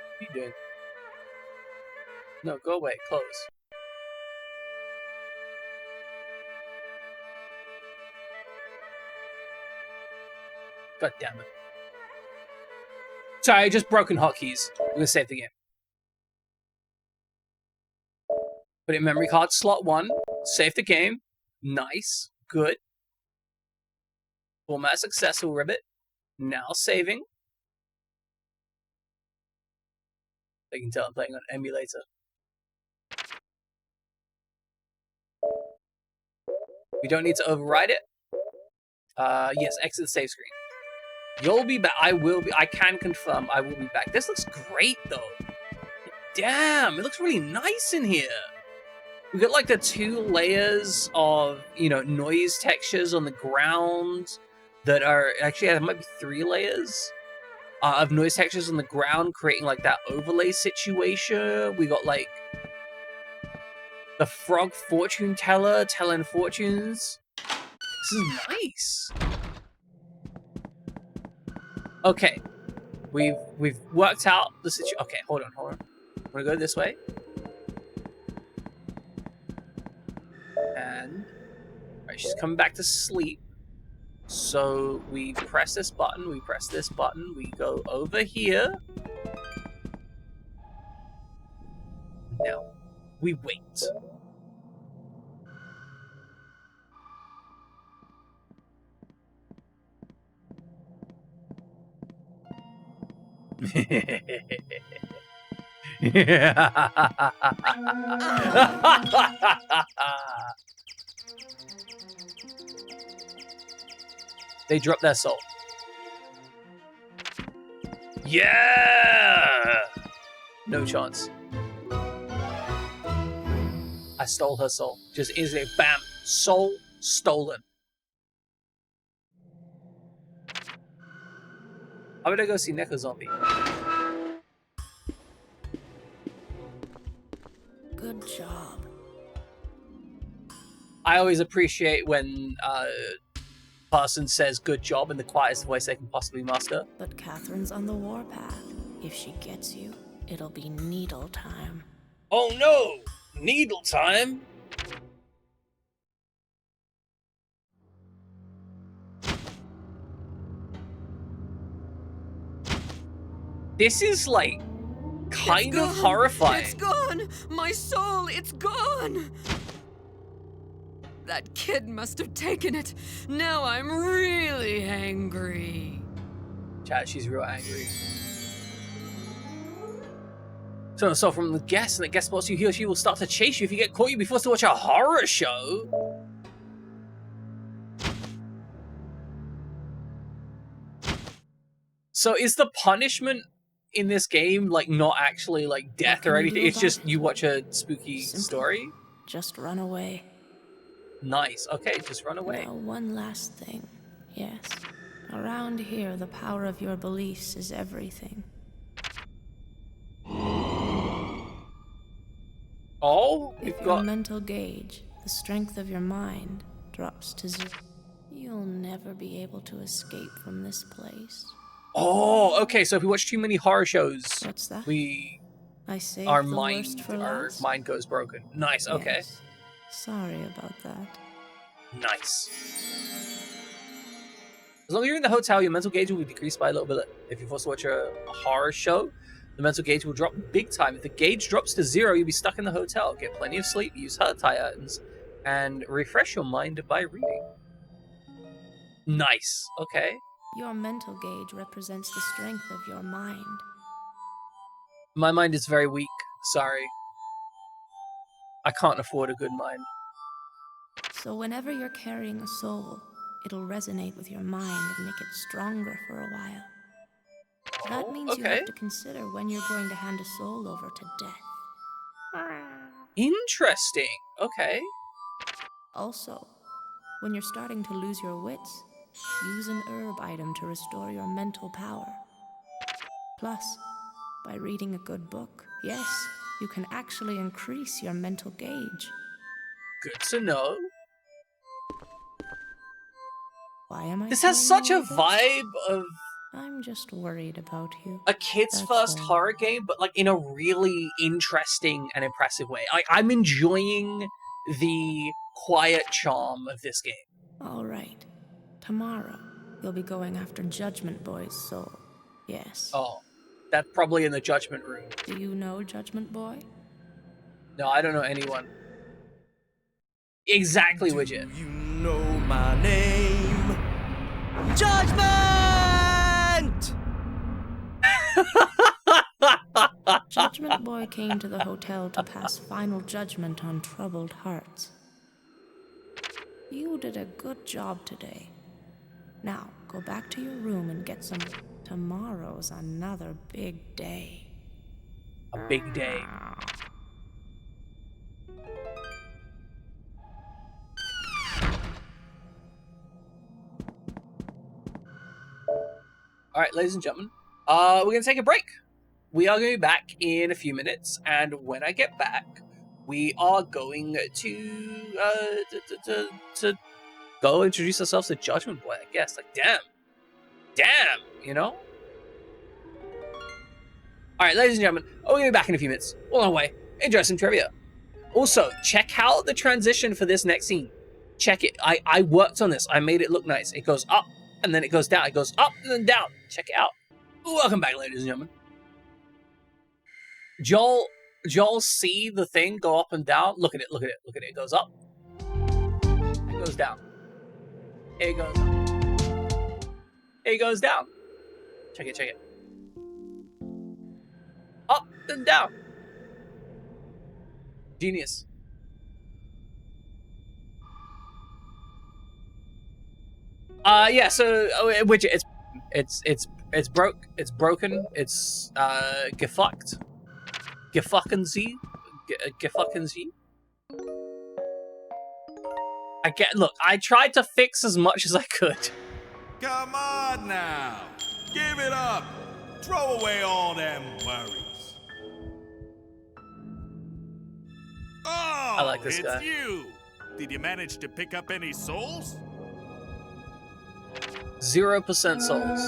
Speaker 1: What are you doing? No, go away. Close. God damn it. Sorry, I just broken hotkeys. I'm gonna save the game. Put it in memory card slot 1. Save the game. Nice. Good. Format successful, Ribbit. Now saving. I can tell I'm playing on emulator. We don't need to override it. Yes, exit the save screen. You'll be back. I will be. I can confirm I will be back. This looks great, though. Damn, it looks really nice in here. We got like the 2 layers of, you know, noise textures on the ground that are actually, there might be 3 layers of noise textures on the ground, creating like that overlay situation. We got like the frog fortune teller telling fortunes. This is nice. Okay, we've worked out the situation. Okay, hold on. I'm gonna go this way. And right, she's coming back to sleep. So we press this button. We press this button. We go over here. Now we wait. They drop their soul. Yeah! No chance. I stole her soul. Just instantly, bam! Soul stolen. I'm gonna go see Neko Zombie.
Speaker 3: Good job.
Speaker 1: I always appreciate when person says good job in the quietest voice they can possibly muster.
Speaker 3: But Catherine's on the warpath. If she gets you, it'll be needle time.
Speaker 1: Oh no! Needle time? This is like kind of horrifying.
Speaker 5: It's gone! My soul, it's gone! That kid must have taken it. Now I'm really angry.
Speaker 1: Chat, she's real angry. So from the guest, and the guest spots you, he or she will start to chase you. If you get caught, you'll be forced to watch a horror show. So is the punishment in this game like not actually like death or anything? It's just you watch a spooky story?
Speaker 3: Just run away.
Speaker 1: Nice. Okay, just run away.
Speaker 3: Now, one last thing. Yes. Around here, the power of your beliefs is everything.
Speaker 1: Oh,
Speaker 3: If
Speaker 1: we've
Speaker 3: your
Speaker 1: got...
Speaker 3: mental gauge, the strength of your mind, drops to 0, you'll never be able to escape from this place.
Speaker 1: Oh, okay, so if we watch too many horror shows,
Speaker 3: What's that?
Speaker 1: we...
Speaker 3: I saved
Speaker 1: Our
Speaker 3: the worst for
Speaker 1: our
Speaker 3: last?
Speaker 1: mind goes broken. Nice, okay.
Speaker 3: Yes. Sorry about that.
Speaker 1: Nice. As long as you're in the hotel, your mental gauge will be decreased by a little bit. If you're forced to watch a horror show, the mental gauge will drop big time. If the gauge drops to 0, you'll be stuck in the hotel. Get plenty of sleep, use hot tie items, and refresh your mind by reading. Nice. Okay.
Speaker 3: Your mental gauge represents the strength of your mind.
Speaker 1: My mind is very weak. Sorry. I can't afford a good mind.
Speaker 3: So whenever you're carrying a soul, it'll resonate with your mind and make it stronger for a while. That means you
Speaker 1: okay.
Speaker 3: have to consider when you're going to hand a soul over to death.
Speaker 1: Interesting. Okay.
Speaker 3: Also, when you're starting to lose your wits, use an herb item to restore your mental power. Plus, by reading a good book, yes, you can actually increase your mental gauge.
Speaker 1: Good to know.
Speaker 3: Why am I
Speaker 1: This has
Speaker 3: telling
Speaker 1: such
Speaker 3: you
Speaker 1: a
Speaker 3: all this?
Speaker 1: vibe of
Speaker 3: I'm just worried about you.
Speaker 1: a kid's
Speaker 3: That's
Speaker 1: first
Speaker 3: all.
Speaker 1: horror game, but like in a really interesting and impressive way. I'm enjoying the quiet charm of this game.
Speaker 3: All right. Tomorrow, you'll be going after Judgment Boy's soul. Yes.
Speaker 1: Oh, that's probably in the Judgment Room.
Speaker 3: Do you know Judgment Boy?
Speaker 1: No, I don't know anyone. Exactly, Widget.
Speaker 8: You know my name. Judgment!
Speaker 3: Judgment Boy came to the hotel to pass final judgment on troubled hearts. You did a good job today. Now, go back to your room and get some... Tomorrow's another big day.
Speaker 1: A big day. All right, ladies and gentlemen, we're gonna take a break. We are going to be back in a few minutes, and when I get back, we are going to go introduce ourselves to Judgment Boy. I guess, like, damn, you know. All right, ladies and gentlemen, we're gonna be back in a few minutes. On our way, enjoy some trivia. Also, check out the transition for this next scene. Check it. I worked on this. I made it look nice. It goes up, and then it goes down. It goes up, and then down. Check it out. Welcome back, ladies and gentlemen. Joel see the thing go up and down. Look at it. It goes up. It goes down. It goes up. It goes down. Check it. Up and down. Genius. Yeah, so Widget, it's broken, it's gefucked. Gefucken Z. Look, I tried to fix as much as I could.
Speaker 4: Come on now. Give it up. Throw away all them worries. Oh,
Speaker 1: I like this
Speaker 4: it's
Speaker 1: guy.
Speaker 4: you. Did you manage to pick up any souls?
Speaker 1: 0% souls.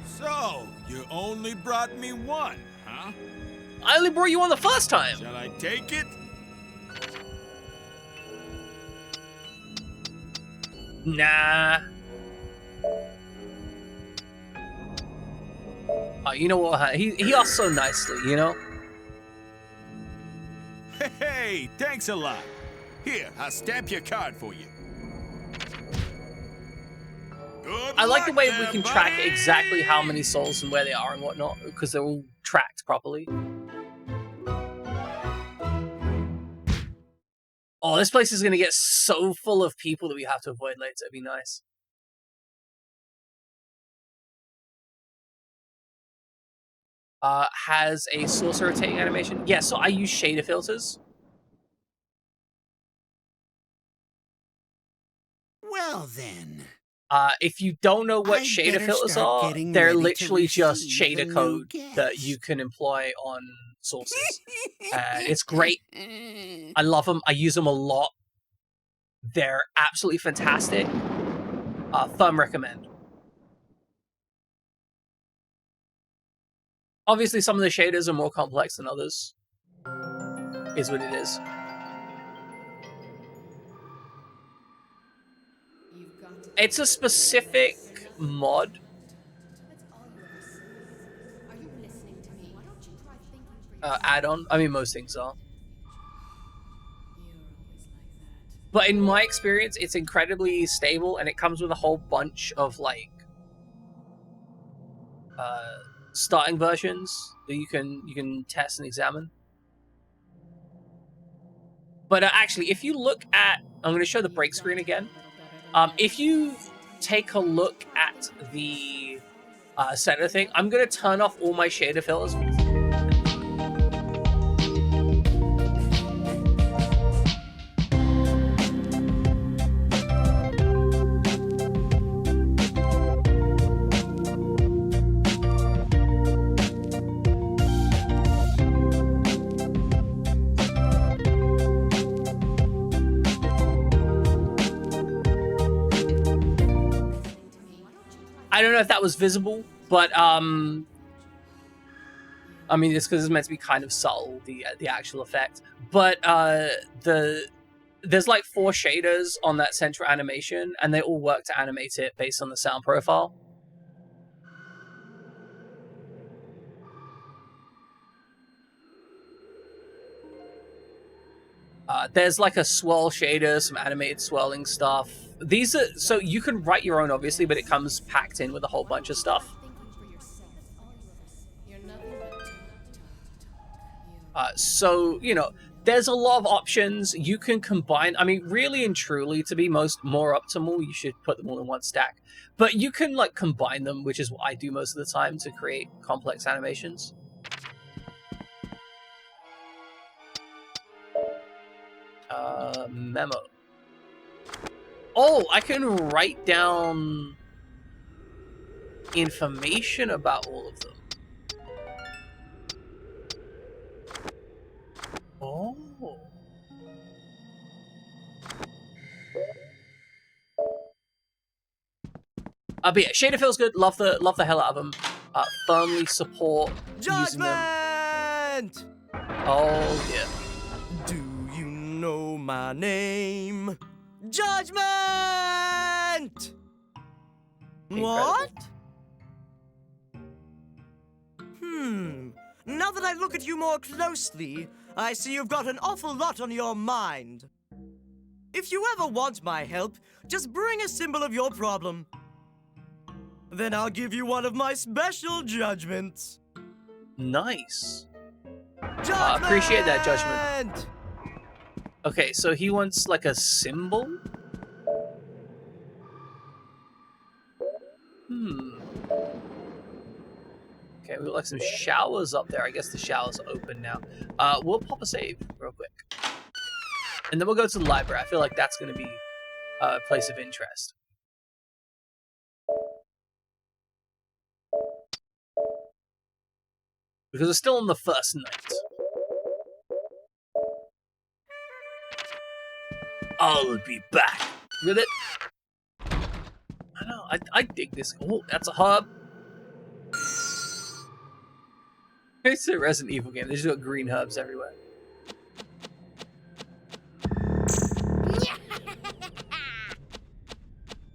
Speaker 4: So, you only brought me one, huh?
Speaker 1: I only brought you one the first time.
Speaker 4: Shall I take it?
Speaker 1: Nah. Oh, you know what? He asked so nicely, you know?
Speaker 4: Hey, thanks a lot. Here, I'll stamp your card for you. Good
Speaker 1: I like the
Speaker 4: luck
Speaker 1: way
Speaker 4: there,
Speaker 1: we can track
Speaker 4: buddy.
Speaker 1: exactly how many souls and where they are and whatnot, because they're all tracked properly. Oh, this place is going to get so full of people that we have to avoid later. It'd be nice. Has a source rotating animation. Yeah, so I use shader filters.
Speaker 2: Well then.
Speaker 1: If you don't know what
Speaker 2: I'd
Speaker 1: shader
Speaker 2: better
Speaker 1: filters
Speaker 2: start
Speaker 1: are,
Speaker 2: getting
Speaker 1: they're
Speaker 2: ready to
Speaker 1: literally just
Speaker 2: receive the
Speaker 1: shader
Speaker 2: new
Speaker 1: code that
Speaker 2: guest.
Speaker 1: you can employ on sources. It's great. I love them. I use them a lot. They're absolutely fantastic. Firm recommend. Obviously, some of the shaders are more complex than others. Is what it is. It's a specific mod. Add-on. I mean, most things are. But in my experience, it's incredibly stable, and it comes with a whole bunch of, like, starting versions that you can test and examine. But actually, if you look at... I'm going to show the break screen again. If you take a look at the center thing, I'm going to turn off all my shader fillers. I don't know if that was visible, but I mean, it's because it's meant to be kind of subtle, the actual effect. But there's like 4 shaders on that central animation, and they all work to animate it based on the sound profile. There's like a swirl shader, some animated swirling stuff. These are, so you can write your own, obviously, but it comes packed in with a whole bunch of stuff. So, you know, there's a lot of options. You can combine, I mean, really and truly, to be more optimal, you should put them all in one stack. But you can, like, combine them, which is what I do most of the time to create complex animations. Memo. Oh, I can write down information about all of them. Oh. But yeah, shader feels good. Love the hell out of them. Firmly support using them.
Speaker 8: Judgment!
Speaker 1: Oh yeah.
Speaker 8: Do you know my name? Judgment! What? Now that I look at you more closely, I see you've got an awful lot on your mind. If you ever want my help, just bring a symbol of your problem. Then I'll give you one of my special judgments.
Speaker 1: Nice.
Speaker 8: Judgment!
Speaker 1: Appreciate that, Judgment. Okay, so he wants like a symbol? Okay, we got like some showers up there. I guess the showers are open now. We'll pop a save real quick. And then we'll go to the library. I feel like that's going to be a place of interest. Because we're still on the first night. I'll be back with it. I know, I dig this. Oh, that's a herb. It's a Resident Evil game. They just got green herbs everywhere.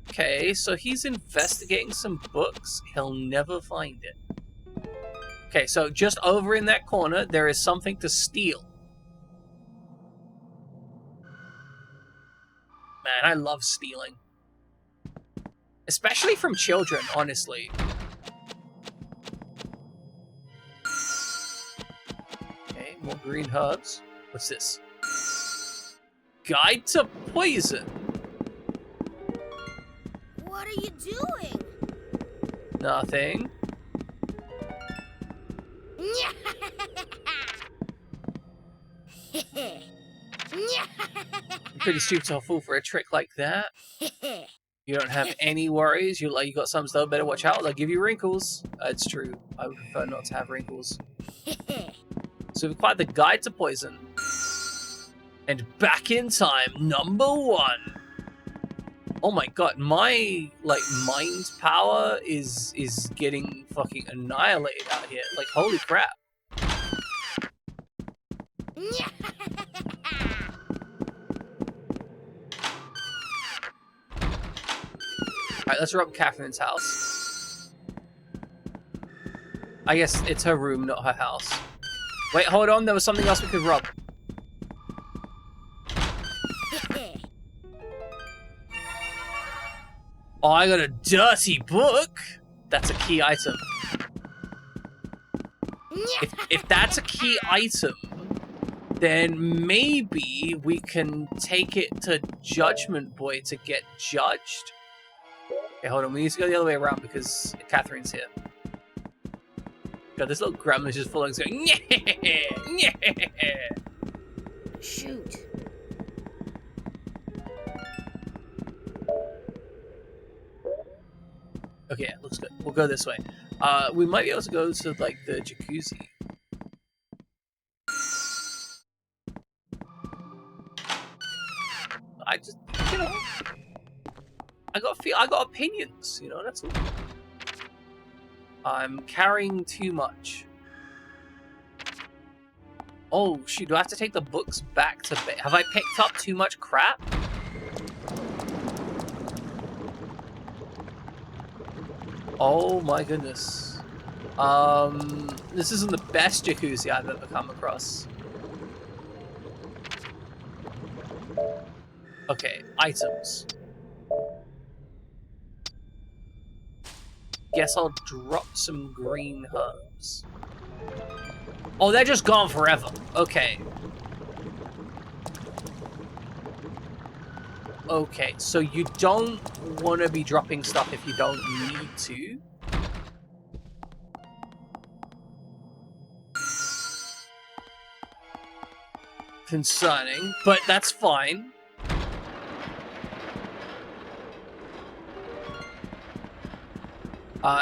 Speaker 1: Okay, so he's investigating some books. He'll never find it. Okay, so just over in that corner, there is something to steal. Man, I love stealing. Especially from children, honestly. Okay, more green herbs. What's this? Guide to poison.
Speaker 6: What are you doing?
Speaker 1: Nothing. Pretty stupid to fall for a trick like that. You don't have any worries. You got some stuff. Better watch out. They'll give you wrinkles. It's true. I would prefer not to have wrinkles. So we've acquired the guide to poison. And back in time, number 1. Oh my god, my like mind power is getting fucking annihilated out here. Like holy crap. Alright, let's rob Catherine's house. I guess it's her room, not her house. Wait, hold on, there was something else we could rob. Oh, I got a dirty book. That's a key item. If that's a key item, then maybe we can take it to Judgment Boy to get judged. Okay, hold on. We need to go the other way around because Catherine's here. God, this little gremlin is just following us going, yeah, yeah.
Speaker 6: Shoot.
Speaker 1: Okay, looks good. We'll go this way. We might be able to go to, like, the jacuzzi. I just, you know, I got opinions, you know, that's all. I'm carrying too much. Oh, shoot, do I have to take the books back to bed? Have I picked up too much crap? Oh my goodness. This isn't the best jacuzzi I've ever come across. Okay, items. Guess I'll drop some green herbs. Oh, they're just gone forever. Okay. Okay, so you don't want to be dropping stuff if you don't need to. Concerning, but that's fine.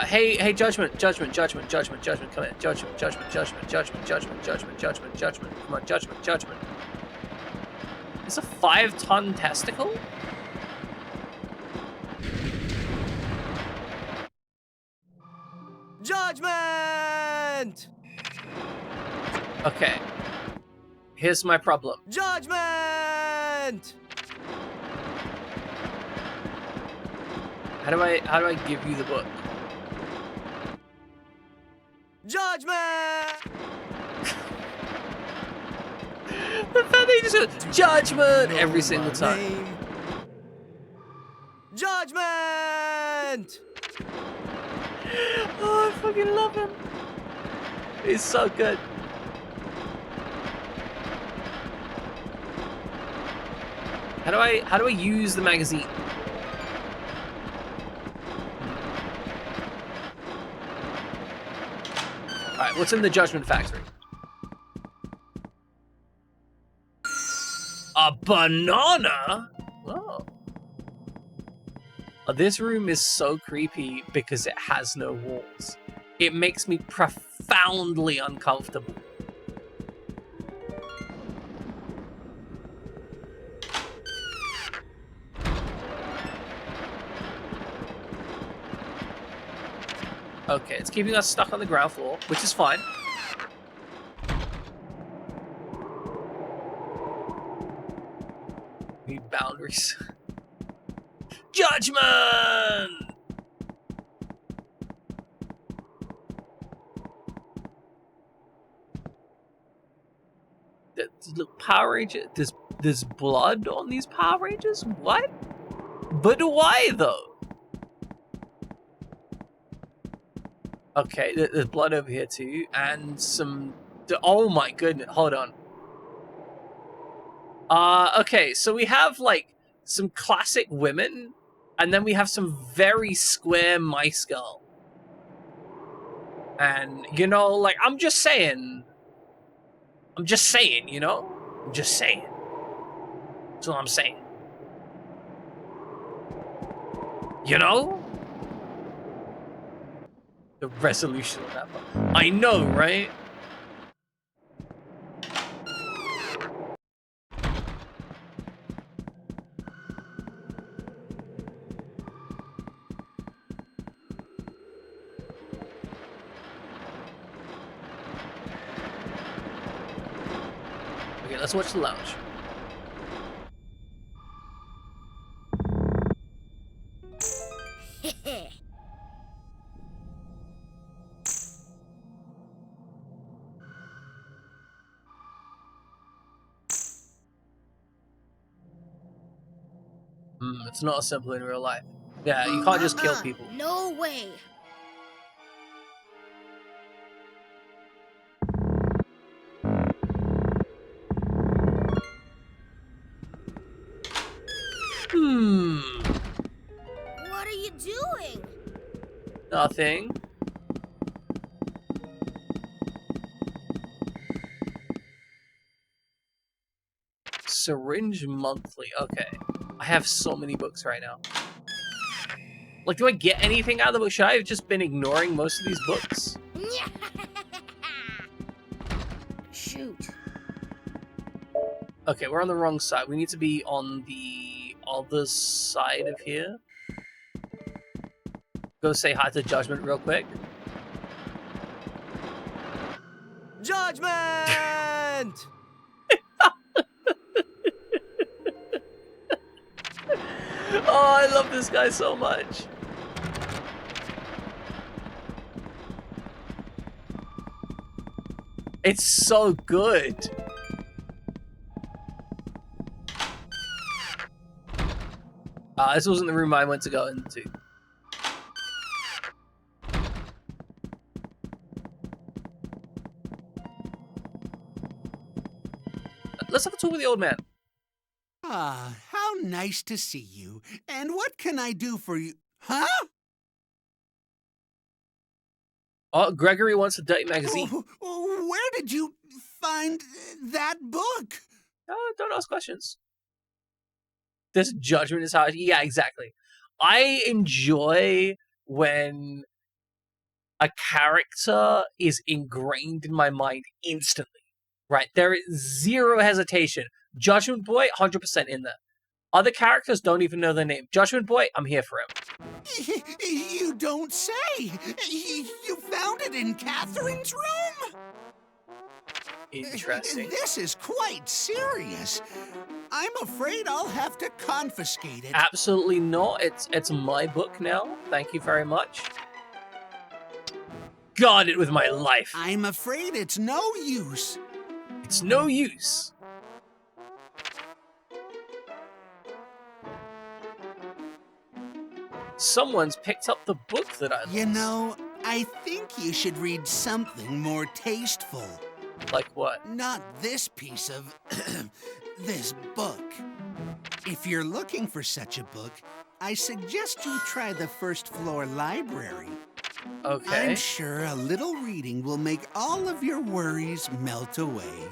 Speaker 1: Hey, Judgment, come in. Judgment. Come on, Judgment. It's a 5-ton testicle?
Speaker 8: Judgment!
Speaker 1: Okay. Here's my problem.
Speaker 8: Judgment!
Speaker 1: How do I give you the book?
Speaker 8: Judgment!
Speaker 1: The fact that you just go, Judgment every single time.
Speaker 8: Judgment!
Speaker 1: Oh, I fucking love him. He's so good. How do I use the magazine? Alright, what's in the Judgment Factory? A banana? Oh. This room is so creepy because it has no walls. It makes me profoundly uncomfortable. Okay, it's keeping us stuck on the ground floor, which is fine. We need boundaries. Judgment! Look, Power Ranger, there's blood on these Power Rangers? What? But why though? Okay, there's blood over here too, and some... Oh my goodness, hold on. Okay, so we have, like, some classic women, and then we have some very square mice girl. And, you know, like, I'm just saying, you know? I'm just saying. That's all I'm saying. You know? The resolution of that one. I know, right? let's watch the lounge. It's not as simple in real life. Yeah, you can't just kill people.
Speaker 6: No way. What are you doing?
Speaker 1: Nothing. Syringe Monthly. Okay. I have so many books right now. Like, do I get anything out of the book? Should I have just been ignoring most of these books?
Speaker 6: Shoot.
Speaker 1: Okay, we're on the wrong side. We need to be on the other side of here. Go say hi to Judgment real quick.
Speaker 8: Judgment!
Speaker 1: Oh, I love this guy so much. It's so good. This wasn't the room I went to go into. Let's have a talk with the old man.
Speaker 2: Ah, how nice to see you. And what can I do for you? Huh?
Speaker 1: Oh, Gregory wants a dirty magazine.
Speaker 2: Where did you find that book?
Speaker 1: Oh, don't ask questions. This Judgment is how... Yeah, exactly. I enjoy when a character is ingrained in my mind instantly. Right? There is zero hesitation. Judgment Boy, 100% in there. Other characters don't even know their name. Judgment Boy, I'm here for him.
Speaker 2: You don't say. You found it in Catherine's room?
Speaker 1: Interesting.
Speaker 2: This is quite serious. I'm afraid I'll have to confiscate it.
Speaker 1: Absolutely not. It's my book now. Thank you very much. Guard it with my life.
Speaker 2: I'm afraid it's no use.
Speaker 1: It's no use. Someone's picked up the book that I lost.
Speaker 2: You know, I think you should read something more tasteful.
Speaker 1: Like what?
Speaker 2: Not this piece of... this book. If you're looking for such a book, I suggest you try the first floor library.
Speaker 1: Okay.
Speaker 2: I'm sure a little reading will make all of your worries melt away.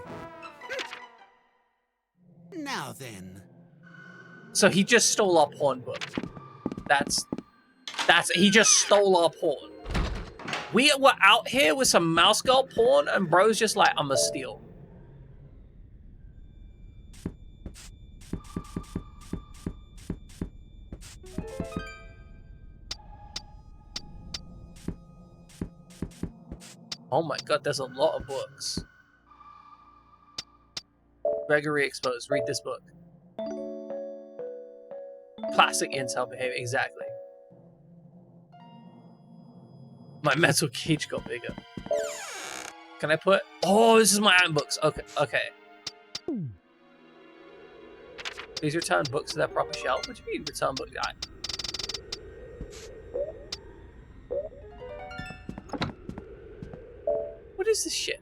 Speaker 2: Now then.
Speaker 1: So he just stole our porn book. He just stole our porn. We were out here with some mouse girl porn, and bro's just like, I'ma steal. Oh my god, there's a lot of books. Gregory Exposed. Read this book. Classic incel behavior. Exactly. My mental cage got bigger. Can I put... Oh, this is my own books. Okay, okay. Please return books to their proper shelf. What do you mean return books? What is this shit?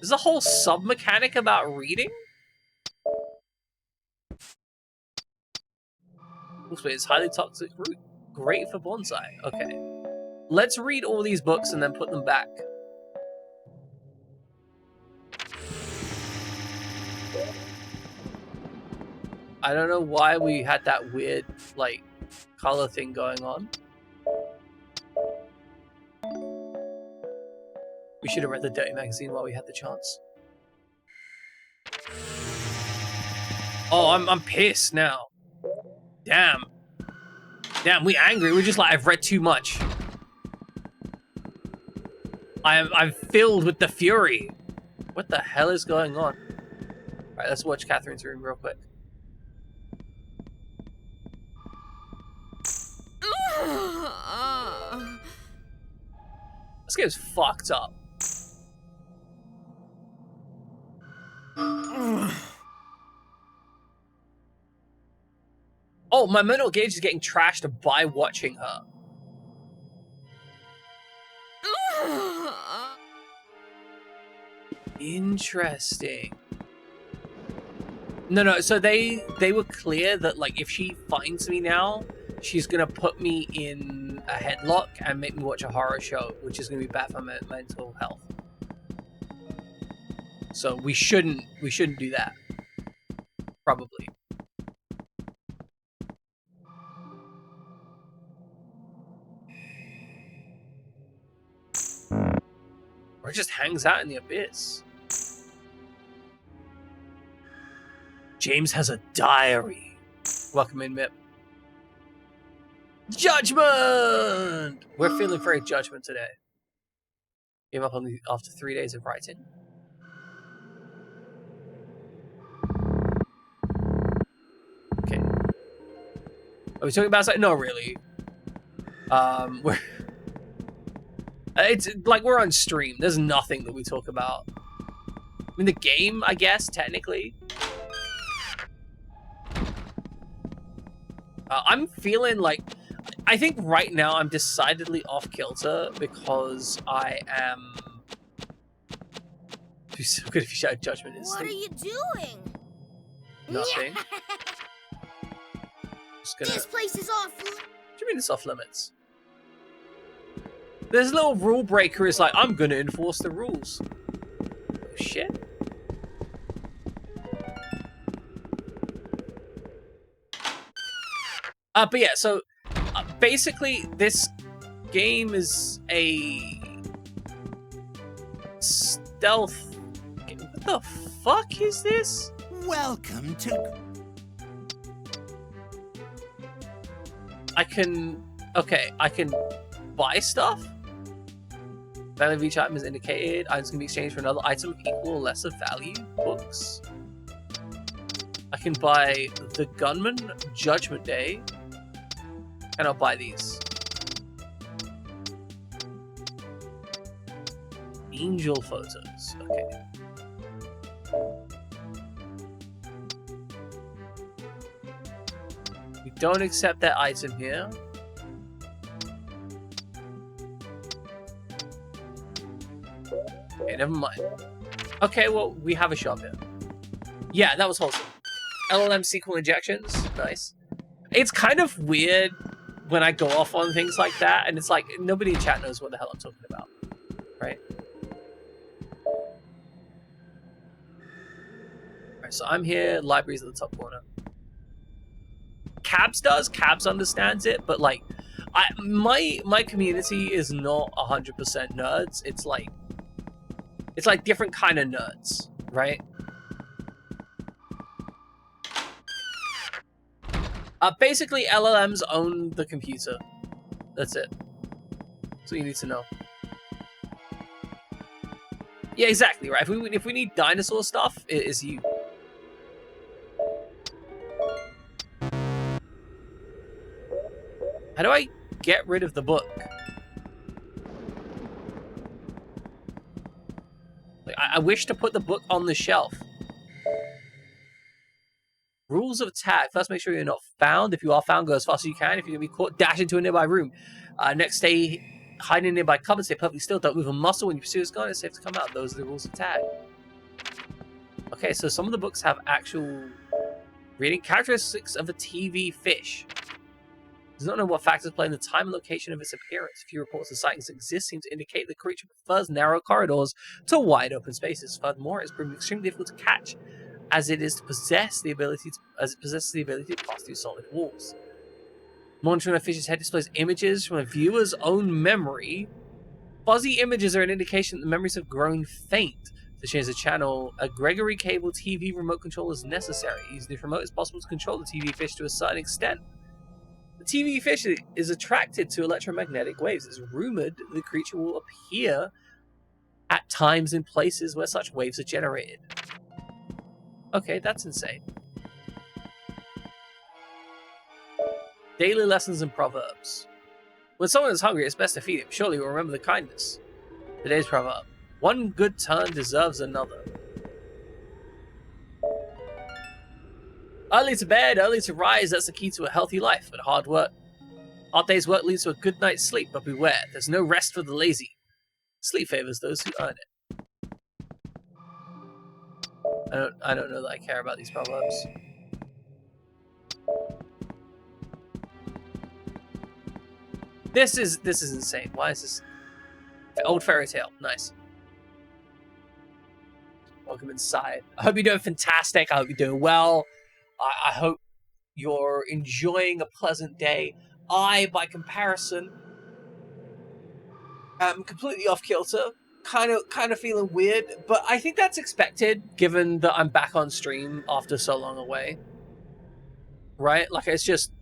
Speaker 1: There's a whole sub-mechanic about reading? Wait, it's highly toxic root. Great for bonsai. Okay. Let's read all these books and then put them back. I don't know why we had that weird, like, color thing going on. We should have read the dirty magazine while we had the chance. Oh, I'm pissed now. Damn. Damn, we angry. We're just like, I've read too much. I'm filled with the fury. What the hell is going on? Alright, let's watch Catherine's room real quick. This game's fucked up. Oh, my mental gauge is getting trashed by watching her. Interesting. No, so they were clear that, like, if she finds me now, she's gonna put me in a headlock and make me watch a horror show, which is gonna be bad for my mental health. So we shouldn't do that. Probably. Or it just hangs out in the abyss. James has a diary. Welcome in, Mip. Judgment! We're feeling very judgment today. Gave up only after 3 days of writing. Okay. Are we talking about something? No, really. We're... It's like we're on stream. There's nothing that we talk about. I mean, the game, I guess, technically. I'm feeling like... I think right now I'm decidedly off kilter because I am... It'd be so good if you shouted judgment instantly.
Speaker 6: What are you doing?
Speaker 1: Nothing. Just gonna...
Speaker 6: This place is off.
Speaker 1: What do you mean it's off limits? There's a little rule breaker is like, I'm gonna enforce the rules. Oh, shit. But yeah, so basically this game is a stealth game. What the fuck is this?
Speaker 2: Welcome to...
Speaker 1: I can buy stuff? Value of each item is indicated. Items can be exchanged for another item of equal or lesser value. Books. I can buy The Gunman, Judgment Day, and I'll buy these. Angel photos. Okay. We don't accept that item here. Okay, never mind. Okay, well, we have a shop here. Yeah, that was wholesome. LLM SQL injections. Nice. It's kind of weird when I go off on things like that, and it's like, nobody in chat knows what the hell I'm talking about. Right? Alright, so I'm here. Library's at the top corner. Cabs does. Cabs understands it, but, like, my community is not 100% nerds. It's like different kind of nerds, right? Basically, LLMs own the computer. That's it. That's what you need to know. Yeah, exactly, right? If we need dinosaur stuff, it is you. How do I get rid of the book? Like, I wish to put the book on the shelf. Rules of tag. First, make sure you're not found. If you are found, go as fast as you can. If you're going to be caught, dash into a nearby room. Next, stay hiding in nearby cupboard. Stay perfectly still. Don't move a muscle when you pursue this gun. It's safe to come out. Those are the rules of tag. Okay, so some of the books have actual reading characteristics of a TV fish. Does not know what factors play in the time and location of its appearance. Few reports of sightings exist seem to indicate the creature prefers narrow corridors to wide open spaces. Furthermore, it's proven extremely difficult to catch, as it possesses the ability to pass through solid walls. Monitoring a fish's head displays images from a viewer's own memory. Fuzzy images are an indication that the memories have grown faint. To change the channel, a Gregory cable TV remote control is necessary. Using the remote, it's possible to control the TV fish to a certain extent. The TV fish is attracted to electromagnetic waves. It's rumored the creature will appear at times in places where such waves are generated. Okay, that's insane. Daily lessons and proverbs. When someone is hungry, it's best to feed him. Surely you'll remember the kindness. Today's proverb. One good turn deserves another. Early to bed, early to rise, that's the key to a healthy life and hard work. Hard day's work leads to a good night's sleep, but beware, there's no rest for the lazy. Sleep favors those who earn it. I don't know that I care about these proverbs. This is insane. Why is this? Old fairy tale. Nice. Welcome inside. I hope you're doing fantastic. I hope you're doing well. I hope you're enjoying a pleasant day. I, by comparison, am completely off kilter. Kind of feeling weird, but I think that's expected given that I'm back on stream after so long away. Right? Like, it's just...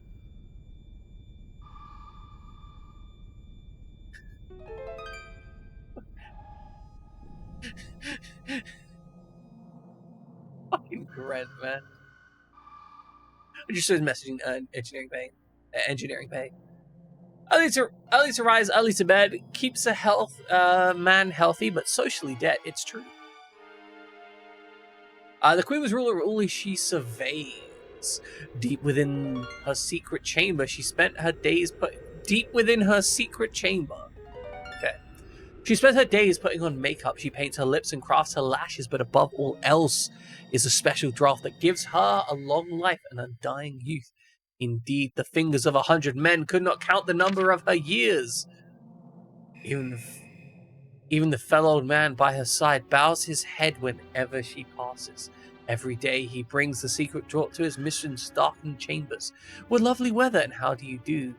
Speaker 1: Fucking Grant, man. I just started messaging engineering pay. Early to rise, early to bed keeps a man healthy, but socially dead. It's true. The queen was ruler of all she surveys. Deep within her secret chamber, she spent her days deep within her secret chamber. Okay. She spent her days putting on makeup. She paints her lips and crafts her lashes, but above all else is a special draught that gives her a long life and undying youth. Indeed, the fingers of 100 men could not count the number of her years. Even the fell old man by her side bows his head whenever she passes. Every day he brings the secret draught to his mission's darkened chambers. What lovely weather, and how do you do?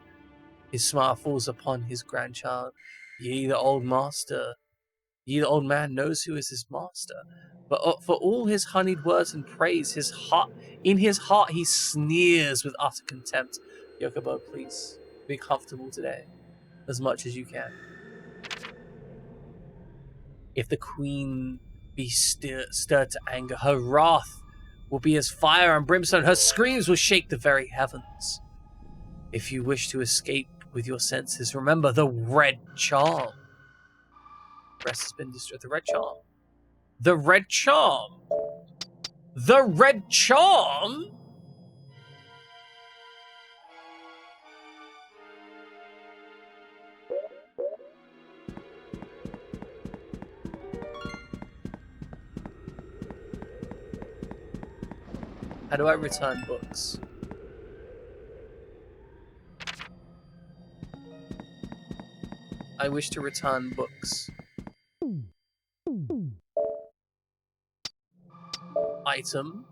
Speaker 1: His smile falls upon his grandchild. Ye, the old man knows who is his master. But for all his honeyed words and praise, in his heart he sneers with utter contempt. Yokobo, please, be comfortable today, as much as you can. If the queen be stirred to anger, her wrath will be as fire and brimstone. Her screams will shake the very heavens. If you wish to escape with your senses, remember the red charm. Rest has been destroyed. The red charm. The red charm. The red charm? How do I return books? I wish to return books. Item.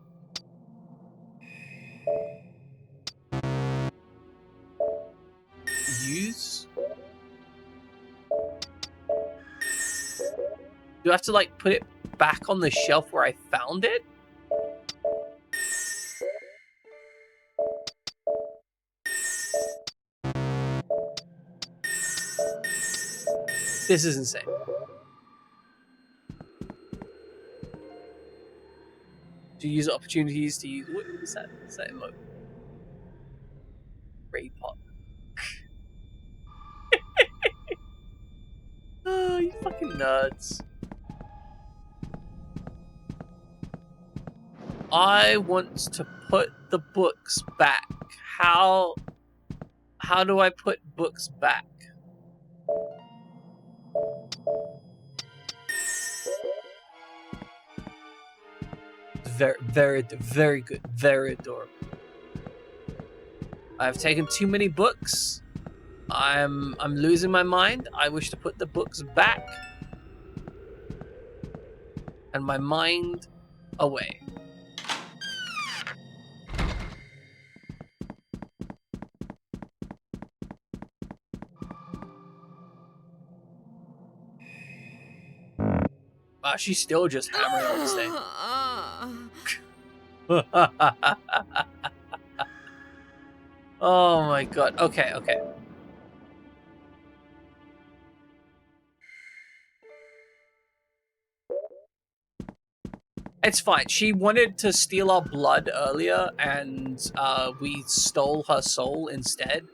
Speaker 1: Use. Do I have to, like, put it back on the shelf where I found it? This is insane. To use opportunities to use... What is that? Is that emote? Ray pot. Oh, you fucking nerds. I want to put the books back. How do I put books back? Very, very good. Very adorable. I've taken too many books. I'm losing my mind. I wish to put the books back and my mind away. Wow, she's still just hammering on this thing. Oh my god. Okay. It's fine. She wanted to steal our blood earlier, and we stole her soul instead.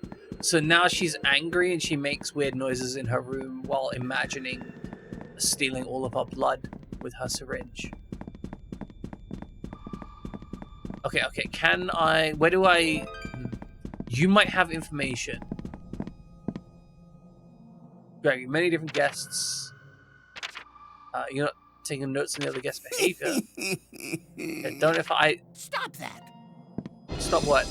Speaker 1: So now she's angry, and she makes weird noises in her room while imagining stealing all of our blood with her syringe. Okay, can I... Where do I... You might have information. Great, many different guests. You're not taking notes on the other guest's behavior. Don't if I...
Speaker 2: Stop that.
Speaker 1: Stop what?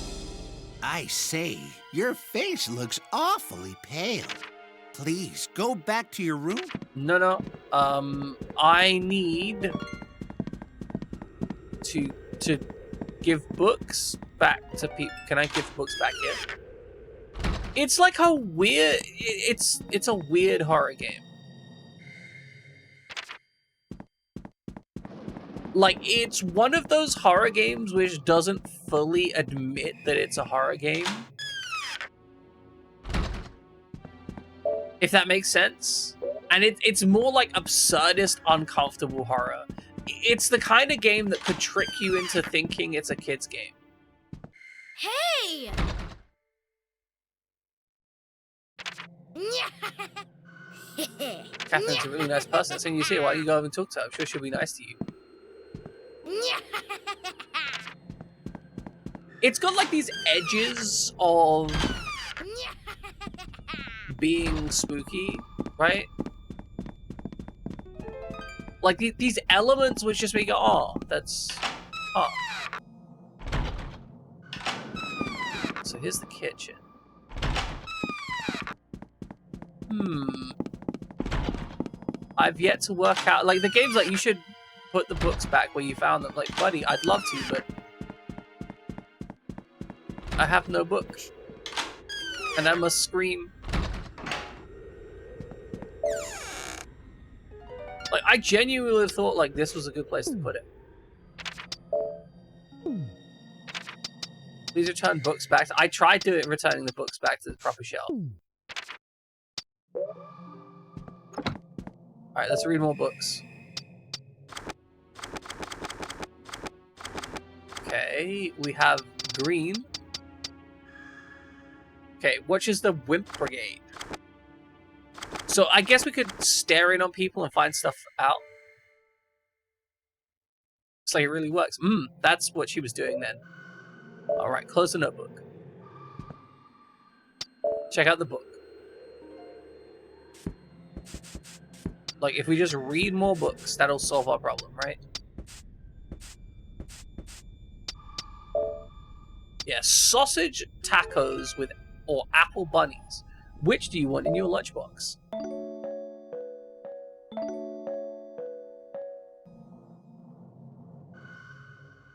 Speaker 2: I say, your face looks awfully pale. Please, go back to your room.
Speaker 1: No. I need to give books back to people. Can I give books back here? It's like a weird... It's a weird horror game. Like, it's one of those horror games which doesn't fully admit that it's a horror game. If that makes sense. And it's more like absurdist, uncomfortable horror. It's the kind of game that could trick you into thinking it's a kid's game.
Speaker 6: Hey!
Speaker 1: Catherine's a really nice person. So you see, why don't you go over and talk to her? I'm sure she'll be nice to you. It's got like these edges of being spooky, right? Like these elements which just make you go, oh, that's... Oh. So here's the kitchen. I've yet to work out... Like, the game's like, you should put the books back where you found them. Like, buddy, I'd love to, but... I have no book. And I must scream. Like, I genuinely thought, like, this was a good place to put it. Please return books back. I tried doing returning the books back to the proper shelf. Alright, let's read more books. Okay, we have green. Okay, which is the Wimp Brigade? So I guess we could stare in on people and find stuff out. It's like it really works. That's what she was doing then. Alright, close the notebook. Check out the book. Like, if we just read more books, that'll solve our problem, right? Yeah, sausage tacos with or apple bunnies. Which do you want in your lunchbox?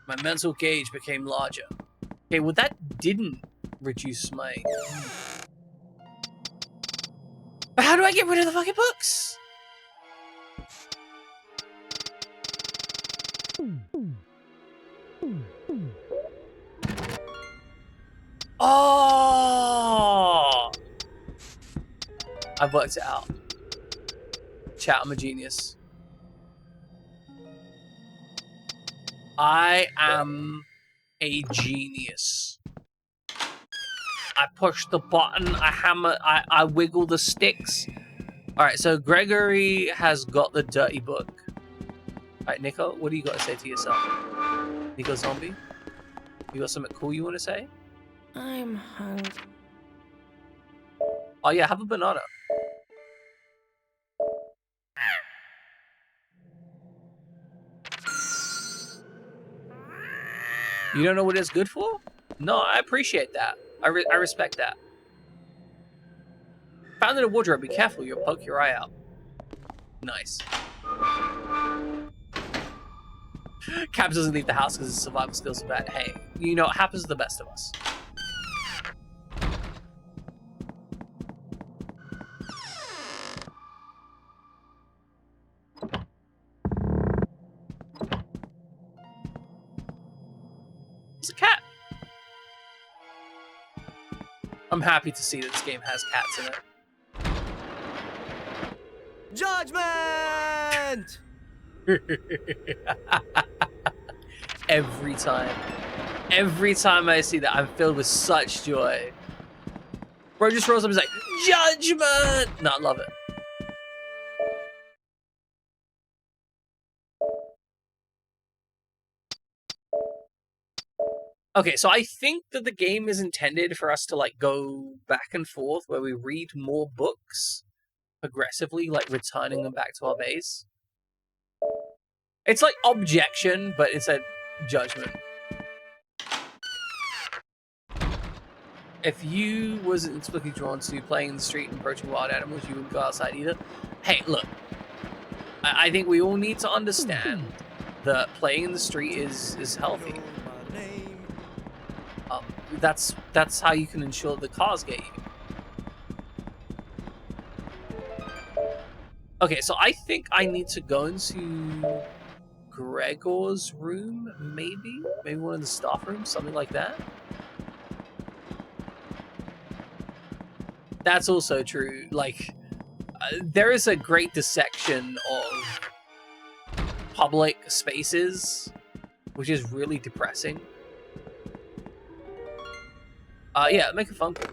Speaker 1: My mental gauge became larger. Okay, well that didn't reduce my... But how do I get rid of the fucking books? Oh! I've worked it out. Chat, I'm a genius. I am a genius. I push the button, I hammer, I wiggle the sticks. Alright, so Gregory has got the dirty book. Alright, Nico, what do you got to say to yourself? Nico Zombie? You got something cool you want to say?
Speaker 3: I'm hungry.
Speaker 1: Oh yeah, have a banana. You don't know what it's good for? No, I appreciate that. I respect that. Found in a wardrobe. Be careful, you'll poke your eye out. Nice. Cabs doesn't leave the house because his survival skills are bad. Hey, you know, it happens to the best of us. It's a cat. I'm happy to see that this game has cats in it.
Speaker 8: Judgment!
Speaker 1: every time. Every time I see that, I'm filled with such joy. Bro just rolls up and is like, judgment! No, I love it. Okay, so I think that the game is intended for us to like go back and forth where we read more books progressively, like returning them back to our base. It's like objection, but instead judgment. If you wasn't inexplicably drawn to playing in the street and approaching wild animals, you wouldn't go outside either. Hey, look, I think we all need to understand that playing in the street is healthy. That's how you can ensure the cars get you. Okay, so I think I need to go into Gregor's room, maybe one of the staff rooms, something like that. That's also true. Like, there is a great dissection of public spaces, which is really depressing. Yeah, make a phone call.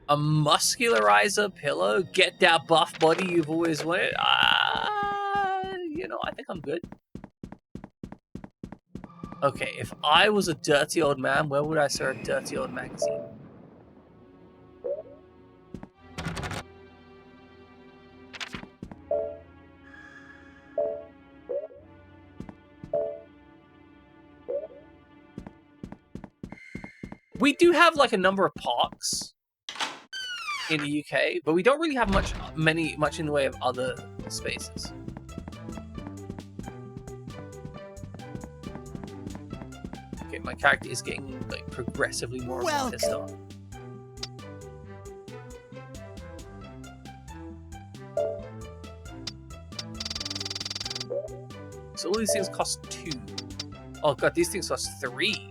Speaker 1: A muscularizer pillow? Get that buff body you've always wanted? You know, I think I'm good. Okay, if I was a dirty old man, where would I start a dirty old magazine? We do have like a number of parks in the UK, but we don't really have much in the way of other spaces. Okay, my character is getting like progressively more and more pissed off. So all these things cost 2. Oh god, these things cost 3.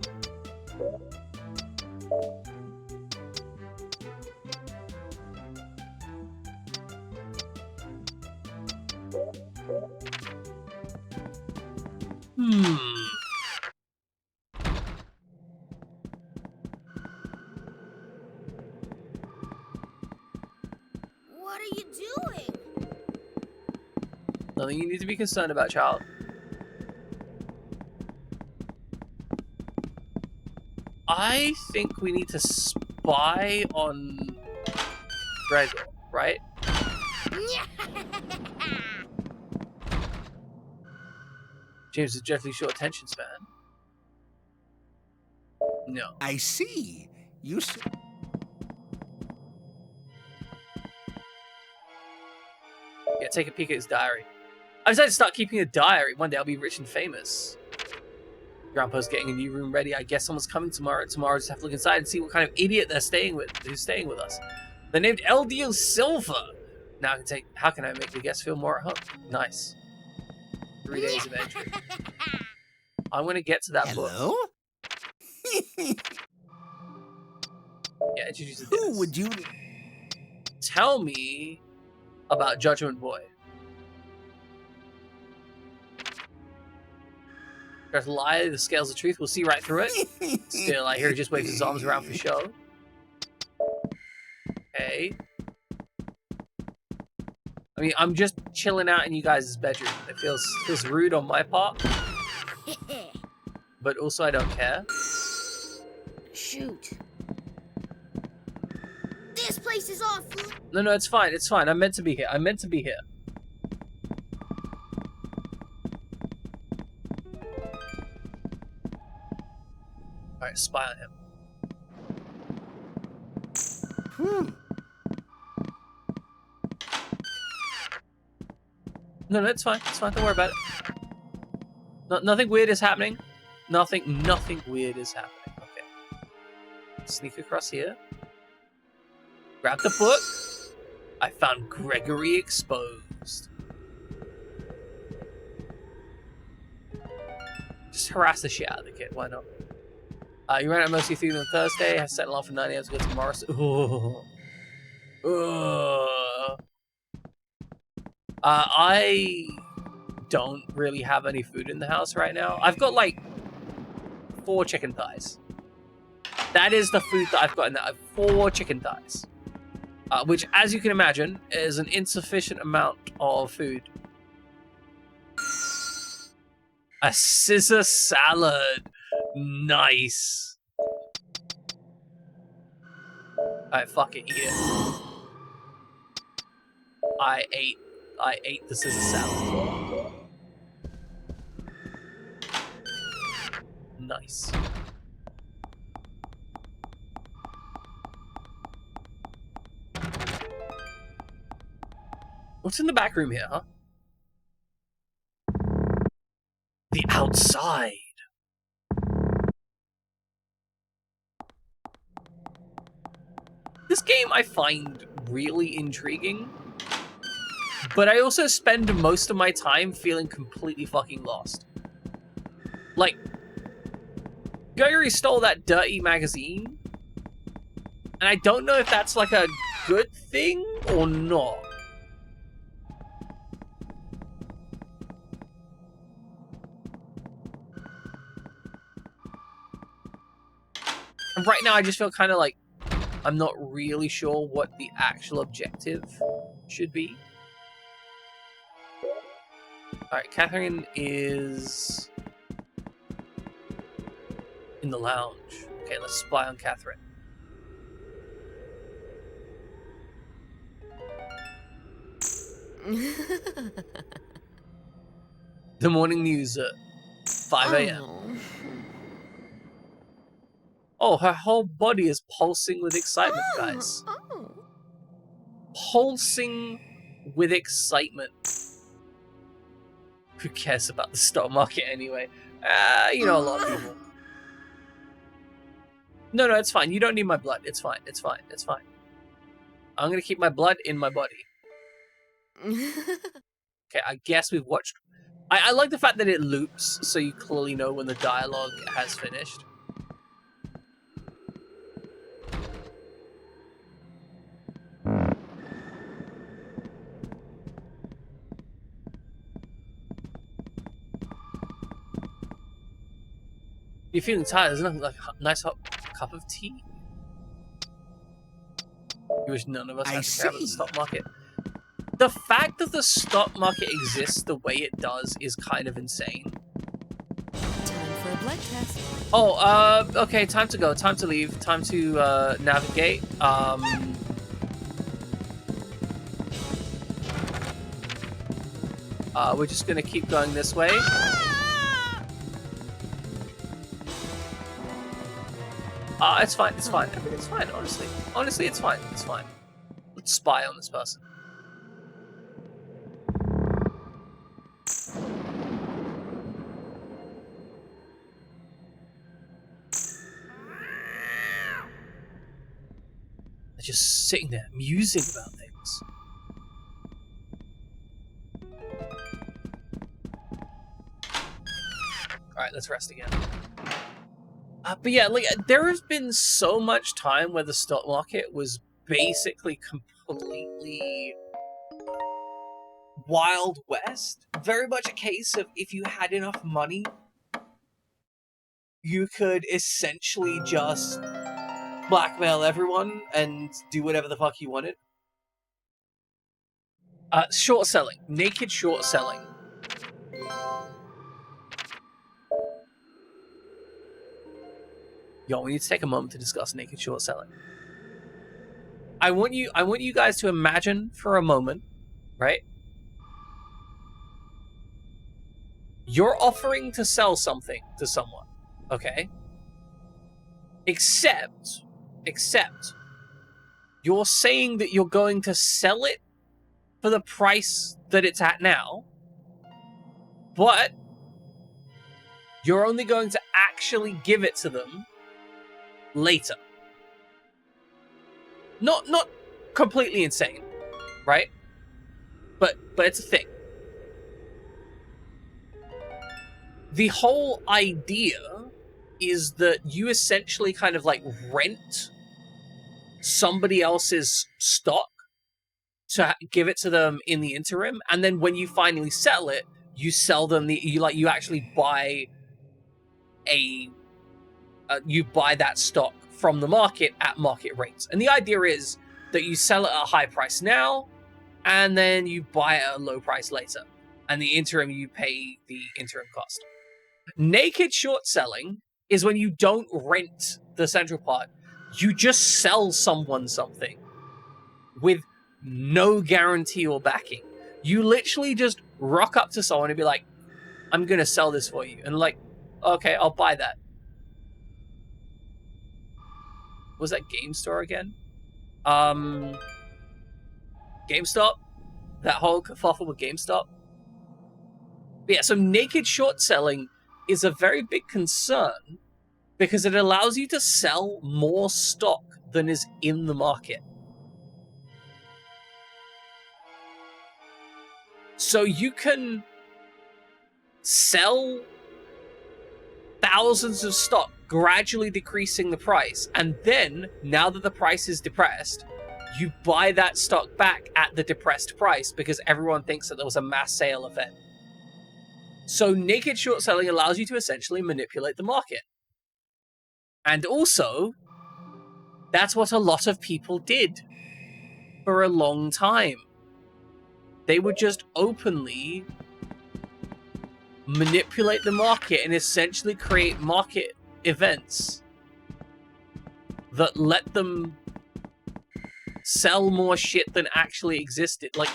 Speaker 6: What are you doing?
Speaker 1: Nothing you need to be concerned about, child. I think we need to spy on Gregor, right? James is a dreadfully short attention span. No.
Speaker 2: I see. You
Speaker 1: Yeah, take a peek at his diary. I decided to start keeping a diary. One day I'll be rich and famous. Grandpa's getting a new room ready. I guess someone's coming tomorrow. Tomorrow, just have to look inside and see what kind of idiot they're staying with. Who's staying with us? They're named Eldio Silva. Now I can take. How can I make the guests feel more at home? Nice. 3 days of entry. I'm gonna get to that book.
Speaker 2: Hello?
Speaker 1: Yeah, introduce the
Speaker 2: Who would you?
Speaker 1: Tell me about Judgment Boy. There's a lie, the scales of truth. We'll see right through it. Still, I hear he just waves his arms around for show. Okay. I mean, I'm just chilling out in you guys' bedroom. It feels rude on my part. But also, I don't care.
Speaker 6: Shoot. This place is awful.
Speaker 1: No, it's fine. It's fine. I'm meant to be here. I'm meant to be here. Alright, spy on him. No, it's fine. It's fine. Don't worry about it. Nothing weird is happening. Nothing weird is happening. Okay. Sneak across here. Grab the book. I found Gregory exposed. Just harass the shit out of the kid. Why not? You ran out mostly through on Thursday. I set off for 9 a.m. to go tomorrow. So... I don't really have any food in the house right now. I've got like 4 chicken thighs. That is the food that I've got in there. 4 chicken thighs. Which, as you can imagine, is an insufficient amount of food. A Caesar salad. Nice. Alright, fuck it, eat it. I ate the Caesar salad. Nice. What's in the back room here, huh? The outside. This game I find really intriguing, but I also spend most of my time feeling completely fucking lost. Like, Gregory stole that dirty magazine, and I don't know if that's like a good thing or not. And right now I just feel kind of like I'm not really sure what the actual objective should be. Alright, Catherine is in the lounge. Okay, let's spy on Catherine. The morning news at 5 a.m. Oh, her whole body is pulsing with excitement, guys. Pulsing with excitement. Who cares about the stock market anyway? You know, a lot of people. No, it's fine. You don't need my blood. It's fine. It's fine. It's fine. I'm gonna keep my blood in my body. Okay, I guess we've watched... I like the fact that it loops, so you clearly know when the dialogue has finished. You're feeling tired, isn't it? Like a nice hot cup of tea? You wish none of us had to care about the stock market. The fact that the stock market exists the way it does is kind of insane.
Speaker 5: Time for a blood test.
Speaker 1: Oh, okay, time to go, time to leave, time to navigate. We're just gonna keep going this way. It's fine, it's fine. Everything's fine, honestly. Honestly, it's fine, it's fine. Let's spy on this person. They're just sitting there, musing about things. Alright, let's rest again. But yeah, like, there has been so much time where the stock market was basically completely Wild West. Very much a case of if you had enough money, you could essentially just blackmail everyone and do whatever the fuck you wanted. Short selling. Naked short selling. Yo, we need to take a moment to discuss naked short selling. I want you guys to imagine for a moment, right? You're offering to sell something to someone, okay? Except you're saying that you're going to sell it for the price that it's at now, but you're only going to actually give it to them later. Not completely insane, right? But it's a thing. The whole idea is that you essentially kind of like rent somebody else's stock to give it to them in the interim, and then when you finally sell it, you sell them you actually buy you buy that stock from the market at market rates. And the idea is that you sell it at a high price now, and then you buy it at a low price later. And the interim, you pay the interim cost. Naked short selling is when you don't rent the central part. You just sell someone something with no guarantee or backing. You literally just rock up to someone and be like, I'm going to sell this for you. And like, okay, I'll buy that. Was that GameStop again? GameStop? That whole kerfuffle with GameStop? But yeah, so naked short selling is a very big concern because it allows you to sell more stock than is in the market. So you can sell thousands of stock, gradually decreasing the price, and then, now that the price is depressed, you buy that stock back at the depressed price because everyone thinks that there was a mass sale event. So naked short selling allows you to essentially manipulate the market. And also, that's what a lot of people did for a long time. They would just openly manipulate the market and essentially create market events that let them sell more shit than actually existed. Like,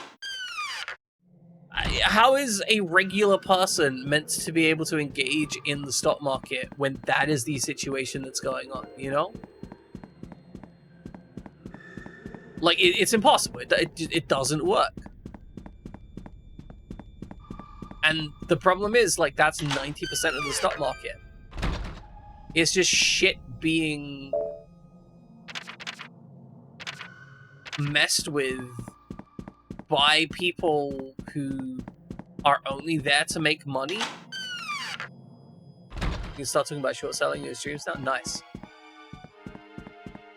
Speaker 1: how is a regular person meant to be able to engage in the stock market when that is the situation that's going on, you know? Like, it's impossible. It doesn't work. And the problem is, like, that's 90% of the stock market. It's just shit being messed with by people who are only there to make money. You can start talking about short selling in your streams now? Nice.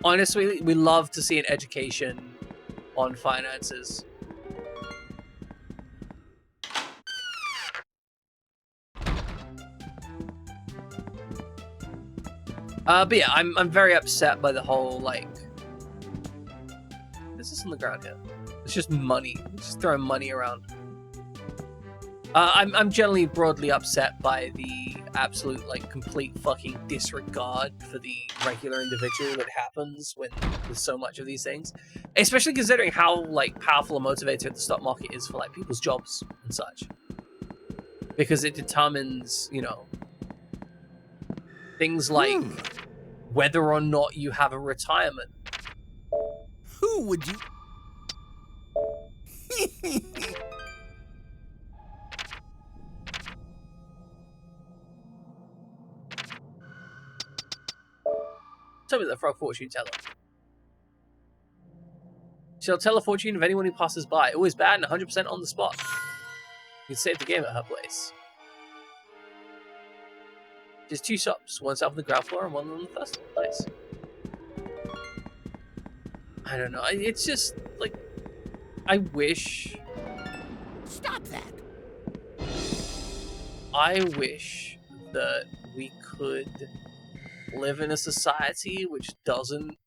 Speaker 1: Honestly, we love to see an education on finances. But yeah, I'm very upset by the whole, like... This is on the ground here. It's just money. It's just throwing money around. I'm generally broadly upset by the absolute, like, complete fucking disregard for the regular individual that happens with so much of these things. Especially considering how, like, powerful a motivator the stock market is for, like, people's jobs and such. Because it determines, you know, things like whether or not you have a retirement.
Speaker 2: Who would you...
Speaker 1: Tell me the frog fortune teller. She'll tell a fortune of anyone who passes by. Always bad and 100% on the spot. You can save the game at her place. There's 2 shops, one's up on the ground floor and one on the first place. I don't know. It's just, like, I wish...
Speaker 2: Stop that!
Speaker 1: I wish that we could live in a society which doesn't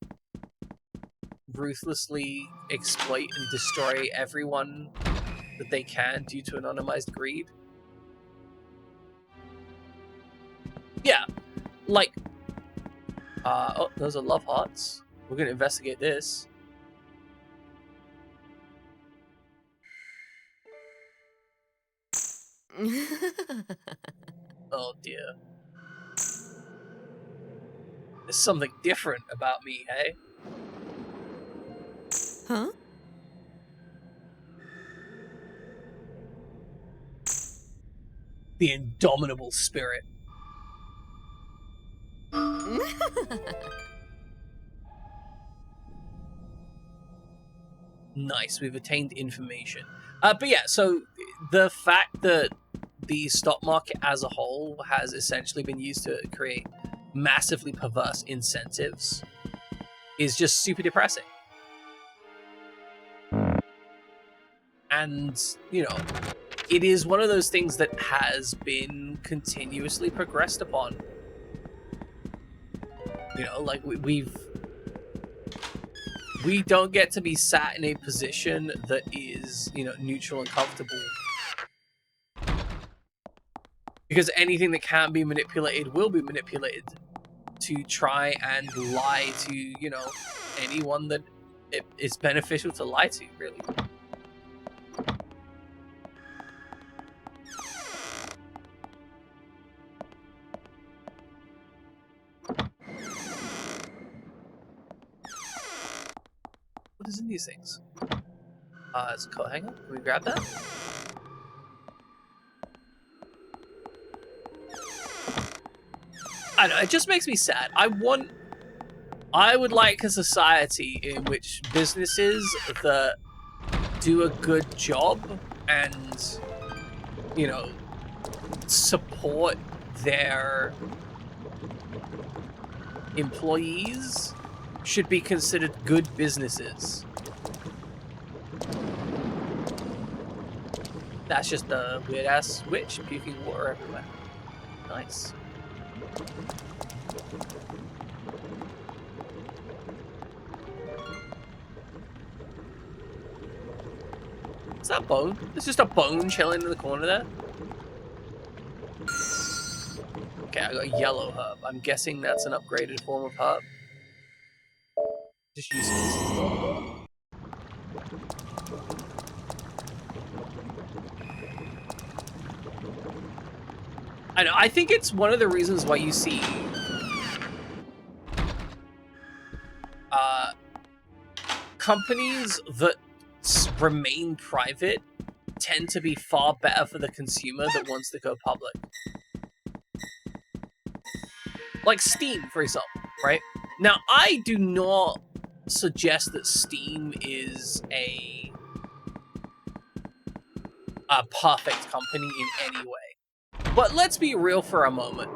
Speaker 1: ruthlessly exploit and destroy everyone that they can due to anonymized greed. Yeah, like, oh, those are love hearts. We're gonna investigate this. Oh dear. There's something different about me, hey?
Speaker 5: Huh?
Speaker 1: The indomitable spirit. Nice, we've attained information. But yeah, so the fact that the stock market as a whole has essentially been used to create massively perverse incentives is just super depressing. And, you know, it is one of those things that has been continuously progressed upon. You know, like we don't get to be sat in a position that is, you know, neutral and comfortable. Because anything that can be manipulated will be manipulated to try and lie to, you know, anyone that it is beneficial to lie to, really. What is in these things? It's a coat hanger. Can we grab that? I don't know, it just makes me sad. I would like a society in which businesses that do a good job and, you know, support their employees should be considered good businesses. That's just a weird-ass witch puking water everywhere. Nice. Is that a bone? There's just a bone chilling in the corner there. Okay, I got a yellow herb. I'm guessing that's an upgraded form of herb. Just use this. I know, I think it's one of the reasons why you see companies that remain private tend to be far better for the consumer than ones that go public. Like Steam, for example, right? Now, I do not suggest that Steam is a perfect company in any way. But let's be real for a moment.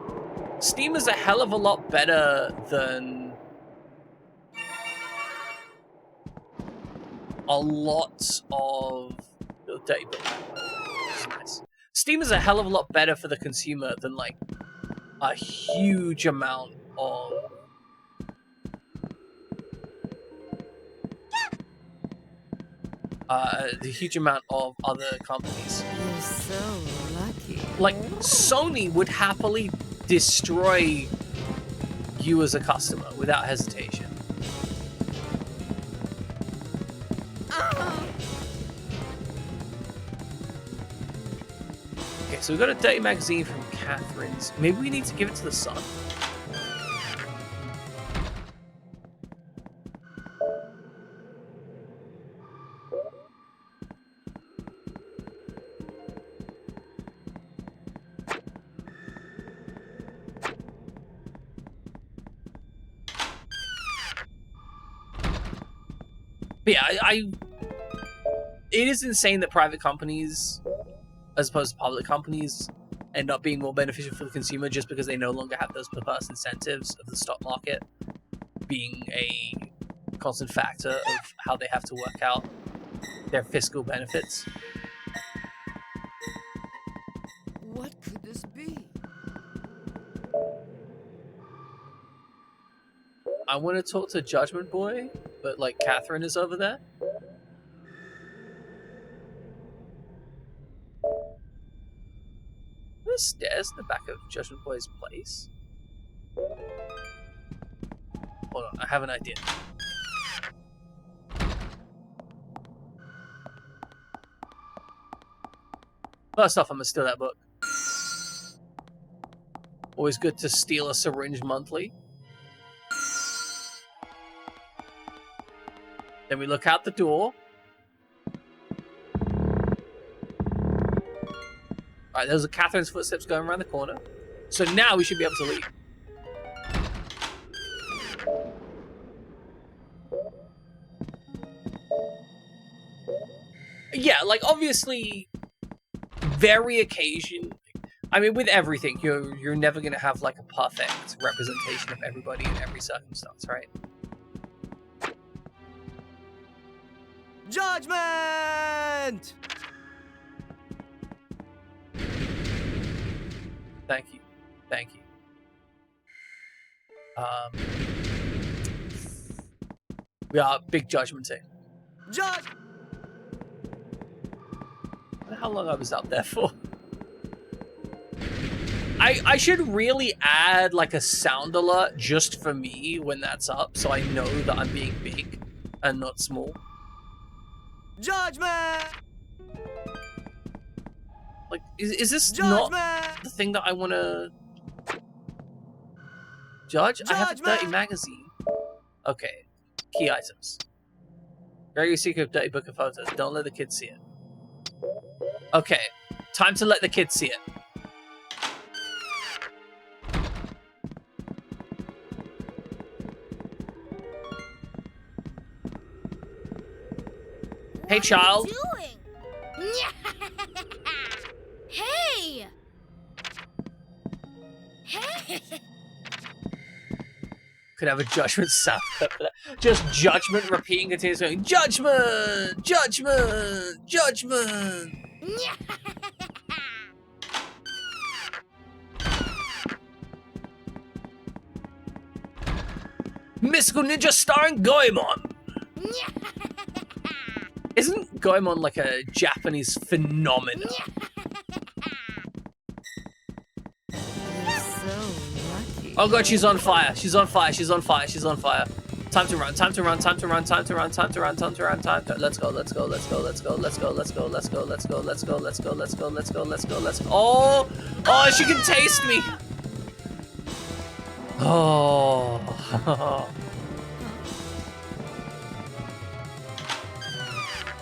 Speaker 1: Steam is a hell of a lot better than a lot of dirty book. Nice. Steam is a hell of a lot better for the consumer than like a huge amount of the huge amount of other companies.
Speaker 5: You're so lucky.
Speaker 1: Like Sony would happily destroy you as a customer without hesitation. Okay, so we've got a dirty magazine from Catherine's. Maybe we need to give it to the son. But yeah, it is insane that private companies, as opposed to public companies, end up being more beneficial for the consumer just because they no longer have those perverse incentives of the stock market being a constant factor of how they have to work out their fiscal benefits.
Speaker 5: What could this be?
Speaker 1: I want to talk to Judgment Boy, but like Catherine is over there. There's stairs in the back of Judgment Boy's place. Hold on, I have an idea. First off, I'm gonna steal that book. Always good to steal a syringe monthly. Then we look out the door. Alright, those are Catherine's footsteps going around the corner. So now we should be able to leave. Yeah, like obviously, very occasion. I mean, with everything, you're never gonna have like a perfect representation of everybody in every circumstance, right?
Speaker 8: Judgment!
Speaker 1: Thank you. We are big judgment team.
Speaker 8: Judge!
Speaker 1: I wonder how long I was up there for. I should really add like a sound alert just for me when that's up, so I know that I'm being big and not small.
Speaker 8: Judgment!
Speaker 1: Like, is this
Speaker 8: Judgment!
Speaker 1: not the thing that I want to judge? I have a dirty
Speaker 8: Judgment!
Speaker 1: magazine. Okay. Key items. Gregory's secret dirty book of photos. Don't let the kids see it. Okay. Time to let the kids see it. Hey, child.
Speaker 6: What are you doing? Hey! Hey!
Speaker 1: Could have a judgment sound clip for that. Just judgment repeating continuously going, judgment! Judgment! Judgment! Mystical Ninja starring Goemon! Isn't Goemon like a Japanese phenomenon? Oh god, she's on fire. She's on fire. She's on fire. She's on fire. Time to run. Time to run. Time to run. Time to run. Time to run. Time to run. Time to. Let's go. Let's go. Let's go. Let's go. Let's go. Let's go. Let's go. Let's go. Let's go. Let's go. Let's go. Let's go. Let's go. Let's go. Oh! Oh, she can taste me. Oh.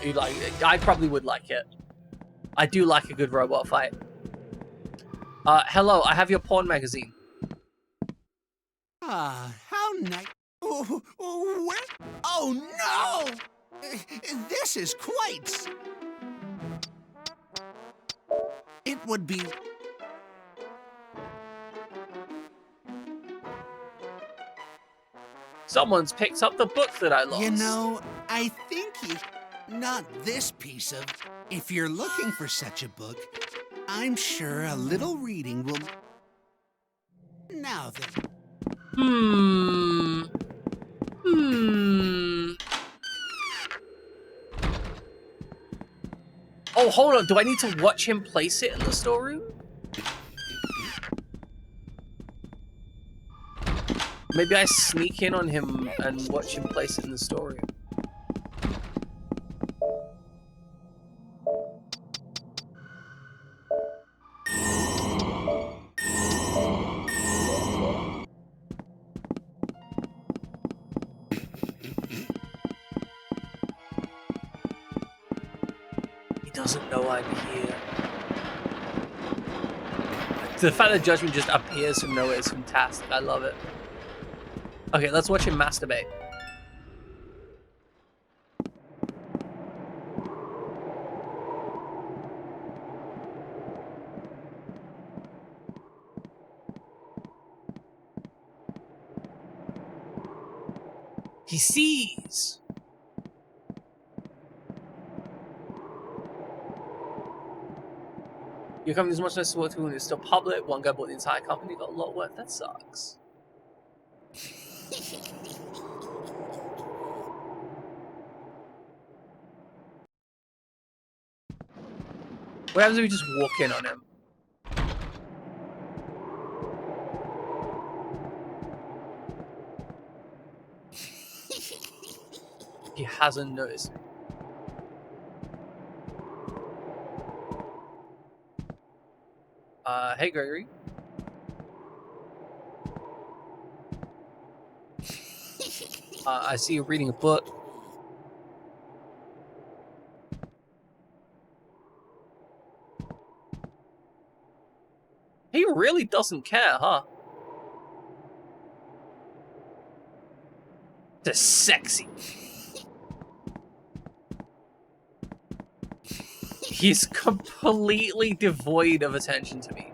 Speaker 1: You like it? I probably would like it. I do like a good robot fight. Hello. I have your porn magazine.
Speaker 2: How nice. Where? Oh no! This is quite. It would be.
Speaker 1: Someone's picked up the book that I lost.
Speaker 2: You know, I think you. Not this piece of. If you're looking for such a book, I'm sure a little reading will. Now then.
Speaker 1: Oh, hold on. Do I need to watch him place it in the storeroom? Maybe I sneak in on him and watch him place it in the storeroom. Doesn't know I'm here. The fact that Judgment just appears from nowhere is fantastic. I love it. Okay, let's watch him masturbate. He sees. Your company's much less to work through and it's still public. One guy bought the entire company, got a lot worth. That sucks. What happens if we just walk in on him? He hasn't noticed me. Hey Gregory. I see you reading a book. He really doesn't care, huh? Just sexy. He's completely devoid of attention to me.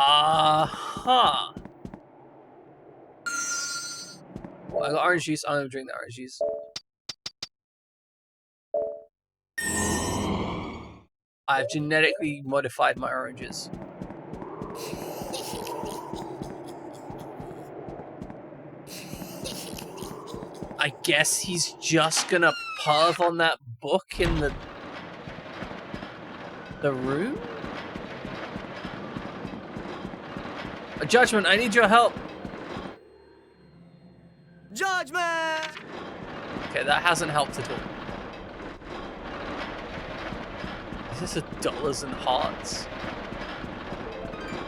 Speaker 1: Uh-huh. Well, I got orange juice. I'm gonna drink the orange juice. I've genetically modified my oranges. I guess he's just gonna perv on that book in the room? Judgment, I need your help.
Speaker 8: Judgment!
Speaker 1: Okay, that hasn't helped at all. Is this a dollars and hearts?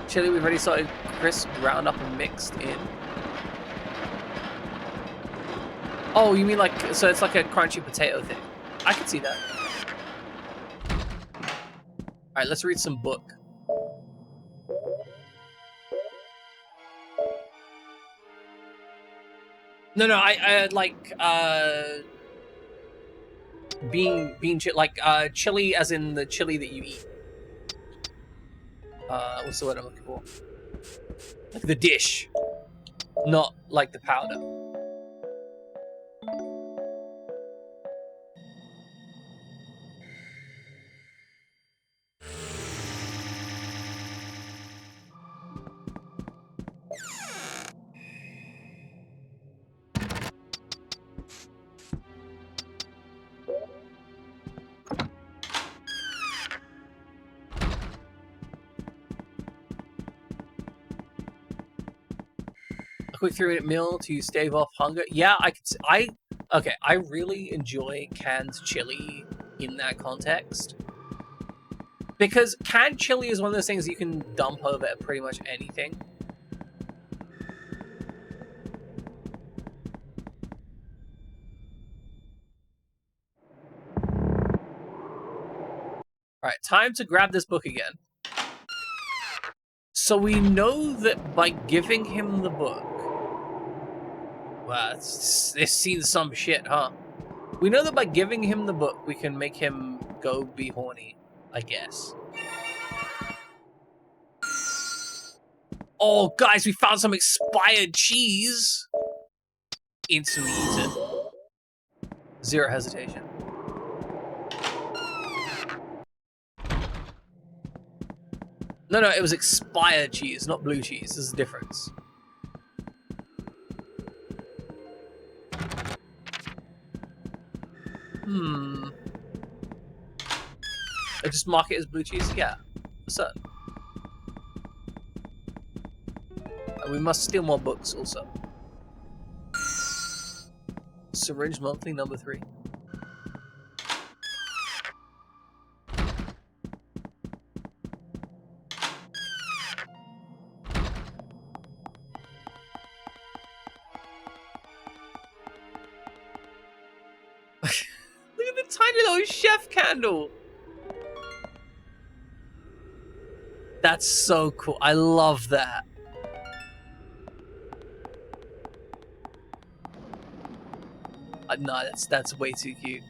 Speaker 1: Chili, we've already started crisp, ground up, and mixed in. Oh, you mean like, so it's like a crunchy potato thing. I can see that. Alright, let's read some book. No, I like, bean like, chili as in the chili that you eat. What's the word I'm looking for? Like the dish. Not like the powder. Quick 3-minute meal to stave off hunger. Yeah, I really enjoy canned chili in that context. Because canned chili is one of those things you can dump over at pretty much anything. Alright, time to grab this book again. So we know that by giving him the book... Wow, it's seen some shit, huh? We know that by giving him the book, we can make him go be horny, I guess. Oh, guys, we found some expired cheese! Instantly eat it. Zero hesitation. No, it was expired cheese, not blue cheese. There's a difference. I just mark it as blue cheese? Yeah, for certain. And we must steal more books also. Syringe Monthly number 3. Look at the tiny little chef candle. That's so cool. I love that. No, that's way too cute.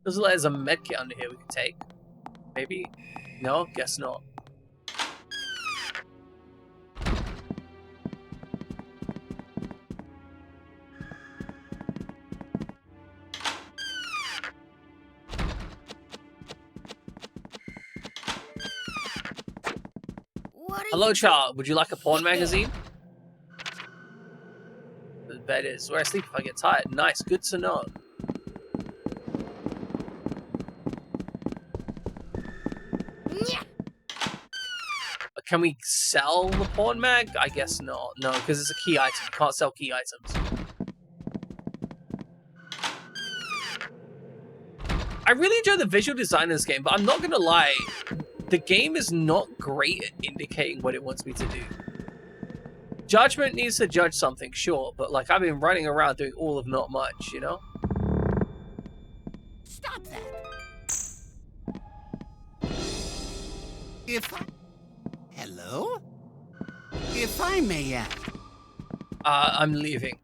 Speaker 1: There's a medkit under here we can take. Maybe? No? Guess not. Hello, child. Would you like a porn magazine? The bed is where I sleep if I get tired. Nice. Good to know. Can we sell the porn mag? I guess not. No, because it's a key item. You can't sell key items. I really enjoy the visual design of this game, but I'm not gonna lie. The game is not great at indicating what it wants me to do. Judgment needs to judge something, sure, but like I've been running around doing all of not much, you know?
Speaker 2: Stop that! Hello? If I may ask.
Speaker 1: I'm leaving.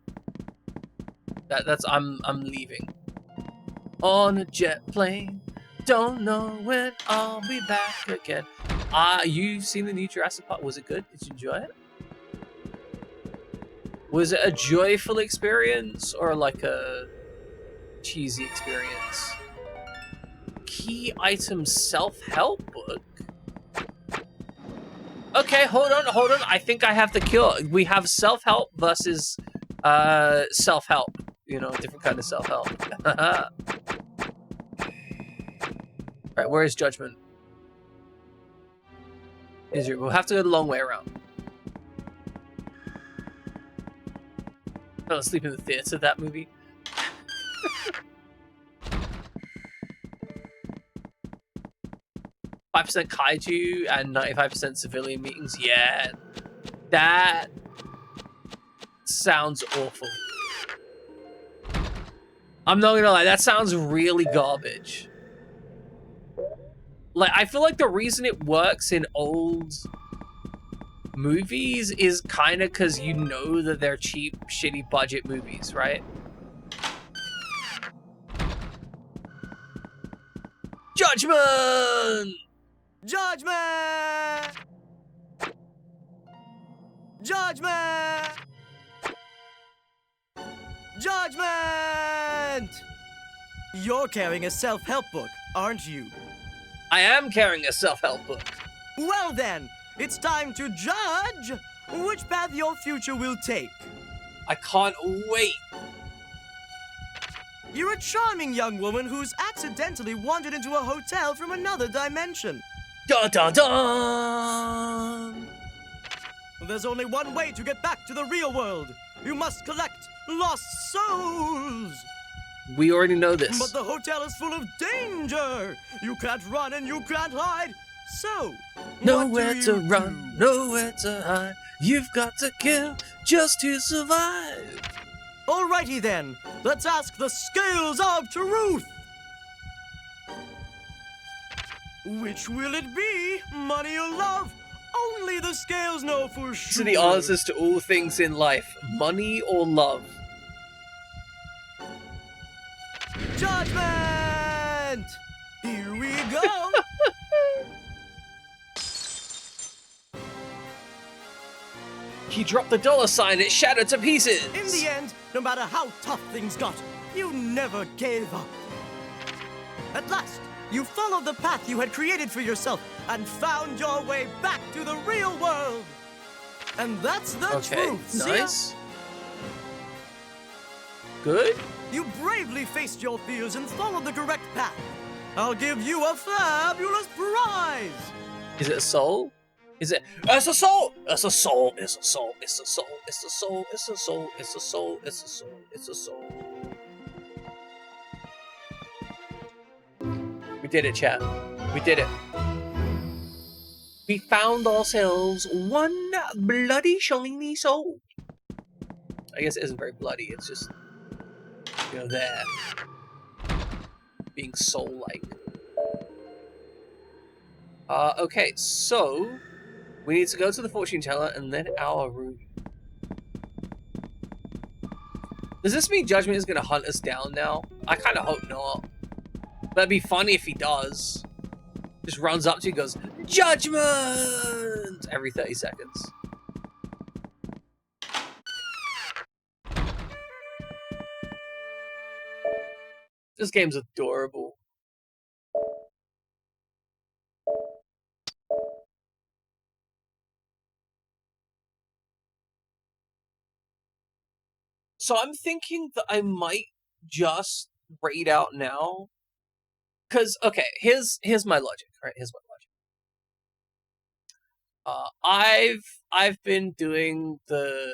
Speaker 1: I'm leaving. On a jet plane. Don't know when I'll be back again. You've seen the new Jurassic Park. Was it good? Did you enjoy it? Was it a joyful experience or like a cheesy experience. Key item self-help book? Okay, hold on. I think I have the cure. We have self-help versus self-help. You know, different kind of self-help. Alright, where is Judgment? We'll have to go the long way around. Fell asleep in the theater of that movie. 5% kaiju and 95% civilian meetings. Yeah, that sounds awful. I'm not gonna lie, that sounds really garbage. Like, I feel like the reason it works in old movies is kind of because you know that they're cheap, shitty budget movies, right? Judgment!
Speaker 8: Judgment! Judgment! Judgment! You're carrying a self-help book, aren't you?
Speaker 1: I am carrying a self-help book.
Speaker 8: Well then, it's time to judge which path your future will take.
Speaker 1: I can't wait.
Speaker 8: You're a charming young woman who's accidentally wandered into a hotel from another dimension.
Speaker 1: Dun dun dun!
Speaker 8: There's only one way to get back to the real world. You must collect lost souls.
Speaker 1: We already know this.
Speaker 8: But the hotel is full of danger. You can't run and you can't hide. So,
Speaker 1: nowhere to run, nowhere to hide. You've got to kill just to survive.
Speaker 8: Alrighty then, let's ask the scales of truth. Which will it be, money or love? Only the scales know for sure.
Speaker 1: So the answers to all things in life, money or love.
Speaker 8: Judgment! Here we go!
Speaker 1: He dropped the dollar sign, it shattered to pieces!
Speaker 8: In the end, no matter how tough things got, you never gave up. At last, you followed the path you had created for yourself and found your way back to the real world. And that's the truth,
Speaker 1: nice. Good?
Speaker 8: You bravely faced your fears and followed the correct path. I'll give you a fabulous prize!
Speaker 1: Is it a soul? Is it? It's a soul! It's a soul! It's a soul! It's a soul! It's a soul! It's a soul! It's a soul! It's a soul! It's a soul! We did it, chat. We did it. We found ourselves one bloody shiny soul. I guess it isn't very bloody, it's just, you know, there. Being soul-like. Okay, so we need to go to the fortune teller and then our room. Does this mean Judgment is gonna hunt us down now? I kinda hope not. That'd be funny if he does. Just runs up to you and goes, Judgment! Every 30 seconds. This game's adorable. So I'm thinking that I might just raid out now. Cause okay, here's my logic, right? Here's my logic. I've been doing the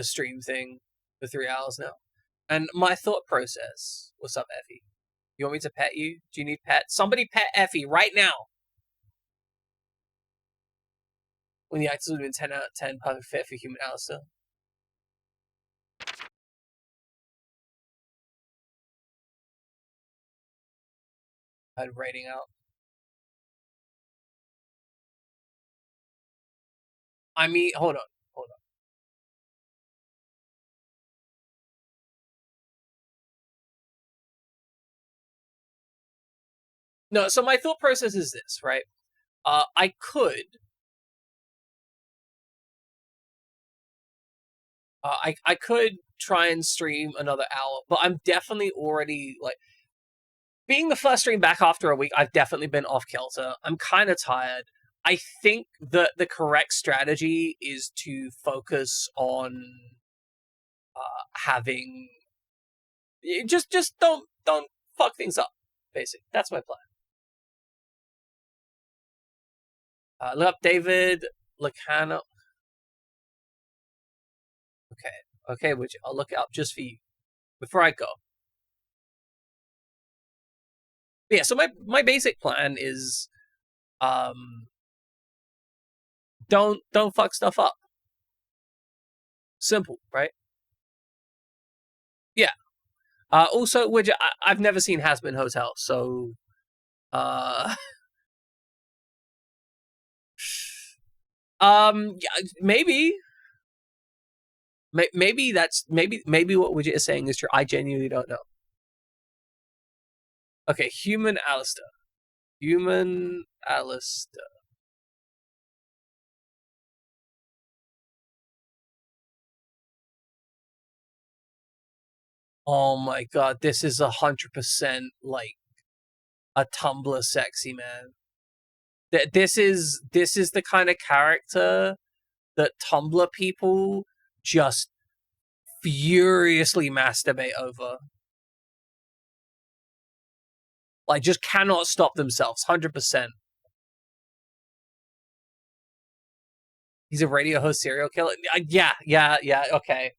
Speaker 1: stream thing for 3 hours now. And my thought process, what's up, Effie? You want me to pet you? Do you need pet? Somebody pet Effie right now. When the actors would have been 10 out of 10, perfect fit for human Alistair. I'm rating out. I mean, hold on. No, so my thought process is this, right? I could I could try and stream another hour, but I'm definitely already, like, being the first stream back after a week, I've definitely been off kilter. I'm kind of tired. I think that the correct strategy is to focus on having... Just don't fuck things up, basically. That's my plan. Look up David Lacano. Okay, I'll look it up just for you before I go. But yeah, so my basic plan is don't fuck stuff up. Simple, right? Yeah. Also, Widget, I've never seen Hazbin Hotel, so yeah, maybe what Widget is saying is true. I genuinely don't know. Okay, Human Alistair. Oh my god, this is 100% like a Tumblr sexy man. This is the kind of character that Tumblr people just furiously masturbate over. Like, just cannot stop themselves, 100%. He's a radio host serial killer? Yeah, okay.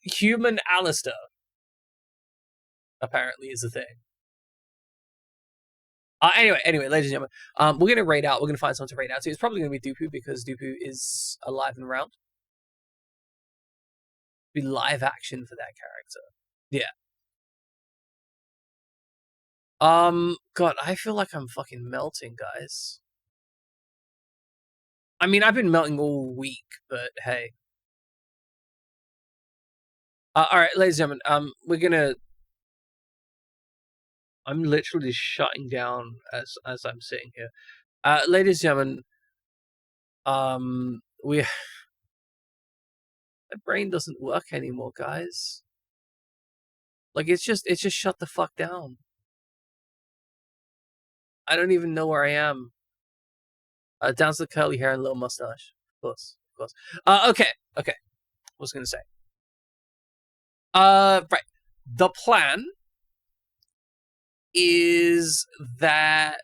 Speaker 1: Human Alistair, apparently, is a thing. Anyway, ladies and gentlemen, we're going to raid out. We're going to find someone to raid out to. It's probably going to be Dupu, because Dupu is alive and around. Be live action for that character. Yeah. God, I feel like I'm fucking melting, guys. I mean, I've been melting all week, but hey. Alright, ladies and gentlemen, we're gonna... I'm literally shutting down as I'm sitting here. Ladies and gentlemen, my brain doesn't work anymore, guys. Like, it's just shut the fuck down. I don't even know where I am. Down to the curly hair and little mustache. Of course. Okay. What was I gonna say? Right. The plan is that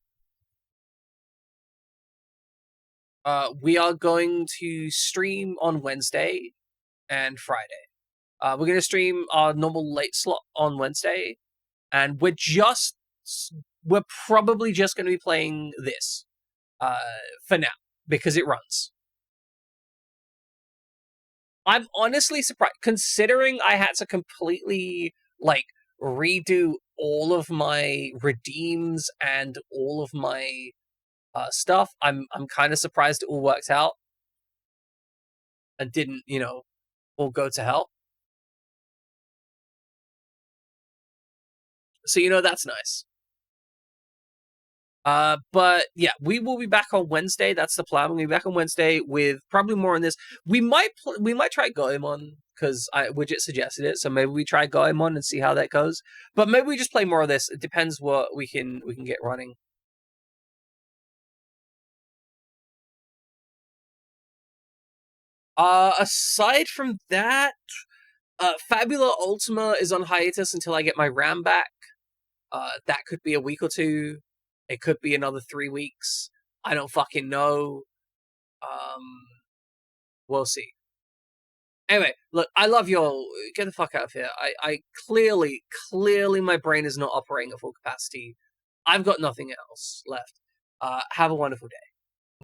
Speaker 1: we are going to stream on Wednesday and Friday. We're going to stream our normal late slot on Wednesday, and we're probably just going to be playing this for now, because it runs. I'm honestly surprised, considering I had to completely, like, redo all of my redeems and all of my stuff. I'm kind of surprised it all worked out and didn't, all go to hell. So, that's nice. But yeah, we will be back on Wednesday. That's the plan. We'll be back on Wednesday with probably more on this. We might try Goemon, because Widget suggested it. So maybe we try Goemon and see how that goes. But maybe we just play more of this. It depends what we can get running. Aside from that, Fabula Ultima is on hiatus until I get my RAM back. That could be a week or two. It could be another 3 weeks. I don't fucking know. We'll see. Anyway, look, I love y'all. Get the fuck out of here. I clearly my brain is not operating at full capacity. I've got nothing else left. Have a wonderful day.